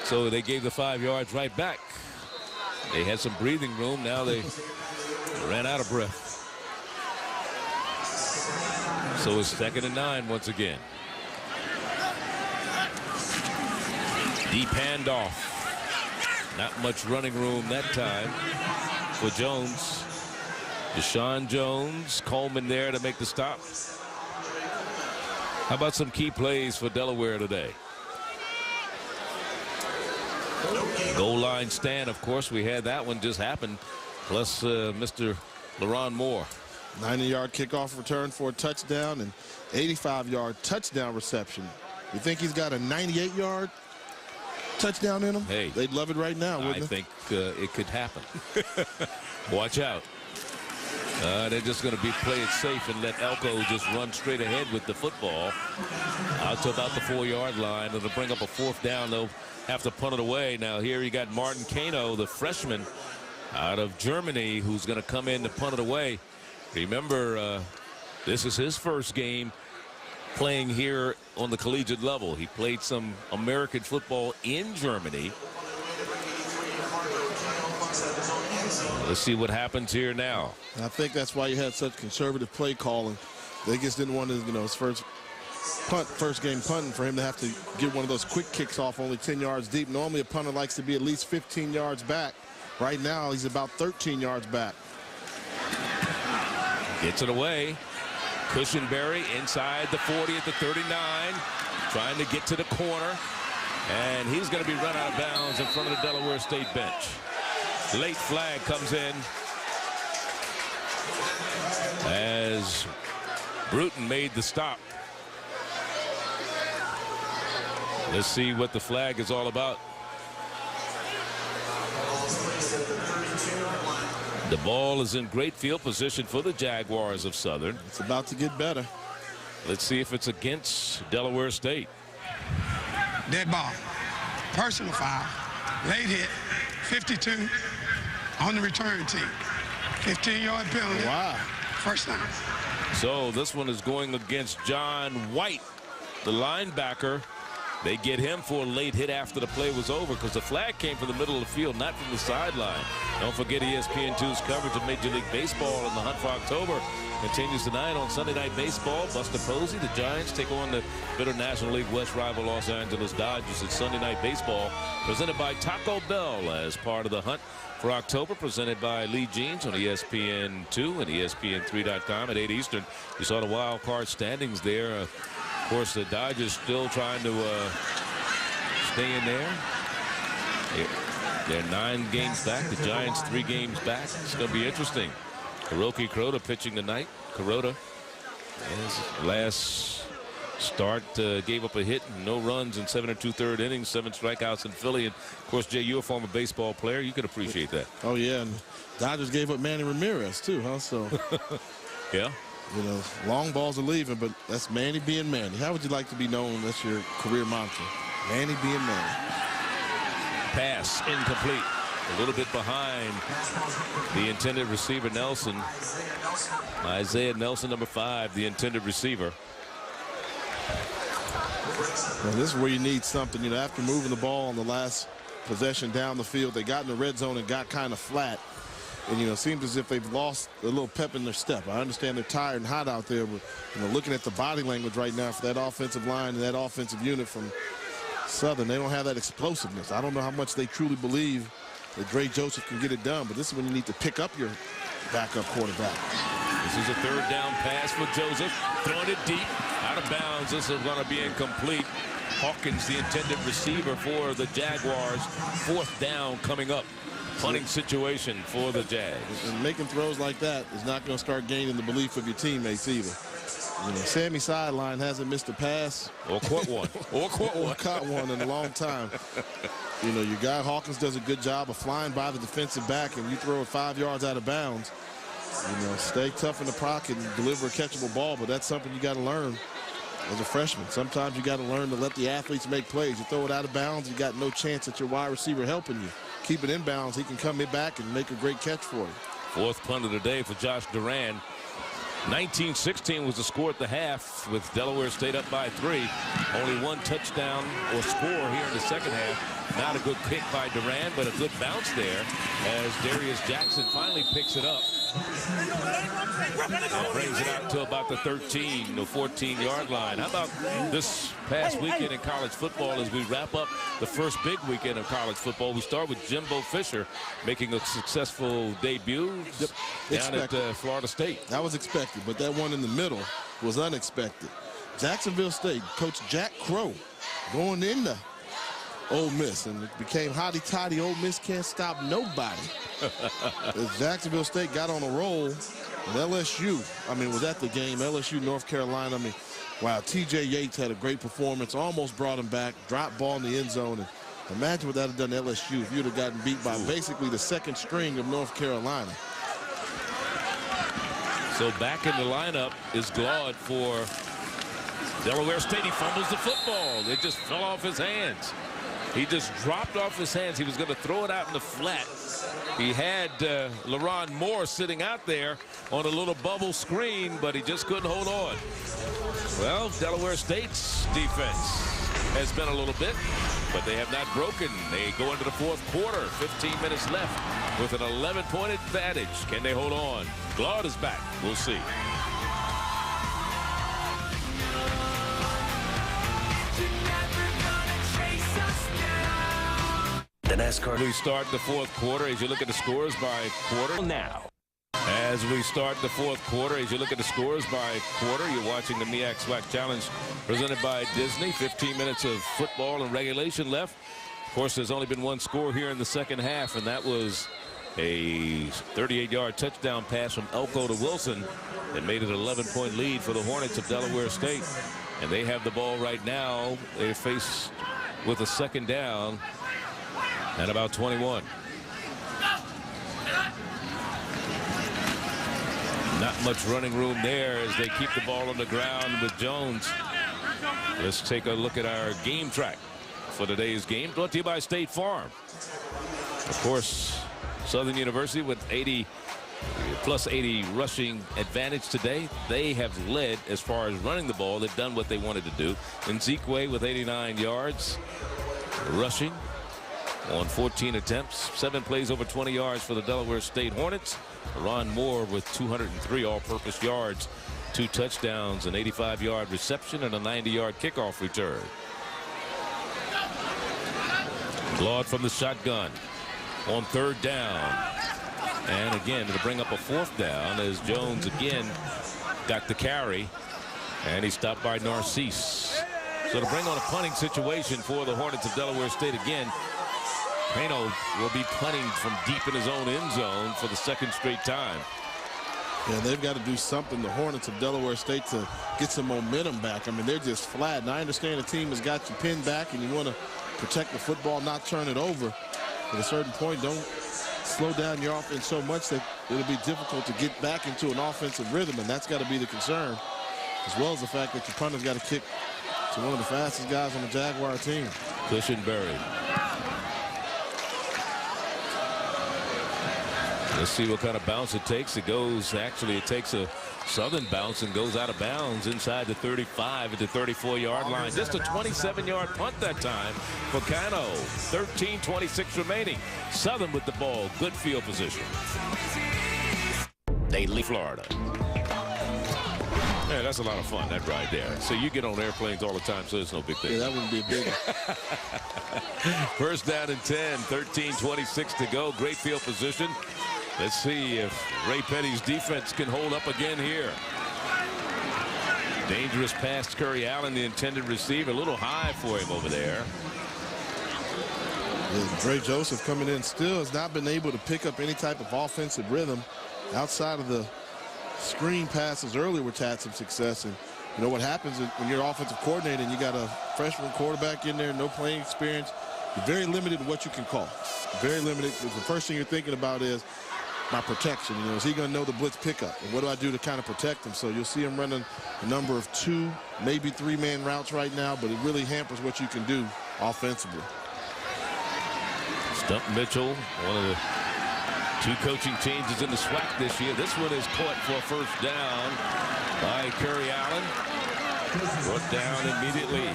S4: So they gave the 5 yards right back. They had some breathing room. Now they ran out of breath. So it's 2nd and 9 once again. Deep handoff. Not much running room that time for Jones. Deshaun Jones, Coleman there to make the stop. How about some key plays for Delaware today? Goal line stand, of course, we had that one just happen. Plus Mr. LaRon Moore.
S5: 90-yard kickoff return for a touchdown and 85-yard touchdown reception. You think he's got a 98-yard touchdown in him?
S4: Hey,
S5: they'd love it right now, wouldn't
S4: they? I think it could happen. Watch out. They're just going to play it safe and let Elko just run straight ahead with the football out to about the 4-yard line. It'll bring up a 4th down. They'll have to punt it away. Now here you got Martin Kano, the freshman out of Germany, who's going to come in to punt it away. Remember, this is his first game playing here on the collegiate level. He played some American football in Germany. Let's see what happens here now.
S5: I think that's why you had such conservative play calling. They just didn't want to, his first game punting, for him to have to get one of those quick kicks off only 10 yards deep. Normally a punter likes to be at least 15 yards back. Right now he's about 13 yards back.
S4: Gets it away. Cushenberry inside the 40 at the 39, trying to get to the corner, and he's going to be run out of bounds in front of the Delaware State bench. Late flag comes in as Bruton made the stop. Let's see what the flag is all about. The ball is in great field position for the Jaguars of Southern.
S5: It's about to get better.
S4: Let's see if it's against Delaware State.
S12: Dead ball. Personal foul. Late hit. 52 on the return team. 15-yard penalty.
S5: Wow.
S12: First down.
S4: So this one is going against John White, the linebacker. They get him for a late hit after the play was over because the flag came from the middle of the field, not from the sideline. Don't forget ESPN2's coverage of Major League Baseball in the hunt for October continues tonight on Sunday Night Baseball. Buster Posey, the Giants, take on the bitter National League West rival Los Angeles Dodgers at Sunday Night Baseball, presented by Taco Bell as part of the hunt for October, presented by Lee Jeans on ESPN2 and ESPN3.com at 8 Eastern. You saw the wild card standings there. Of course, the Dodgers still trying to stay in there. They're 9 games back. The Giants 3 games back. It's going to be interesting. Hiroki Kuroda pitching tonight. Kuroda, his last start, gave up a hit and no runs in 7 2/3 innings, 7 strikeouts in Philly. And of course, Jay, you're a former baseball player. You can appreciate that.
S5: Oh yeah, and Dodgers gave up Manny Ramirez too, huh? So
S4: yeah,
S5: you know, long balls are leaving, but that's Manny being Manny. How would you like to be known? That's your career mantra, Manny being Manny.
S4: Pass incomplete. A little bit behind the intended receiver, Nelson. Isaiah Nelson, number 5, the intended receiver.
S5: Well, this is where you need something. You know, after moving the ball on the last possession down the field, they got in the red zone and got kind of flat. And, you know, it seems as if they've lost a little pep in their step. I understand they're tired and hot out there, but, you know, looking at the body language right now for that offensive line and that offensive unit from Southern, they don't have that explosiveness. I don't know how much they truly believe that Dre Joseph can get it done, but this is when you need to pick up your backup quarterback.
S4: This is a 3rd down pass for Joseph, throwing it deep, out of bounds. This is going to be incomplete. Hawkins, the intended receiver for the Jaguars. 4th down coming up. Punting situation for the Jags.
S5: And making throws like that is not going to start gaining the belief of your teammates either. You know, Sammy Sideline hasn't missed a pass.
S4: Or caught one.
S5: Or caught one in a long time. You know, your guy Hawkins does a good job of flying by the defensive back, and you throw it 5 yards out of bounds. You know, stay tough in the pocket and deliver a catchable ball, but that's something you got to learn as a freshman. Sometimes you got to learn to let the athletes make plays. You throw it out of bounds, you got no chance at your wide receiver helping you. Keep it in bounds, he can come in back and make a great catch for you.
S4: 4th punt of the day for Josh Duran. 19-16 was the score at the half, with Delaware State up by 3. Only 1 touchdown or score here in the second half. Not a good pick by Duran, but a good bounce there as Darius Jackson finally picks it up. And brings it out to about the 13 or 14-yard line. How about this past weekend in college football as we wrap up the first big weekend of college football? We start with Jimbo Fisher making a successful debut down at Florida State.
S5: That was expected, but that one in the middle was unexpected. Jacksonville State, Coach Jack Crow going into Ole Miss, and it became hotty-toddy. Ole Miss can't stop nobody. As Jacksonville State got on a roll, and LSU, I mean, was at the game. LSU, North Carolina, I mean, wow, TJ Yates had a great performance, almost brought him back, dropped ball in the end zone. And imagine what that had done to LSU if you'd have gotten beat by basically the 2nd string of North Carolina.
S4: So back in the lineup is Glaude for Delaware State. He fumbles the football. It just fell off his hands. He just dropped off his hands. He was going to throw it out in the flat. He had LaRon Moore sitting out there on a little bubble screen, but he just couldn't hold on. Well, Delaware State's defense has been a little bit, but they have not broken. They go into the 4th quarter, 15 minutes left with an 11-point advantage. Can they hold on? Glaude is back. We'll see.
S18: The NASCAR.
S4: We start the 4th quarter as you look at the scores by quarter now. As we start the 4th quarter, as you look at the scores by quarter, you're watching the MEAC SWAC Challenge presented by Disney. 15 minutes of football and regulation left. Of course, there's only been 1 score here in the second half, and that was a 38-yard touchdown pass from Elko to Wilson that made it an 11-point lead for the Hornets of Delaware State. And they have the ball right now. They're faced with a 2nd down and about 21. Not much running room there as they keep the ball on the ground with Jones. Let's take a look at our game track for today's game, brought to you by State Farm. Of course, Southern University with plus 80 rushing advantage today. They have led as far as running the ball. They've done what they wanted to do. And Zekwe with 89 yards rushing on 14 attempts. 7 plays over 20 yards for the Delaware State Hornets. Ron Moore with 203 all-purpose yards, 2 touchdowns, an 85-yard reception, and a 90-yard kickoff return. Glaude from the shotgun on 3rd down. And again, to bring up a 4th down as Jones again got the carry, and he stopped by Narcisse. So to bring on a punting situation for the Hornets of Delaware State again. Pano will be punting from deep in his own end zone for the second straight time.
S5: Yeah, they've got to do something, the Hornets of Delaware State, to get some momentum back. I mean, they're just flat. And I understand the team has got you pinned back and you want to protect the football, not turn it over. At a certain point, don't slow down your offense so much that it'll be difficult to get back into an offensive rhythm, and that's got to be the concern, as well as the fact that your punter's got to kick to one of the fastest guys on the Jaguar team.
S4: Cushenberry. Let's see what kind of bounce it takes. It goes, actually, it takes a Southern bounce and goes out of bounds inside the 35 at the 34-yard line. Just a 27-yard punt that time for Cano. 13:26 remaining. Southern with the ball. Good field position. They leave Florida. Yeah, that's a lot of fun, that ride there. So you get on airplanes all the time, so it's no big thing.
S5: Yeah, that wouldn't be a big one.
S4: First down and 10, 13:26 to go. Great field position. Let's see if Ray Petty's defense can hold up again here. Dangerous pass to Curry Allen, the intended receiver. A little high for him over there.
S5: Yeah, Dre Joseph coming in still has not been able to pick up any type of offensive rhythm outside of the screen passes earlier, which had some success. And you know what happens when you're offensive coordinator and you got a freshman quarterback in there, no playing experience, you're very limited in what you can call. Very limited. The first thing you're thinking about is my protection. You know, is he going to know the blitz pickup? And what do I do to kind of protect him? So you'll see him running a number of 2, maybe 3-man routes right now, but it really hampers what you can do offensively.
S4: Stump Mitchell, one of the 2 coaching changes in the SWAC this year. This one is caught for a first down by Curry Allen. Brought down immediately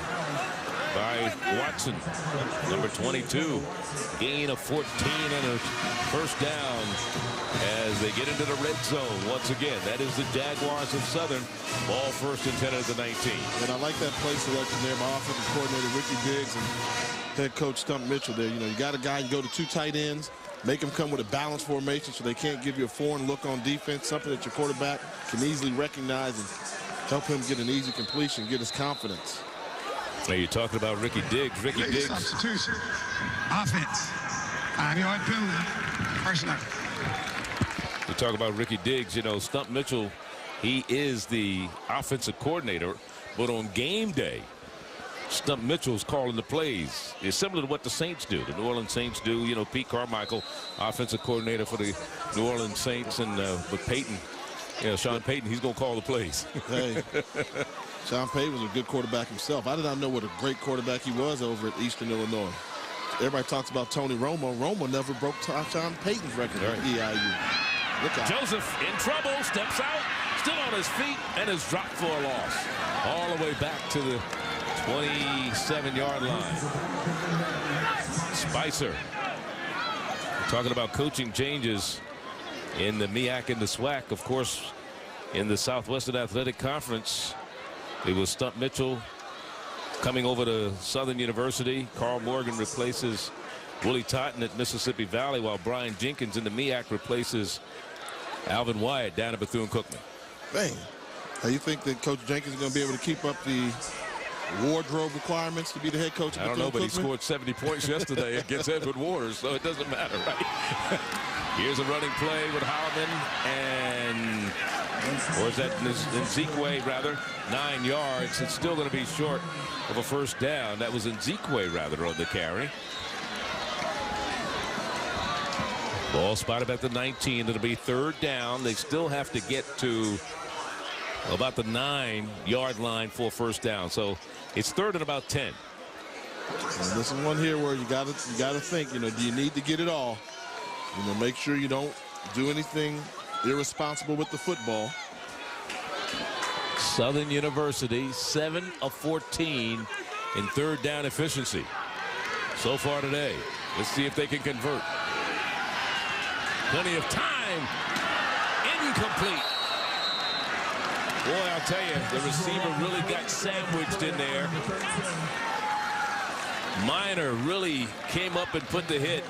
S4: by Watson, number 22. Gain of 14 and a first down as they get into the red zone once again. That is the Jaguars of Southern. Ball first and 10 at the 19.
S5: And I like that play selection there by offensive coordinator Ricky Diggs and head coach Stump Mitchell there. You know, you got a guy, you go to 2 tight ends, make them come with a balanced formation so they can't give you a foreign look on defense, something that your quarterback can easily recognize and help him get an easy completion, get his confidence.
S4: Now you're talking about Ricky Diggs. Ricky Diggs.
S12: Substitution. Offense. 5-yard penalty. First down.
S4: You talk about Ricky Diggs. You know, Stump Mitchell, he is the offensive coordinator, but on game day, Stump Mitchell's calling the plays. It's similar to what the Saints do. The New Orleans Saints do. You know, Pete Carmichael, offensive coordinator for the New Orleans Saints, and with Peyton, you know, Sean Payton, he's going to call the plays.
S5: Hey, Sean Payton was a good quarterback himself. I did not know what a great quarterback he was over at Eastern Illinois. Everybody talks about Tony Romo. Romo never broke Sean Payton's record at EIU. Look out.
S4: Joseph in trouble, steps out, still on his feet, and is dropped for a loss. All the way back to the 27-yard line. Spicer. Talking about coaching changes in the MEAC and the SWAC. Of course, in the Southwestern Athletic Conference, it was Stump Mitchell coming over to Southern University. Carl Morgan replaces Willie Totten at Mississippi Valley, while Brian Jenkins in the MEAC replaces Alvin Wyatt down at Bethune-Cookman.
S5: Man, how you think that Coach Jenkins is going to be able to keep up the wardrobe requirements to be the head coach of
S4: I don't know, but he scored 70 points yesterday against Edward Waters, so it doesn't matter, right? Here's a running play with Holloman, and or is that Nzikwe, rather? 9 yards. It's still going to be short of a first down. That was Nzikwe, rather, on the carry. Ball spotted at the 19. It'll be 3rd down. They still have to get to about the 9-yard line for first down. So it's 3rd and about 10.
S5: And this is one here where you got to think, you know, do you need to get it all? You know, make sure you don't do anything irresponsible with the football.
S4: Southern University 7 of 14 in 3rd down efficiency so far today. Let's see if they can convert. Plenty of time. Incomplete. Boy, I'll tell you, the receiver really got sandwiched in there. Minor really came up and put the hit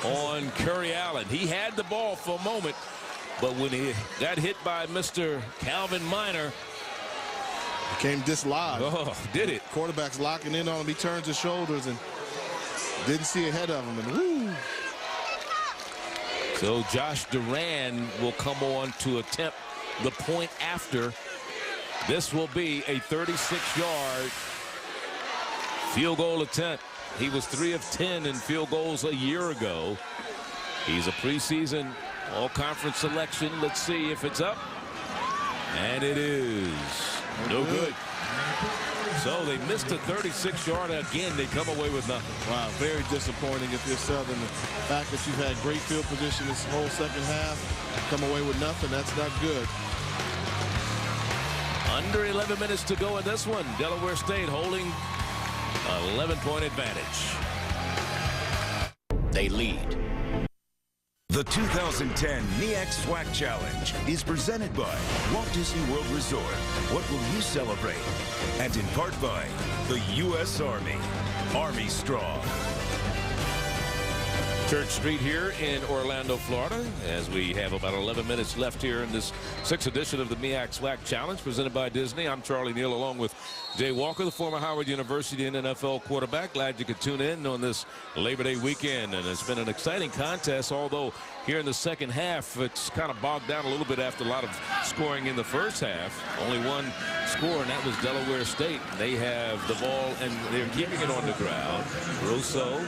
S4: on Curry Allen. He had the ball for a moment, but when he got hit by Mr. Calvin Minor,
S5: became dislodged.
S4: Oh, did it?
S5: Quarterback's locking in on him. He turns his shoulders, and Didn't see ahead of him, and woo.
S4: So Josh Duran will come on to attempt the point after. This will be a 36-yard field goal attempt. He was 3 of 10 in field goals a year ago. He's a preseason all-conference selection. Let's see if it's up. And it is no good. So they missed a 36-yarder again. They come away with nothing.
S5: Wow, very disappointing if you're Southern. The fact that you've had great field position this whole second half, come away with nothing, that's not good.
S4: Under 11 minutes to go in this one. Delaware State holding an 11-point advantage.
S1: They lead.
S3: The 2010 MEAC SWAC Challenge is presented by Walt Disney World Resort. What will you celebrate? And in part by the U.S. Army. Army Strong.
S4: Church Street here in Orlando, Florida, as we have about 11 minutes left here in this 6th edition of the MEAC SWAC Challenge presented by Disney. I'm Charlie Neal along with Jay Walker, the former Howard University and NFL quarterback. Glad you could tune in on this Labor Day weekend, and it's been an exciting contest, although here in the second half it's kind of bogged down a little bit after a lot of scoring in the first half. Only one score, and that was Delaware State. They have the ball and they're keeping it on the ground. Rousseau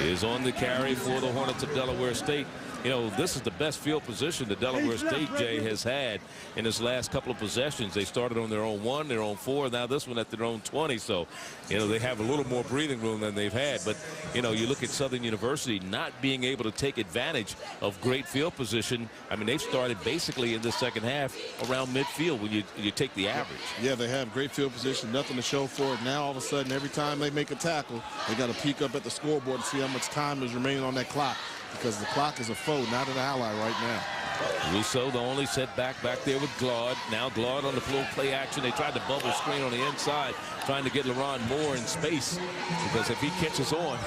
S4: is on the carry for the Hornets of Delaware State. You know, this is the best field position that Delaware State, Jay, has had in his last couple of possessions. They started on their own 1, their own 4, now this one at their own 20. So, you know, they have a little more breathing room than they've had. But, you know, you look at Southern University not being able to take advantage of great field position. I mean, they've started basically in the second half around midfield when you take the average.
S5: Yeah, they have great field position, nothing to show for it. Now, all of a sudden, every time they make a tackle, they got to peek up at the scoreboard to see how much time is remaining on that clock, because the clock is a foe, not an ally right now.
S4: Rousseau, the only setback back there with Glaude. Now Glaude on the floor, play action. They tried to bubble screen on the inside, trying to get LaRon Moore in space, because if he catches on,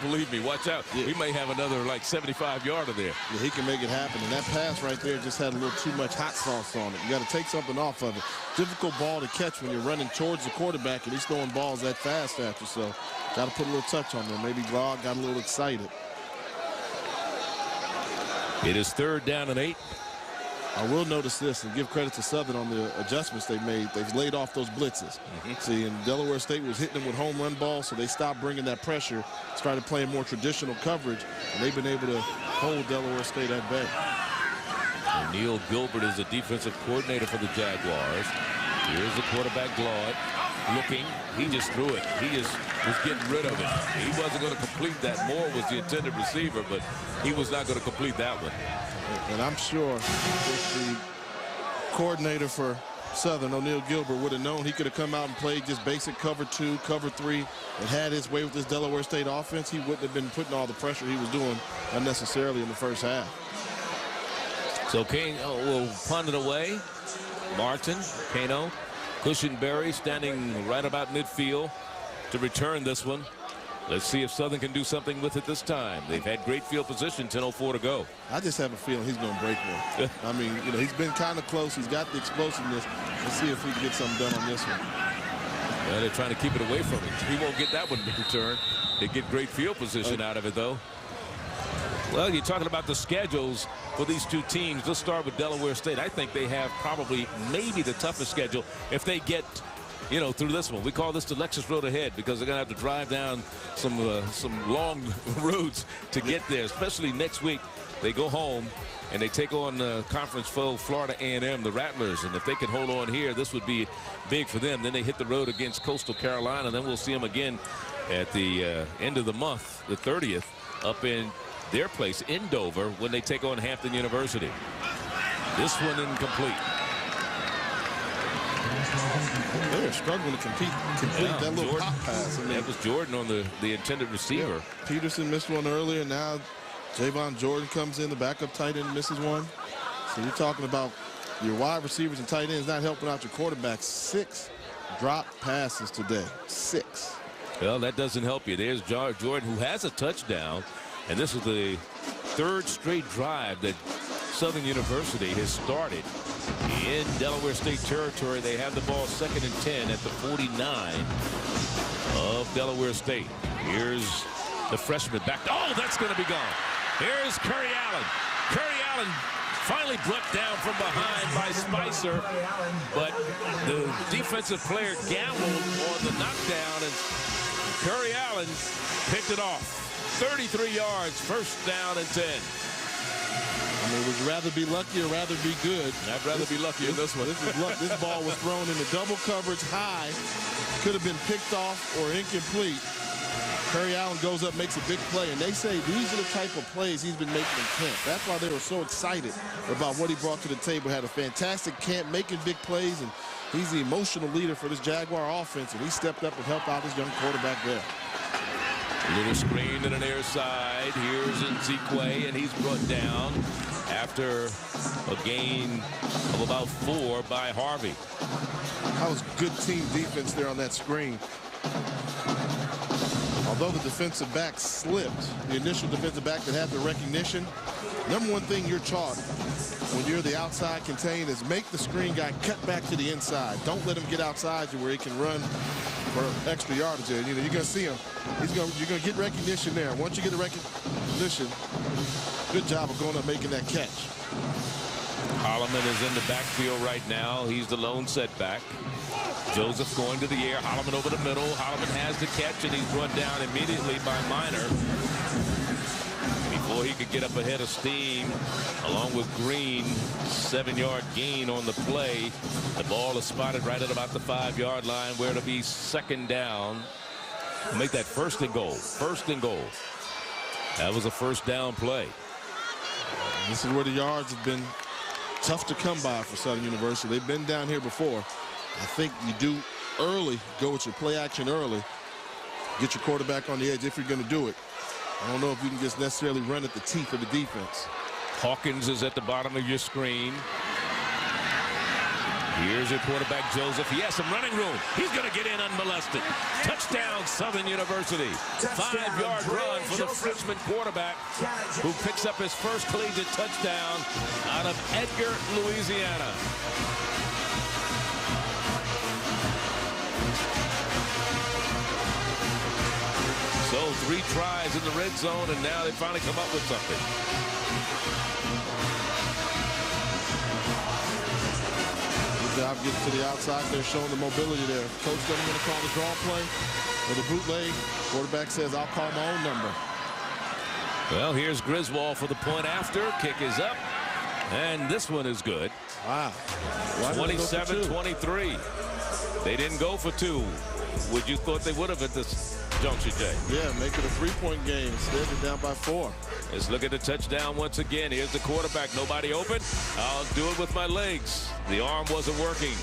S4: believe me, watch out.
S5: Yeah.
S4: We may have another like 75-yarder there.
S5: Yeah, he can make it happen. And that pass right there just had a little too much hot sauce on it. You got to take something off of it. Difficult ball to catch when you're running towards the quarterback and he's throwing balls that fast after. So got to put a little touch on there. Maybe Glaude got a little excited.
S4: It is 3rd down and 8.
S5: I will notice this and give credit to Southern on the adjustments they made. They've laid off those blitzes. See, and Delaware State was hitting them with home run balls, so they stopped bringing that pressure, started playing more traditional coverage, and they've been able to hold Delaware State at bay.
S4: Neil Gilbert is the defensive coordinator for the Jaguars. Here's the quarterback, Glaude, looking. He just threw it. He just was getting rid of it. He wasn't going to complete that. Moore was the intended receiver, but he was not going to complete that one.
S5: And I'm sure if the coordinator for Southern, O'Neal Gilbert, would have known he could have come out and played just basic cover 2, cover 3, and had his way with this Delaware State offense, he wouldn't have been putting all the pressure he was doing unnecessarily in the first half.
S4: So Kane will punt it away. Martin, Kano, Cushenberry standing right about midfield to return this one. Let's see if Southern can do something with it this time. They've had great field position, 10:04 to go.
S5: I just have a feeling he's going to break one. I mean, you know, he's been kind of close. He's got the explosiveness. Let's see if we can get something done on this one.
S4: Well, they're trying to keep it away from him. He won't get that one to return. They get great field position out of it, though. Well, you're talking about the schedules for these two teams. Let's start with Delaware State. I think they have probably maybe the toughest schedule if they get, you know, through this one. We call this the Lexus Road Ahead because they're going to have to drive down some long roads to get there, especially next week. They go home and they take on conference foe Florida A&M, the Rattlers. And if they can hold on here, this would be big for them. Then they hit the road against Coastal Carolina. Then we'll see them again at the end of the month, the 30th, up in their place in Dover when they take on Hampton University. This one incomplete.
S5: They're struggling to complete that little
S4: Jordan,
S5: pop pass. I mean,
S4: that was Jordan on the intended receiver.
S5: Yeah, Peterson missed one earlier. Now Javon Jordan comes in, the backup tight end, misses one. So you're talking about your wide receivers and tight ends not helping out your quarterback. 6 drop passes today. 6.
S4: Well, that doesn't help you. There's Jordan, who has a touchdown. And this is the 3rd straight drive that Southern University has started in Delaware State territory. They have the ball 2nd and 10 at the 49 of Delaware State. Here's the freshman back. Oh, that's going to be gone. Here's Curry Allen. Curry Allen finally brought down from behind by Spicer, but the defensive player gambled on the knockdown, and Curry Allen picked it off. 33 yards, 1st down and 10.
S5: I mean, would you rather be lucky or rather be good?
S4: I'd rather be lucky in this one.
S5: This is luck. This ball was thrown into double coverage high. Could have been picked off or incomplete. Curry Allen goes up, makes a big play, and they say these are the type of plays he's been making in camp. That's why they were so excited about what he brought to the table. Had a fantastic camp, making big plays, and he's the emotional leader for this Jaguar offense, and he stepped up and helped out his young quarterback there.
S4: A little screen to the near side. Here's Nzikwe, and he's brought down after a gain of about 4 by Harvey.
S5: That was good team defense there on that screen. Although the defensive back slipped, the initial defensive back that had the recognition, number one thing you're taught when you're the outside contained is make the screen guy cut back to the inside. Don't let him get outside you where he can run for extra yardage. You know, you're going to see him. You're going to get recognition there. Once you get the recognition, good job of going up making that catch.
S4: Holloman is in the backfield right now. He's the lone setback. Joseph going to the air. Holloman over the middle. Holloman has the catch, and he's run down immediately by Minor. Before he could get up ahead of steam, along with Green, 7-yard gain on the play. The ball is spotted right at about the 5-yard line, where it'll be 2nd down. Make that 1st and goal. 1st and goal. That was a 1st down play.
S5: This is where the yards have been tough to come by for Southern University. They've been down here before. I think you do early, go with your play action early, get your quarterback on the edge if you're going to do it. I don't know if you can just necessarily run at the teeth of the defense.
S4: Hawkins is at the bottom of your screen. Here's your quarterback, Joseph. He has some running room. He's going to get in unmolested. Touchdown, Southern University. 5-yard run for the freshman quarterback, who picks up his first collegiate touchdown out of Edgar, Louisiana. So 3 tries in the red zone, and now they finally come up with something.
S5: Good job getting to the outside. They're showing the mobility there. Coach doesn't want to call the draw play or the bootleg. Quarterback says, I'll call my own number.
S4: Well, here's Griswold for the point after. Kick is up, and this one is good.
S5: Wow.
S4: 27-23. They didn't go for 2. Would you thought they would have at this juncture, Jay?
S5: Yeah, make it a 3-point game. Instead, they're down by 4.
S4: Let's look at the touchdown once again. Here's the quarterback. Nobody open. I'll do it with my legs. The arm wasn't working.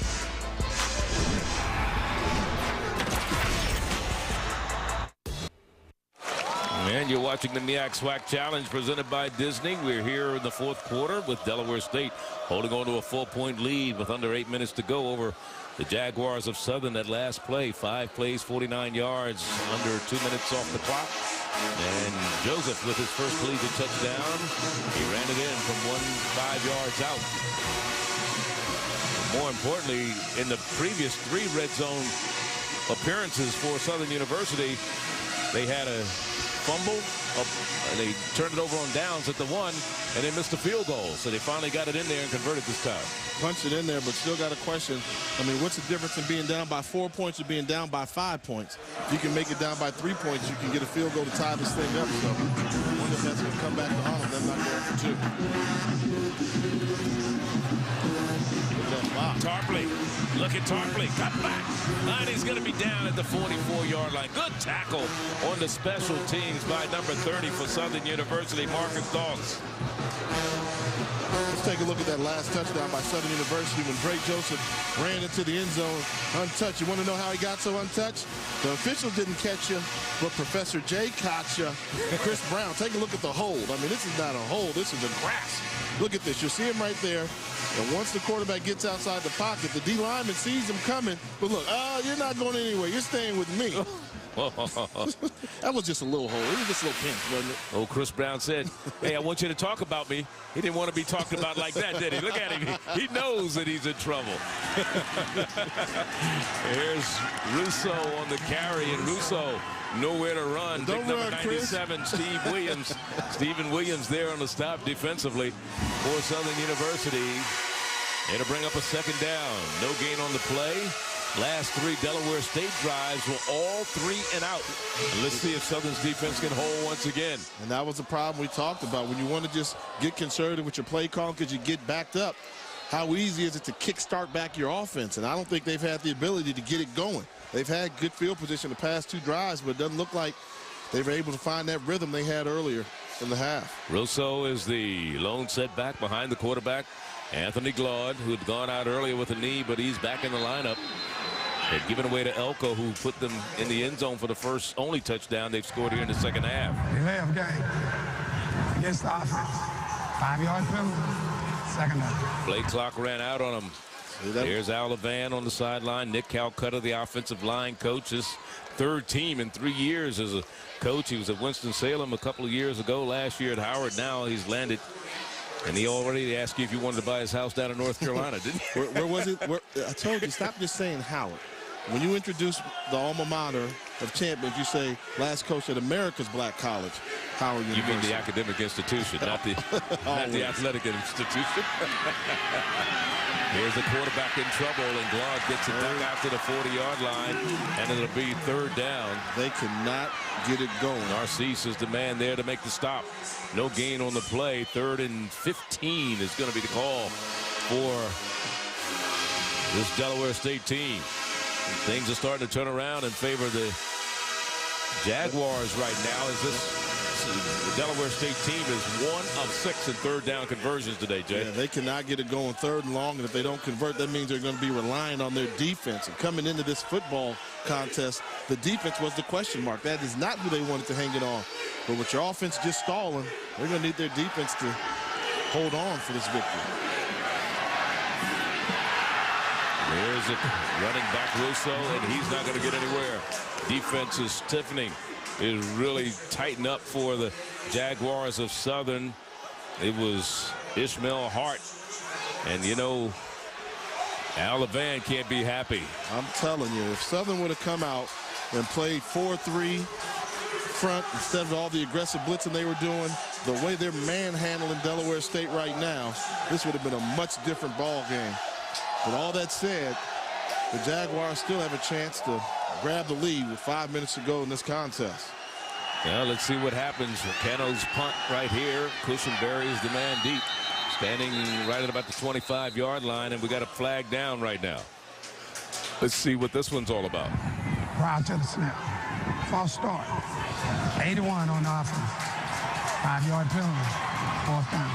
S4: And you're watching the MEAC SWAC Challenge presented by Disney. We're here in the 4th quarter with Delaware State holding on to a 4-point lead with under 8 minutes to go over the Jaguars of Southern. That last play, 5 plays, 49 yards, under 2 minutes off the clock. And Joseph with his first collegiate touchdown. He ran it in from 5 yards out. More importantly, in the previous 3 red zone appearances for Southern University, they had a fumble, and they turned it over on downs at the 1, and they missed a field goal. So they finally got it in there and converted this time.
S5: Punched it in there, but still got a question. I mean, what's the difference in being down by 4 points or being down by 5 points? If you can make it down by 3 points, you can get a field goal to tie this thing up. So I wonder if that's going to come back to haunt them. They're not going for 2. Wow.
S4: Tarpley, look at Tarpley, cut back, and he's going to be down at the 44-yard line. Good tackle on the special teams by number 30 for Southern University, Marcus Dawes.
S5: Let's take a look at that last touchdown by Southern University when Bray Joseph ran into the end zone untouched. You want to know how he got so untouched? The officials didn't catch him, but Professor J caught you. Chris Brown, take a look at the hold. I mean, this is not a hold. This is a grass. Look at this. You'll see him right there. And once the quarterback gets outside the pocket, the D lineman sees him coming. But look, you're not going anywhere. You're staying with me. That was just a little hole. It was just a little pinch, wasn't it?
S4: Oh, Chris Brown said, hey, I want you to talk about me. He didn't want to be talked about like that, did he? Look at him. He knows that he's in trouble. Here's Russo on the carry, and Russo nowhere to run.
S5: Don't
S4: Big number
S5: run,
S4: 97, Steve Williams. Stephen Williams there on the stop defensively for Southern University. It'll bring up a second down. No gain on the play. Last 3 Delaware State drives were all 3 and out. And let's see if Southern's defense can hold once again.
S5: And that was the problem we talked about. When you want to just get conservative with your play call because you get backed up, how easy is it to kickstart back your offense? And I don't think they've had the ability to get it going. They've had good field position the past 2 drives, but it doesn't look like they were able to find that rhythm they had earlier in the half.
S4: Russo is the lone setback behind the quarterback, Anthony Glaude, who had gone out earlier with a knee, but he's back in the lineup. They've given away to Elko, who put them in the end zone for the only touchdown they've scored here in the second half.
S12: Delay of game against the offense. 5-yard penalty, second down.
S4: Play clock ran out on him. There's Al Levan on the sideline. Nick Calcutta, the offensive line coach, his 3rd team in 3 years as a coach. He was at Winston-Salem a couple of years ago. Last year at Howard. Now he's landed. And he already asked you if you wanted to buy his house down in North Carolina, didn't he?
S5: Where was it? I told you, stop just saying Howard. When you introduce the alma mater of champions, you say last coach at America's Black College, Howard University.
S4: You mean the academic institution, not the athletic institution. Here's the quarterback in trouble, and Glaude gets it back out to the 40-yard line, and it'll be 3rd down.
S5: They cannot get it going.
S4: Narcisse is the man there to make the stop. No gain on the play. 3rd and 15 is going to be the call for this Delaware State team. Things are starting to turn around in favor of the Jaguars right now, as the Delaware State team is 1 of 6 in 3rd down conversions today, Jay.
S5: Yeah, they cannot get it going 3rd and long, and if they don't convert, that means they're going to be relying on their defense. And coming into this football contest, the defense was the question mark. That is not who they wanted to hang it on. But with your offense just stalling, they're going to need their defense to hold on for this victory.
S4: There's a running back Russo, and he's not going to get anywhere. Defense is stiffening. Is really tighten up for the Jaguars of Southern. It was Ishmael Hart, and you know, Al Levan can't be happy.
S5: I'm telling you, if Southern would have come out and played 4-3 front instead of all the aggressive blitzing they were doing, the way they're manhandling Delaware State right now, this would have been a much different ball game. But all that said, the Jaguars still have a chance to grab the lead with 5 minutes to go in this contest.
S4: Well, let's see what happens. Cano's punt right here. Cushenberry is the man deep, standing right at about the 25-yard line, and we got a flag down right now. Let's see what this one's all about.
S12: Prior to the snap. False start. 81 on the offense. 5-yard penalty. 4th down.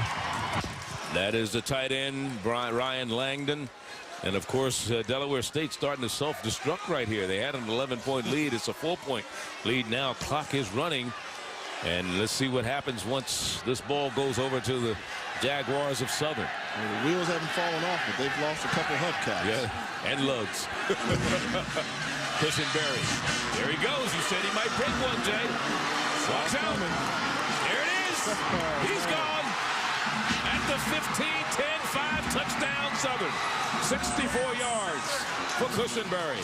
S4: That is the tight end, Ryan Langdon. And, of course, Delaware State starting to self-destruct right here. They had an 11-point lead. It's a 4-point lead now. Clock is running. And let's see what happens once this ball goes over to the Jaguars of Southern.
S5: Well, the wheels haven't fallen off, but they've lost a couple hubcaps.
S4: Yeah, and lugs. Cushenberry. There he goes. You said he might break one, Jay. Walks out. There it is. He's gone. At the 15, 10, 5, touchdown Southern. 64 yards for Cushenberry.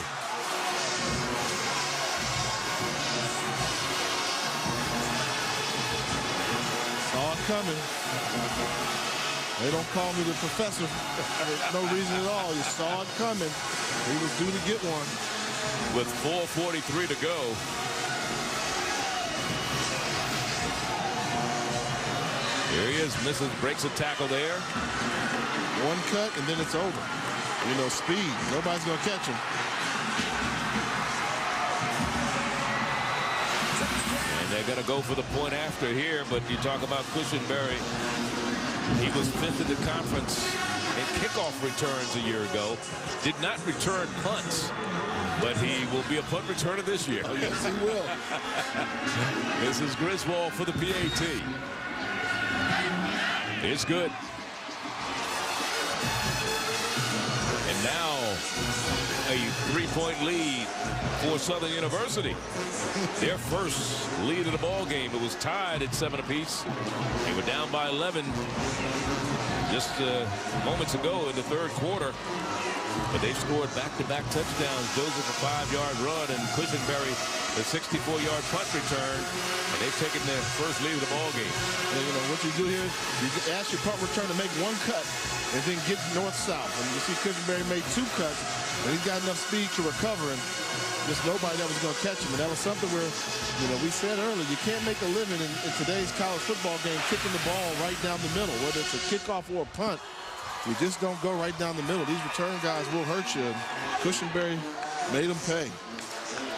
S5: Saw it coming. They don't call me the professor for no reason at all. You saw it coming. He was due to get one.
S4: With 4:43 to go. Here he is, breaks a tackle there.
S5: One cut, and then it's over. You know, speed. Nobody's going to catch him.
S4: And they're going to go for the point after here, but you talk about Cushenberry. He was 5th in the conference in kickoff returns a year ago. Did not return punts, but he will be a punt returner this year.
S5: Oh, yes, he will.
S4: This is Griswold for the PAT. It's good. And now a a 3-point lead for Southern University. Their first lead of the ball game. It was tied at 7 apiece. They were down by 11 just moments ago in the third quarter. But they've scored back-to-back touchdowns. Joseph a 5-yard run and Cushenberry a 64-yard punt return. And they've taken their first lead of the ball game.
S5: And, you know, what you do here is you ask your punt return to make one cut and then get north-south. And you see Cushenberry made 2 cuts, and he's got enough speed to recover. And just nobody that was going to catch him. And that was something where, you know, we said earlier, you can't make a living in today's college football game kicking the ball right down the middle, whether it's a kickoff or a punt. You just don't go right down the middle. These return guys will hurt you. And Cushenberry made them pay.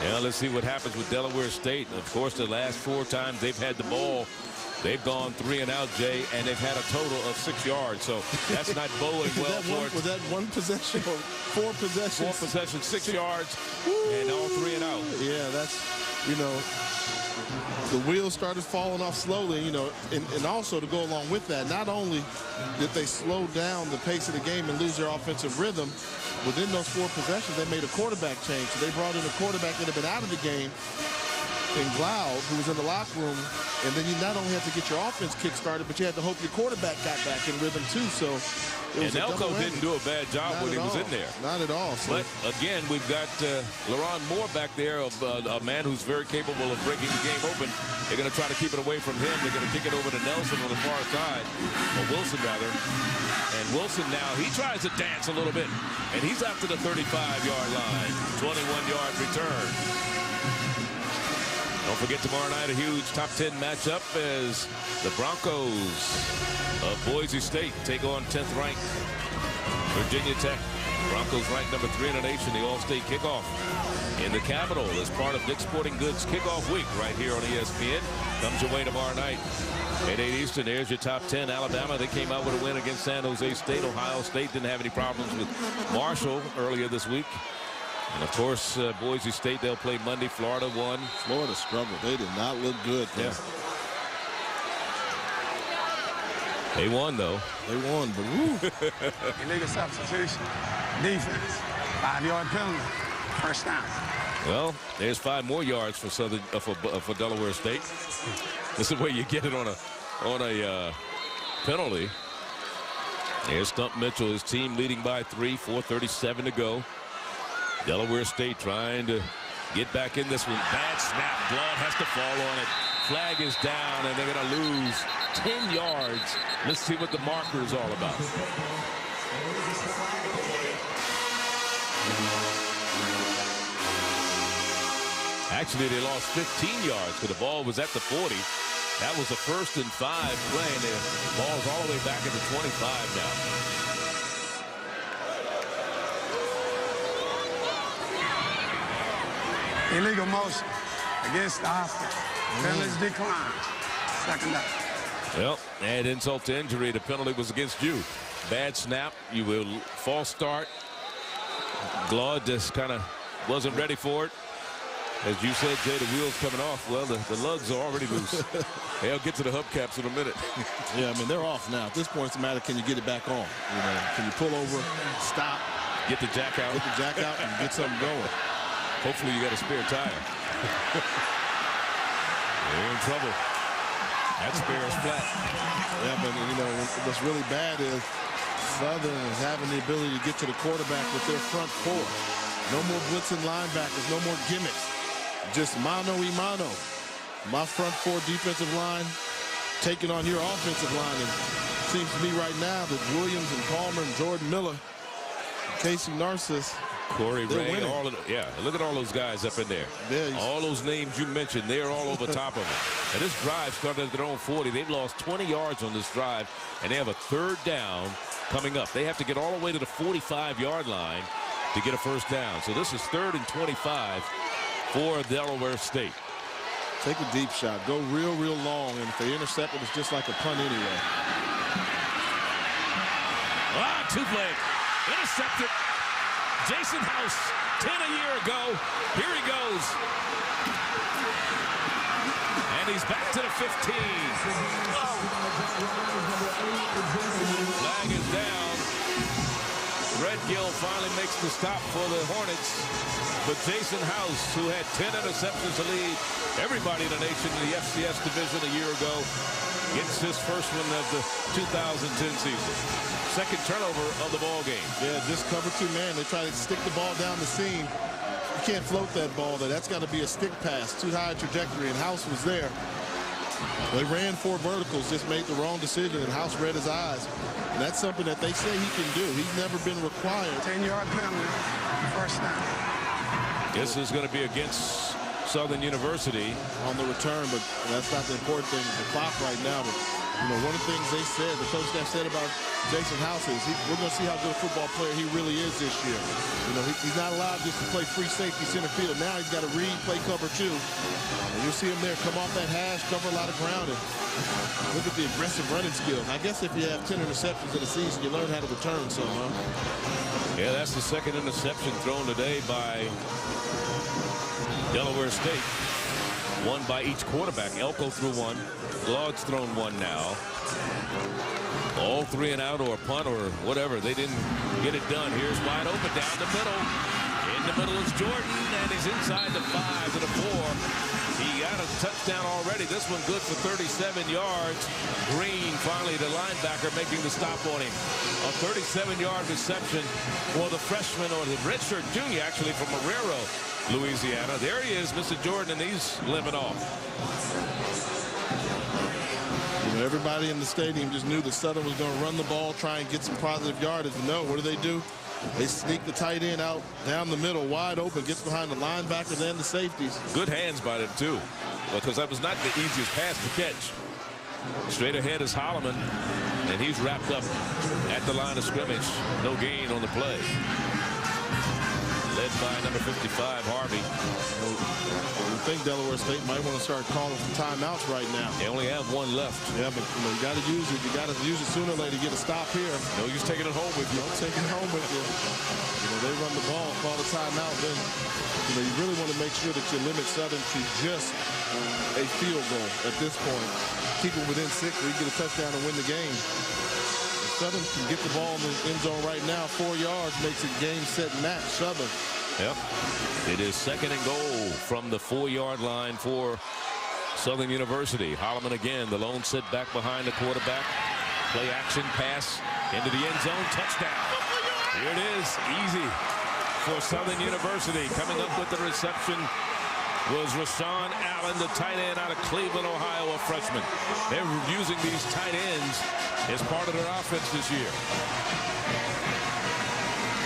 S4: Yeah, let's see what happens with Delaware State. Of course, the last 4 times they've had the ball, they've gone 3 and out, Jay, and they've had a total of 6 yards. So that's not bowling well for it.
S5: Was that 1 possession or 4 possessions?
S4: 4 possessions, 6 yards, and all 3 and out.
S5: Yeah, that's, you know, the wheels started falling off slowly, you know, and also to go along with that, not only did they slow down the pace of the game and lose their offensive rhythm, within those 4 possessions, they made a quarterback change. So they brought in a quarterback that had been out of the game in Gloud, who was in the locker room. And then you not only had to get your offense kick-started, but you had to hope your quarterback got back in rhythm, too. So it was
S4: and Elko didn't do a bad job when he was in there.
S5: Not at all. So.
S4: But, again, we've got LaRon Moore back there, a man who's very capable of breaking the game open. They're going to try to keep it away from him. They're going to kick it over to Nelson on the far side, or Wilson, rather. And Wilson now, he tries to dance a little bit, and he's after the 35-yard line. 21-yard return. Don't forget, tomorrow night, a huge top 10 matchup as the Broncos of Boise State take on 10th ranked Virginia Tech. Broncos ranked number 3 in the nation, the All-State kickoff in the Capitol as part of Dick's Sporting Goods kickoff week right here on ESPN. Comes your way tomorrow night at 8 Eastern. There's your top 10. Alabama, they came out with a win against San Jose State. Ohio State didn't have any problems with Marshall earlier this week. And, of course, Boise State, they'll play Monday. Florida won.
S5: Florida struggled. They did not look good.
S4: Yeah. They won, though.
S5: They won, but woo.
S12: Illegal substitution. Defense. 5-yard penalty. First down.
S4: Well, there's 5 more yards for for Delaware State. This is where you get it on a penalty. There's Stump Mitchell, his team leading by 3, 4:37 to go. Delaware State trying to get back in this one. Bad snap. Blood has to fall on it. Flag is down, and they're going to lose 10 yards. Let's see what the marker is all about. Actually, they lost 15 yards because the ball was at the 40. That was a 1st and 5 play, and the ball's all the way back at the 25 now.
S12: Illegal motion against the offense. Penalties declined. Second down.
S4: Well, add insult to injury. The penalty was against you. Bad snap. You will false start. Glaude just kind of wasn't ready for it. As you said, Jay, the wheels coming off. Well, the lugs are already loose. They'll get to the hubcaps in a minute.
S5: Yeah, I mean, they're off now. At this point, it's a matter, can you get it back on? You know, can you pull over, stop,
S4: get the jack out,
S5: and get something going?
S4: Hopefully you got a spare tire. They're in trouble. That spare is flat.
S5: Yeah, but, you know, what's really bad is Southern is having the ability to get to the quarterback with their front 4. No more blitzing linebackers, no more gimmicks. Just mano-y-mano. My front 4 defensive line taking on your offensive line. And it seems to me right now that Williams and Palmer and Jordan Miller, Casey Narcisse,
S4: Corey Ray, look at all those guys up in there. All those names you mentioned, they're all over top of it. And this drive started at their own 40. They've lost 20 yards on this drive, and they have a 3rd down coming up. They have to get all the way to the 45-yard line to get a 1st down. So this is 3rd and 25 for Delaware State.
S5: Take a deep shot. Go real, real long. And if they intercept it, it's just like a punt anyway.
S4: 2-flag. Intercepted. Jason House, 10 a year ago. Here he goes. And he's back to the 15. Flag is down. Red Gill finally makes the stop for the Hornets. But Jason House, who had 10 interceptions to lead everybody in the nation in the FCS division a year ago, gets his first one of the 2010 season. Second turnover of the ball game.
S5: Yeah, just cover 2 man. They try to stick the ball down the seam. You can't float that ball there. That's got to be a stick pass, too high trajectory, and House was there. They ran 4 verticals, just made the wrong decision, and House read his eyes. And that's something that they say he can do. He's never been required.
S12: 10-yard penalty, first down.
S4: This is going to be against Southern University
S5: on the return, but that's not the important thing. The clock right now. But, you know, one of the things they said, the coach staff said about Jason House is we're going to see how good a football player he really is this year. You know, he's not allowed just to play free safety center field. Now he's got to read, play cover 2. And you'll see him there come off that hash, cover a lot of ground, and look at the aggressive running skills. I guess if you have 10 interceptions in a season, you learn how to return some, huh?
S4: Yeah, that's the second interception thrown today by Delaware State. One by each quarterback. Elko threw one. Glaud's thrown one now. All 3 and out or a punt or whatever. They didn't get it done. Here's wide open down the middle. In the middle is Jordan, and he's inside the 5 to the 4. He got a touchdown already. This one good for 37 yards. Green, finally, the linebacker, making the stop on him. A 37-yard reception for the freshman, or the redshirt junior, actually, from Marrero, Louisiana. There he is, Mr. Jordan, and he's limping off.
S5: You know, everybody in the stadium just knew that Southern was going to run the ball, try and get some positive yardage. But no, what do? They sneak the tight end out down the middle, wide open, gets behind the linebackers and the safeties.
S4: Good hands by them, too, because that was not the easiest pass to catch. Straight ahead is Holloman, and he's wrapped up at the line of scrimmage. No gain on the play. Led by number 55, Harvey.
S5: I think Delaware State might want to start calling some timeouts right now.
S4: They only have 1 left.
S5: Yeah, but you got to use it. You got to use it sooner or later to get a stop here.
S4: No use taking it home with you.
S5: Don't take it home with you. You know, they run the ball, call the timeout, then you know you really want to make sure that you limit Southern to just a field goal at this point. Keep them within 6 where you get a touchdown and win the game. Southern can get the ball in the end zone right now. 4 yards makes it game, set, match. Southern.
S4: Yep. It is 2nd and goal from the 4-yard line for Southern University. Holloman again, the lone sit back behind the quarterback. Play action pass into the end zone. Touchdown. Here it is. Easy for Southern University. Coming up with the reception was Rashawn Allen, the tight end out of Cleveland, Ohio, a freshman. They're using these tight ends as part of their offense this year.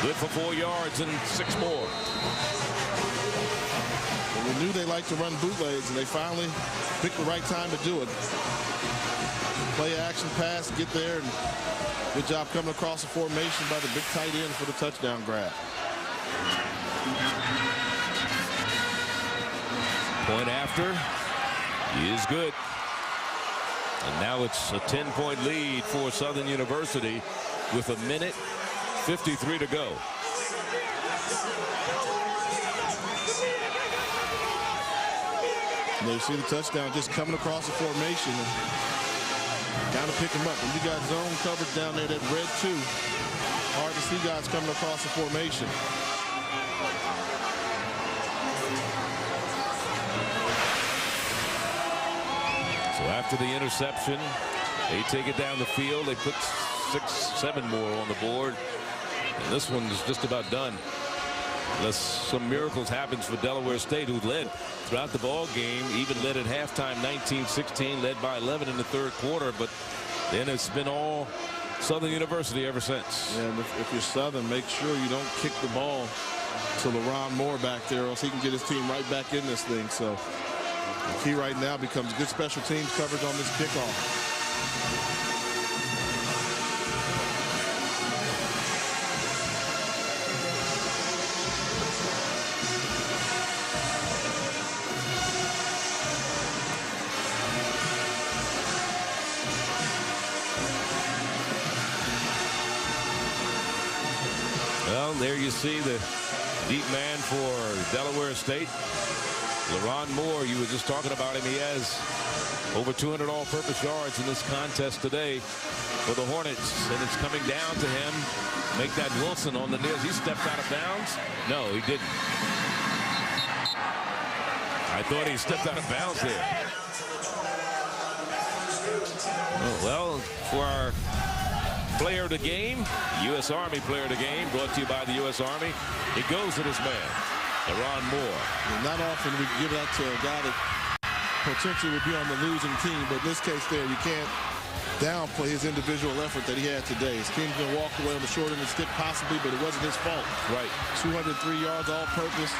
S4: Good for 4 yards and 6 more.
S5: Well, we knew they liked to run bootlegs, and they finally picked the right time to do it. Play action pass, get there, and good job coming across the formation by the big tight end for the touchdown grab.
S4: Point after is good. And now it's a 10-point lead for Southern University with 1:53 to go.
S5: And you see the touchdown just coming across the formation. Got to pick him up. When you got zone coverage down there, that red 2, hard to see guys coming across the formation.
S4: So after the interception, they take it down the field. They put 6, 7 more on the board. And this one's just about done. Unless some miracles happens for Delaware State, who led throughout the ball game, even led at halftime 19-16, led by 11 in the 3rd quarter. But then it's been all Southern University ever since.
S5: Yeah, and if you're Southern, make sure you don't kick the ball to LaRon Moore back there, or else he can get his team right back in this thing. So the key right now becomes good special teams coverage on this kickoff.
S4: Well, there you see the deep man for Delaware State. LaRon Moore, you were just talking about him. He has over 200 all-purpose yards in this contest today for the Hornets, and it's coming down to him make that Wilson on the near. He stepped out of bounds. No, he didn't. I thought he stepped out of bounds there. Oh, well, for our player of the game, U.S. Army player of the game, brought to you by the U.S. Army, it goes to this man, Deron Moore.
S5: Not often we give that to a guy that potentially would be on the losing team, but in this case there, you can't downplay his individual effort that he had today. His team's going to walk away on the short end of the stick possibly, but it wasn't his fault.
S4: Right.
S5: 203 yards all purpose.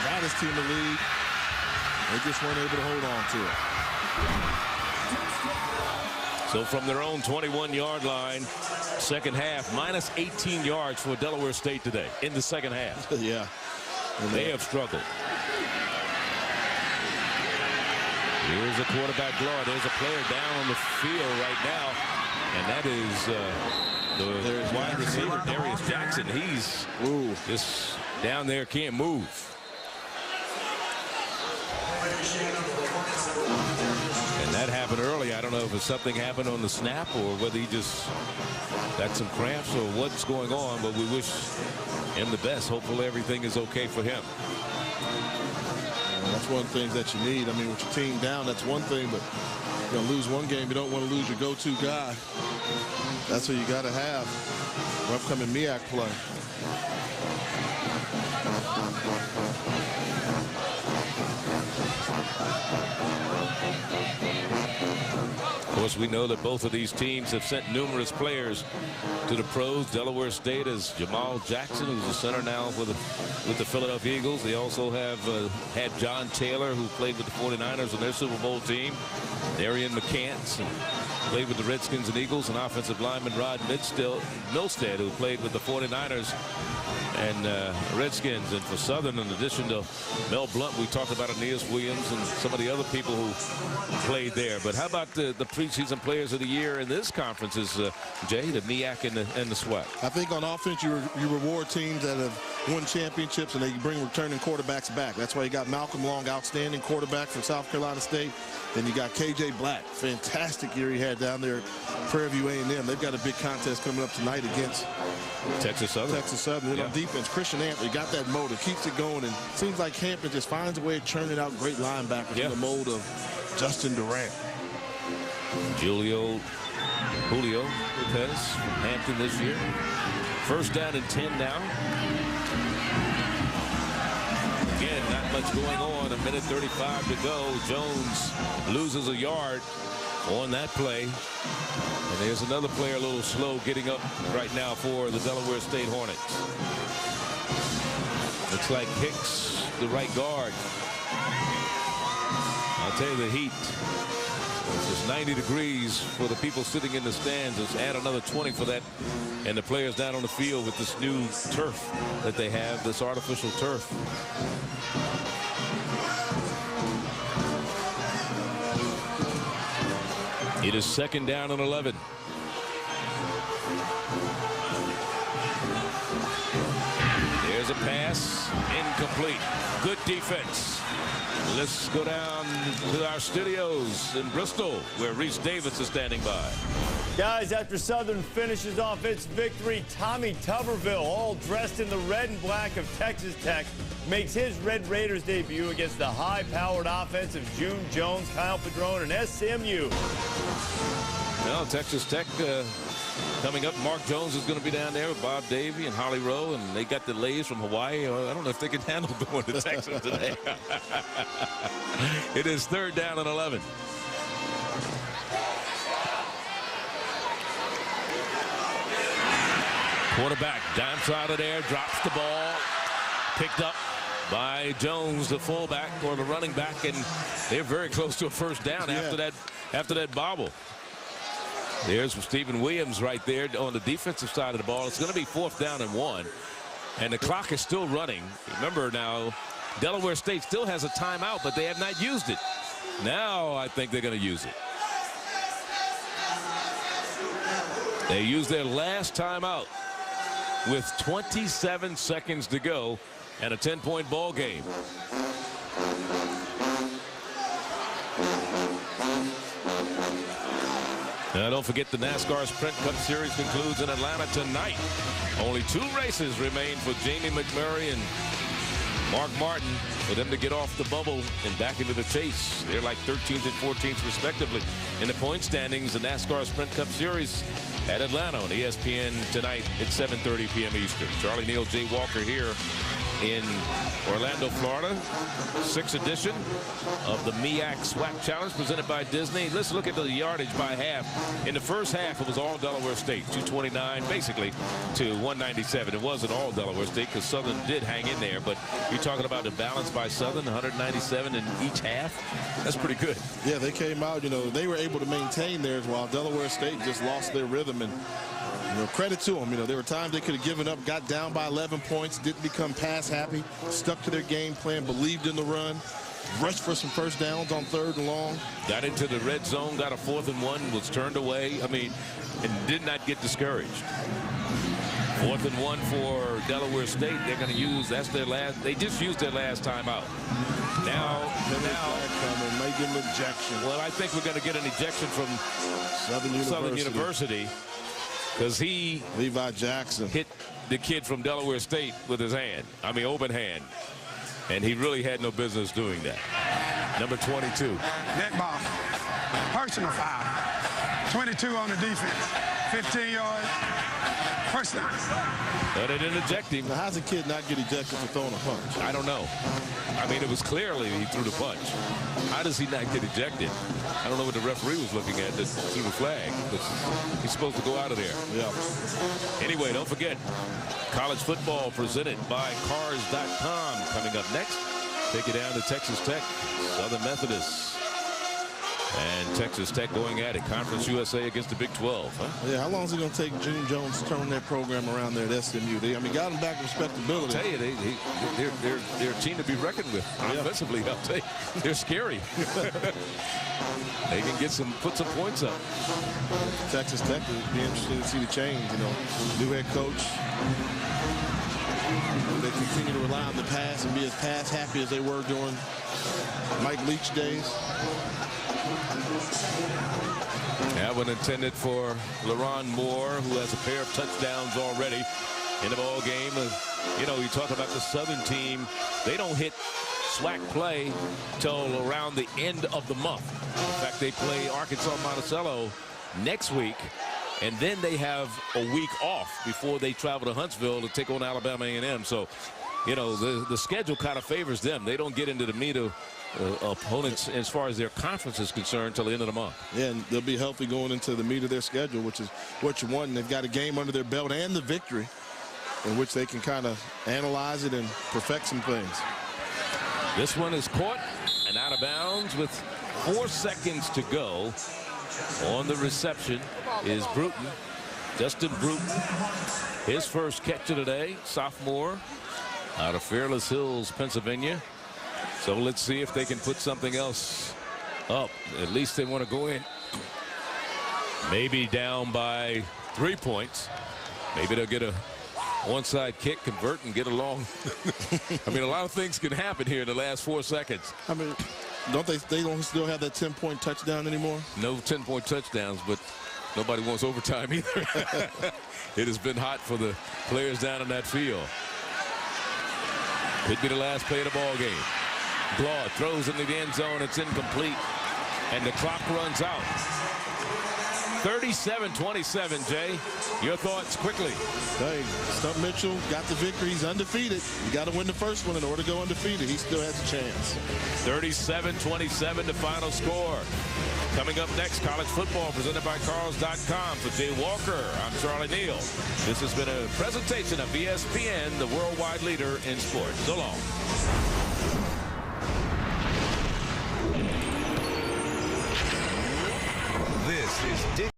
S5: Got his team the lead. They just weren't able to hold on to it.
S4: So from their own 21-yard line, second half, minus 18 yards for Delaware State today in the second half.
S5: Yeah.
S4: And they have struggled. Here's a quarterback draw. There's a player down on the field right now, and that is the wide receiver, Darius Jackson. He's just down there, can't move. And that happened early. I don't know if something happened on the snap or whether he just got some cramps or what's going on, but we wish him the best. Hopefully everything is okay for him.
S5: That's one of the things that you need. I mean, with your team down, that's one thing, but you're going to lose one game. You don't want to lose your go-to guy. That's what you got to have for upcoming MEAC play.
S4: Of course, we know that both of these teams have sent numerous players to the pros. Delaware State has Jamal Jackson, who's a center now with the Philadelphia Eagles. They also have had John Taylor, who played with the 49ers on their Super Bowl team. Darian McCants, and played with the Redskins and Eagles, and offensive lineman Rod Milstead, who played with the 49ers and Redskins. And for Southern, in addition to Mel Blunt, we talked about Aeneas Williams and some of the other people who played there. But how about the preseason players of the year in this conference is, Jay, the MEAC and the SWAC?
S5: I think on offense, you reward teams that have won championships and they bring returning quarterbacks back. That's why you got Malcolm Long, outstanding quarterback from South Carolina State. Then you got KJ Black, fantastic year he had down there at Prairie View A&M. They've got a big contest coming up tonight against
S4: Texas Southern.
S5: Then on defense, Christian Hampton got that motor, keeps it going, and it seems like Hampton just finds a way of churning out great linebackers in the mold of Justin Durant.
S4: Julio Lopez from Hampton this year. First down and 10 now. Again, not much going on. A minute 35 to go. Jones loses a yard on that play. And there's another player a little slow getting up right now for the Delaware State Hornets. Looks like Hicks, the right guard. I'll tell you, the heat. It's 90 degrees for the people sitting in the stands. Let's add another 20 for that. And the players down on the field with this new turf that they have, this artificial turf. It is second down and 11. There's a pass, incomplete. Good defense. Let's go down to our studios in Bristol, where Reese Davis is standing by.
S11: Guys, after Southern finishes off its victory, Tommy Tuberville, all dressed in the red and black of Texas Tech, makes his Red Raiders debut against the high-powered offense of June Jones, Kyle Padron, and SMU.
S4: Well, Texas Tech coming up. Mark Jones is going to be down there with Bob Davie and Holly Rowe, and they got the Lays from Hawaii. I don't know if they can handle going to Texas today. It is third down and 11. Quarterback dimes out of there, drops the ball, picked up by Jones, the fullback or the running back, and they're very close to a first down after that bobble. There's Stephen Williams right there on the defensive side of the ball. It's going to be fourth down and 1, and the clock is still running. Remember now, Delaware State still has a timeout, but they have not used it. Now I think they're going to use it. They used their last timeout with 27 seconds to go and a 10-point ball game. Now, don't forget the NASCAR Sprint Cup Series concludes in Atlanta tonight. Only 2 races remain for Jamie McMurray and Mark Martin for them to get off the bubble and back into the chase. They're like 13th and 14th respectively in the point standings. The NASCAR Sprint Cup Series at Atlanta on ESPN tonight at 7:30 p.m. Eastern. Charlie Neal, Jay Walker here in Orlando, Florida. 6th edition of the MEAC SWAC Challenge presented by Disney. Let's look at the yardage by half. In the first half, it was all Delaware State, 229 basically to 197. It wasn't all Delaware State because Southern did hang in there, but you're talking about the balance by Southern, 197 in each half. That's pretty good.
S5: Yeah, they came out, they were able to maintain theirs while Delaware State just lost their rhythm. And credit to them. There were times they could have given up, got down by 11 points, didn't become pass happy, stuck to their game plan, believed in the run, rushed for some first downs on 3rd and long. Got into the red zone, got a 4th and 1, was turned away. And did not get discouraged. 4th and 1 for Delaware State. They're going to use, they just used their last timeout. Now might get an ejection. Well, I think we're going to get an ejection from Southern University. Because Levi Jackson hit the kid from Delaware State with his hand. Open hand. And he really had no business doing that. Number 22.
S12: Net ball. Personal foul. 22 on the defense. 15 yards. First down.
S4: But it didn't eject him.
S5: Now, how's a kid not get ejected for throwing a punch?
S4: I don't know. It was clearly he threw the punch. How does he not get ejected? I don't know what the referee was looking at that threw the flag. But he's supposed to go out of there. Yeah. Anyway, don't forget, college football presented by Cars.com coming up next. Take it down to Texas Tech, Southern Methodist. And Texas Tech going at it. Conference USA against the Big 12. Huh?
S5: Yeah, how long is it going to take June Jones to turn their program around there at SMU? They, got them back respectability.
S4: I'll tell you, they're a team to be reckoned with. Offensively, I'll tell you, they're scary. They can put some points up.
S5: Texas Tech would be interesting to see the change. New head coach. They continue to rely on the pass and be as pass happy as they were during Mike Leach days.
S4: That one intended for LaRon Moore, who has a pair of touchdowns already in the ball game. You talk about the Southern team. They don't hit SWAC play till around the end of the month. In fact, they play Arkansas Monticello next week, and then they have a week off before they travel to Huntsville to take on Alabama A&M. So, the schedule kind of favors them. They don't get into the meat of opponents as far as their conference is concerned until the end of the month. Yeah, and they'll be healthy going into the meat of their schedule, which is what you want. And they've got a game under their belt and the victory in which they can kind of analyze it and perfect some things. This one is caught and out of bounds with 4 seconds to go. On the reception is Bruton, Justin Bruton. His first catch of the day, sophomore out of Fairless Hills, Pennsylvania. So let's see if they can put something else up. At least they want to go in. Maybe down by 3 points. Maybe they'll get a onside kick, convert, and get along. A lot of things can happen here in the last 4 seconds. They don't still have that 10-point touchdown anymore? No 10-point touchdowns, but nobody wants overtime either. It has been hot for the players down in that field. Could be the last play of the ball game. Glaw throws into the end zone. It's incomplete. And the clock runs out. 37-27, Jay. Your thoughts quickly. Hey, Stump Mitchell got the victory. He's undefeated. You got to win the first one in order to go undefeated. He still has a chance. 37-27, the final score. Coming up next, college football presented by Cars.com. For Jay Walker, I'm Charlie Neal. This has been a presentation of ESPN, the worldwide leader in sports. So long.